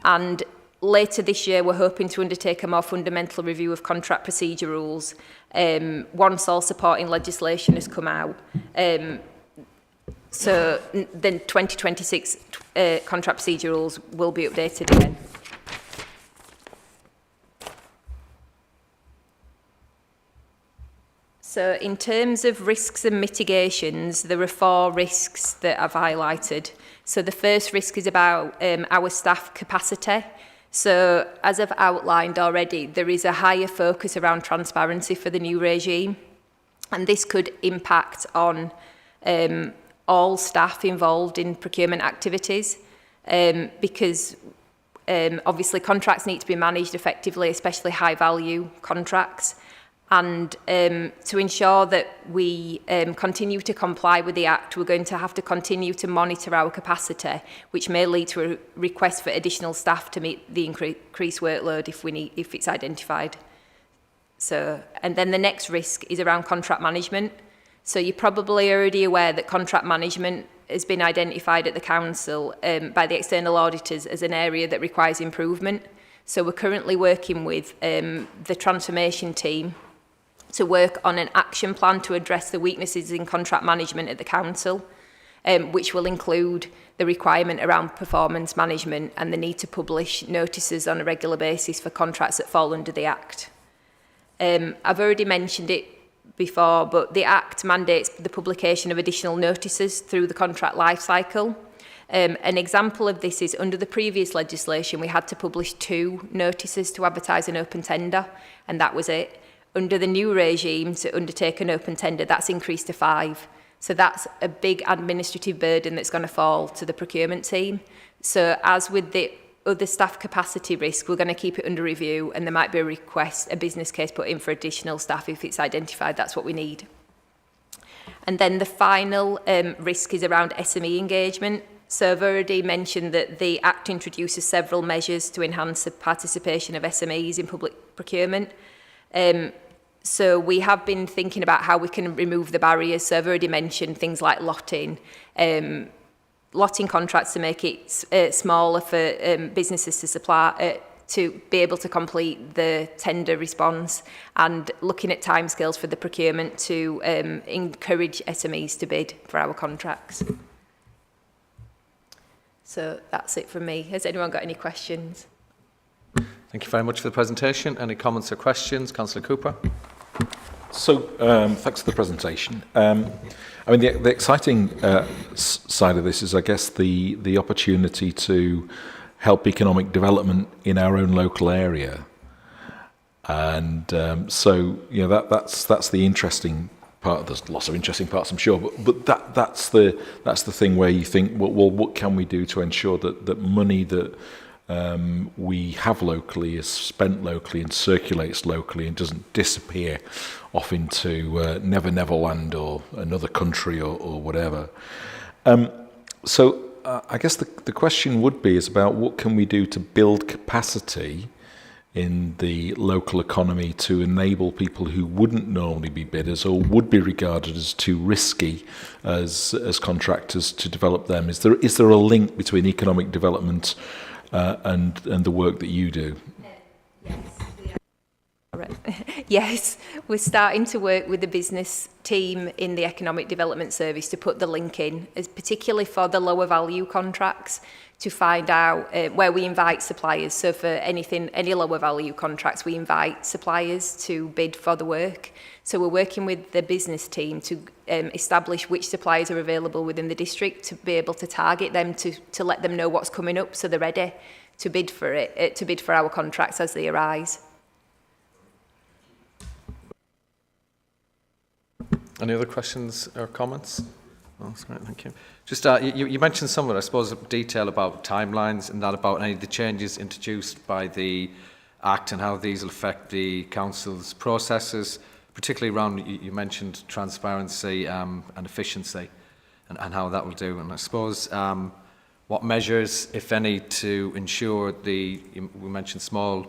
And later this year, we're hoping to undertake a more fundamental review of contract procedure rules once all supporting legislation has come out. So then 2026 contract procedure rules will be updated again. So in terms of risks and mitigations, there are 4 risks that I've highlighted. So the first risk is about our staff capacity. So as I've outlined already, there is a higher focus around transparency for the new regime, and this could impact on all staff involved in procurement activities, because obviously contracts need to be managed effectively, especially high value contracts. And to ensure that we continue to comply with the Act, we're going to have to continue to monitor our capacity, which may lead to a request for additional staff to meet the increased workload if it's identified. So, and then the next risk is around contract management. So you're probably already aware that contract management has been identified at the Council by the external auditors as an area that requires improvement. So we're currently working with the transformation team to work on an action plan to address the weaknesses in contract management at the Council, which will include the requirement around performance management and the need to publish notices on a regular basis for contracts that fall under the Act. I've already mentioned it before, but the Act mandates the publication of additional notices through the contract life cycle. An example of this is under the previous legislation, we had to publish 2 notices to advertise an open tender, and that was it. Under the new regime to undertake an open tender, that's increased to 5. So that's a big administrative burden that's going to fall to the procurement team. So as with the other staff capacity risk, we're going to keep it under review, and there might be a business case put in for additional staff if it's identified that's what we need. And then the final risk is around SME engagement. So I've already mentioned that the Act introduces several measures to enhance the participation of SMEs in public procurement. So we have been thinking about how we can remove the barriers. So I've already mentioned things like lotting contracts to make it smaller for businesses to supply, to be able to complete the tender response, and looking at timescales for the procurement to encourage SMEs to bid for our contracts. So that's it from me. Has anyone got any questions? Thank you very much for the presentation. Any comments or questions? Councillor Cooper. So, thanks for the presentation. I mean, the exciting side of this is, I guess, the opportunity to help economic development in our own local area, and so you know that's the interesting part. There's lots of interesting parts, I'm sure, but that's the thing where you think, well, what can we do to ensure that money that we have locally is spent locally and circulates locally and doesn't disappear off into Never Land or another country or whatever. So I guess the question would be is about what can we do to build capacity in the local economy to enable people who wouldn't normally be bidders or would be regarded as too risky as contractors to develop them. Is there a link between economic development and the work that you do? Yes, we're starting to work with the business team in the Economic Development Service to put the link in, particularly for the lower value contracts, to find out where we invite suppliers. So for any lower value contracts, we invite suppliers to bid for the work. So we're working with the business team to establish which suppliers are available within the district, to be able to target them, to let them know what's coming up so they're ready to bid for it, to bid for our contracts as they arise. Any other questions or comments? Oh, that's great, thank you. Just you mentioned some of it, I suppose, detail about timelines and that about any of the changes introduced by the Act and how these will affect the Council's processes, particularly around, you mentioned transparency and efficiency and how that will do. And I suppose what measures, if any, to ensure we mentioned small,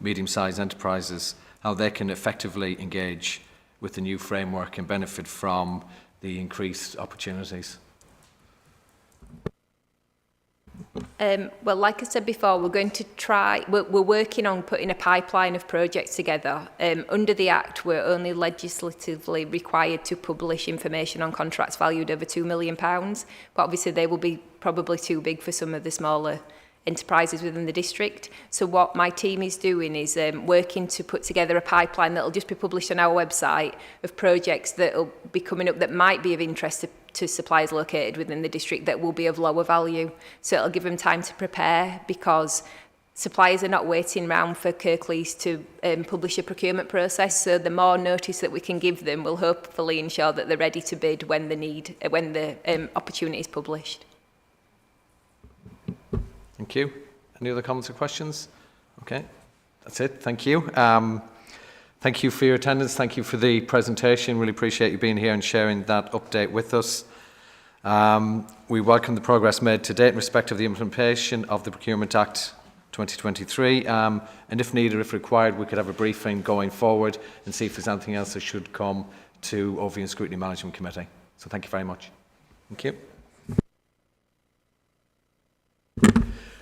medium-sized enterprises, how they can effectively engage with the new framework and benefit from the increased opportunities? Well, like I said before, we're working on putting a pipeline of projects together. Under the Act, we're only legislatively required to publish information on contracts valued over £2 million, but obviously they will be probably too big for some of the smaller enterprises within the district. So what my team is doing is working to put together a pipeline that will just be published on our website of projects that will be coming up that might be of interest to suppliers located within the district that will be of lower value. So it'll give them time to prepare, because suppliers are not waiting around for Kirklees to publish a procurement process. So the more notice that we can give them will hopefully ensure that they're ready to bid when the opportunity is published. Thank you. Any other comments or questions? Okay, that's it. Thank you. Thank you for your attendance. Thank you for the presentation. Really appreciate you being here and sharing that update with us. We welcome the progress made to date in respect of the implementation of the Procurement Act 2023. And if needed, if required, we could have a briefing going forward and see if there's anything else that should come to Overview and Scrutiny Management Committee. So thank you very much. Thank you.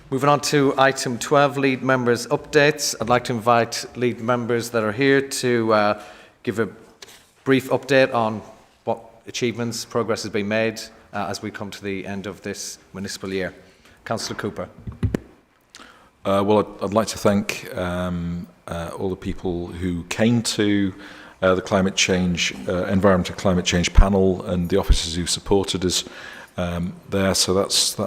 Moving on to item 12, lead members' updates. I'd like to invite lead members that are here to give a brief update on what achievements, progress has been made as we come to the end of this municipal year. Councillor Cooper. Well, I'd like to thank all the people who came to the climate change, environmental climate change panel, and the officers who supported us there. So that's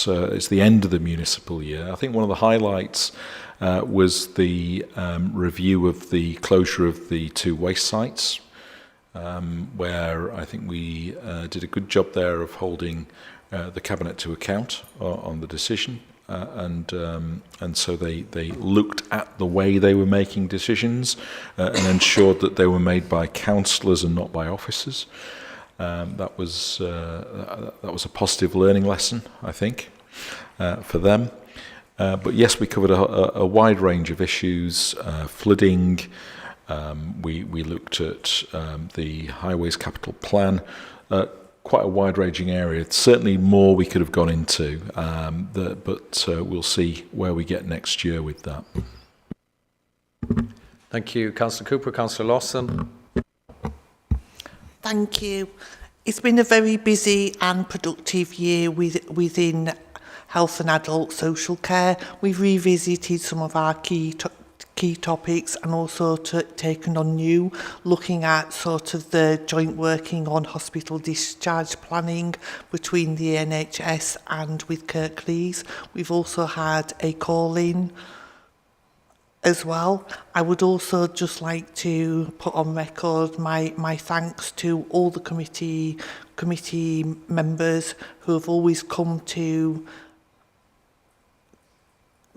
it's the end of the municipal year. I think one of the highlights was the review of the closure of the 2 waste sites, where I think we did a good job there of holding the Cabinet to account on the decision. And so they looked at the way they were making decisions and ensured that they were made by councillors and not by officers. That was a positive learning lesson, I think, for them. But yes, we covered a wide range of issues, flooding. We looked at the Highways Capital Plan. Quite a wide-ranging area. It's certainly more we could have gone into, but we'll see where we get next year with that. Thank you, Councillor Cooper. Councillor Lawson. Thank you. It's been a very busy and productive year within health and adult social care. We've revisited some of our key topics and also taken on new, looking at sort of the joint working on hospital discharge planning between the NHS and with Kirklees. We've also had a call-in as well. I would also just like to put on record my thanks to all the committee members who have always come to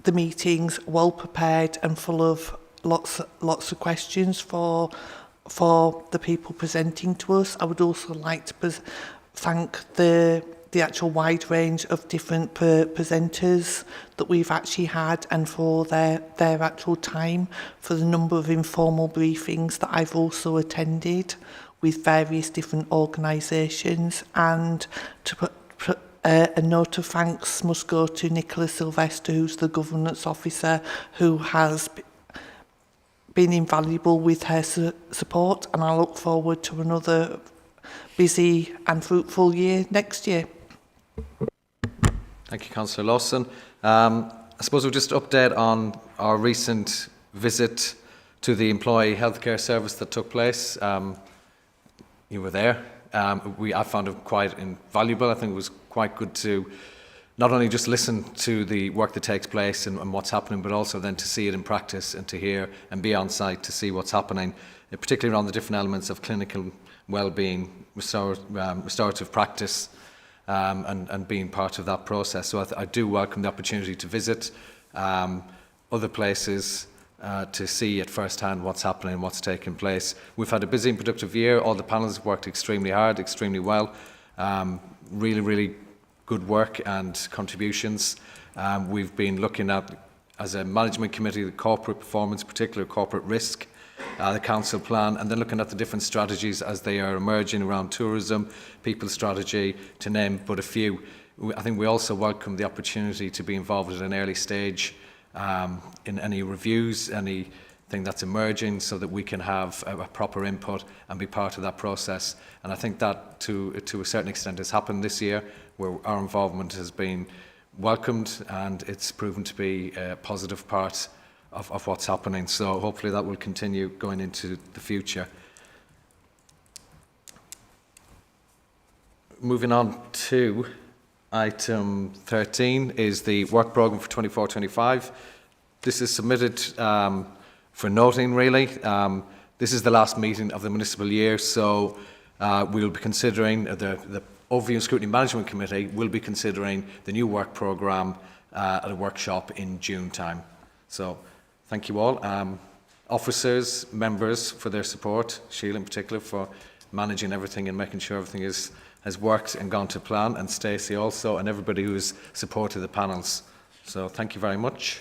the meetings well prepared and full of lots of questions for the people presenting to us. I would also like to thank the actual wide range of different presenters that we've actually had, and for their actual time, for the number of informal briefings that I've also attended with various different organisations. And to put a note of thanks must go to Nicola Sylvester, who's the governance officer, who has been invaluable with her support, and I look forward to another busy and fruitful year next year. Thank you, Councillor Lawson. I suppose we'll just update on our recent visit to the employee healthcare service that took place. You were there. I found it quite invaluable. I think it was quite good to not only just listen to the work that takes place and what's happening, but also then to see it in practice and to hear and be on site to see what's happening, particularly around the different elements of clinical well-being, restorative practice, and being part of that process. So I do welcome the opportunity to visit other places, to see at first hand what's happening and what's taking place. We've had a busy and productive year. All the panels have worked extremely hard, extremely well. Really, really good work and contributions. We've been looking at, as a management committee, the corporate performance, particularly corporate risk, the council plan, and then looking at the different strategies as they are emerging around tourism, people strategy, to name but a few. I think we also welcome the opportunity to be involved at an early stage in any reviews, anything that's emerging, so that we can have a proper input and be part of that process. And I think that to a certain extent has happened this year, where our involvement has been welcomed and it's proven to be a positive part of what's happening. So hopefully that will continue going into the future. Moving on to item 13 is the work programme for 24-25. This is submitted for noting, really. This is the last meeting of the municipal year, so we'll be considering, the Overview and Scrutiny Management Committee will be considering the new work programme at a workshop in June time. So thank you all. officers, members for their support, Sheila in particular for managing everything and making sure everything has worked and gone to plan, and Stacey also, and everybody who's supported the panels. So thank you very much.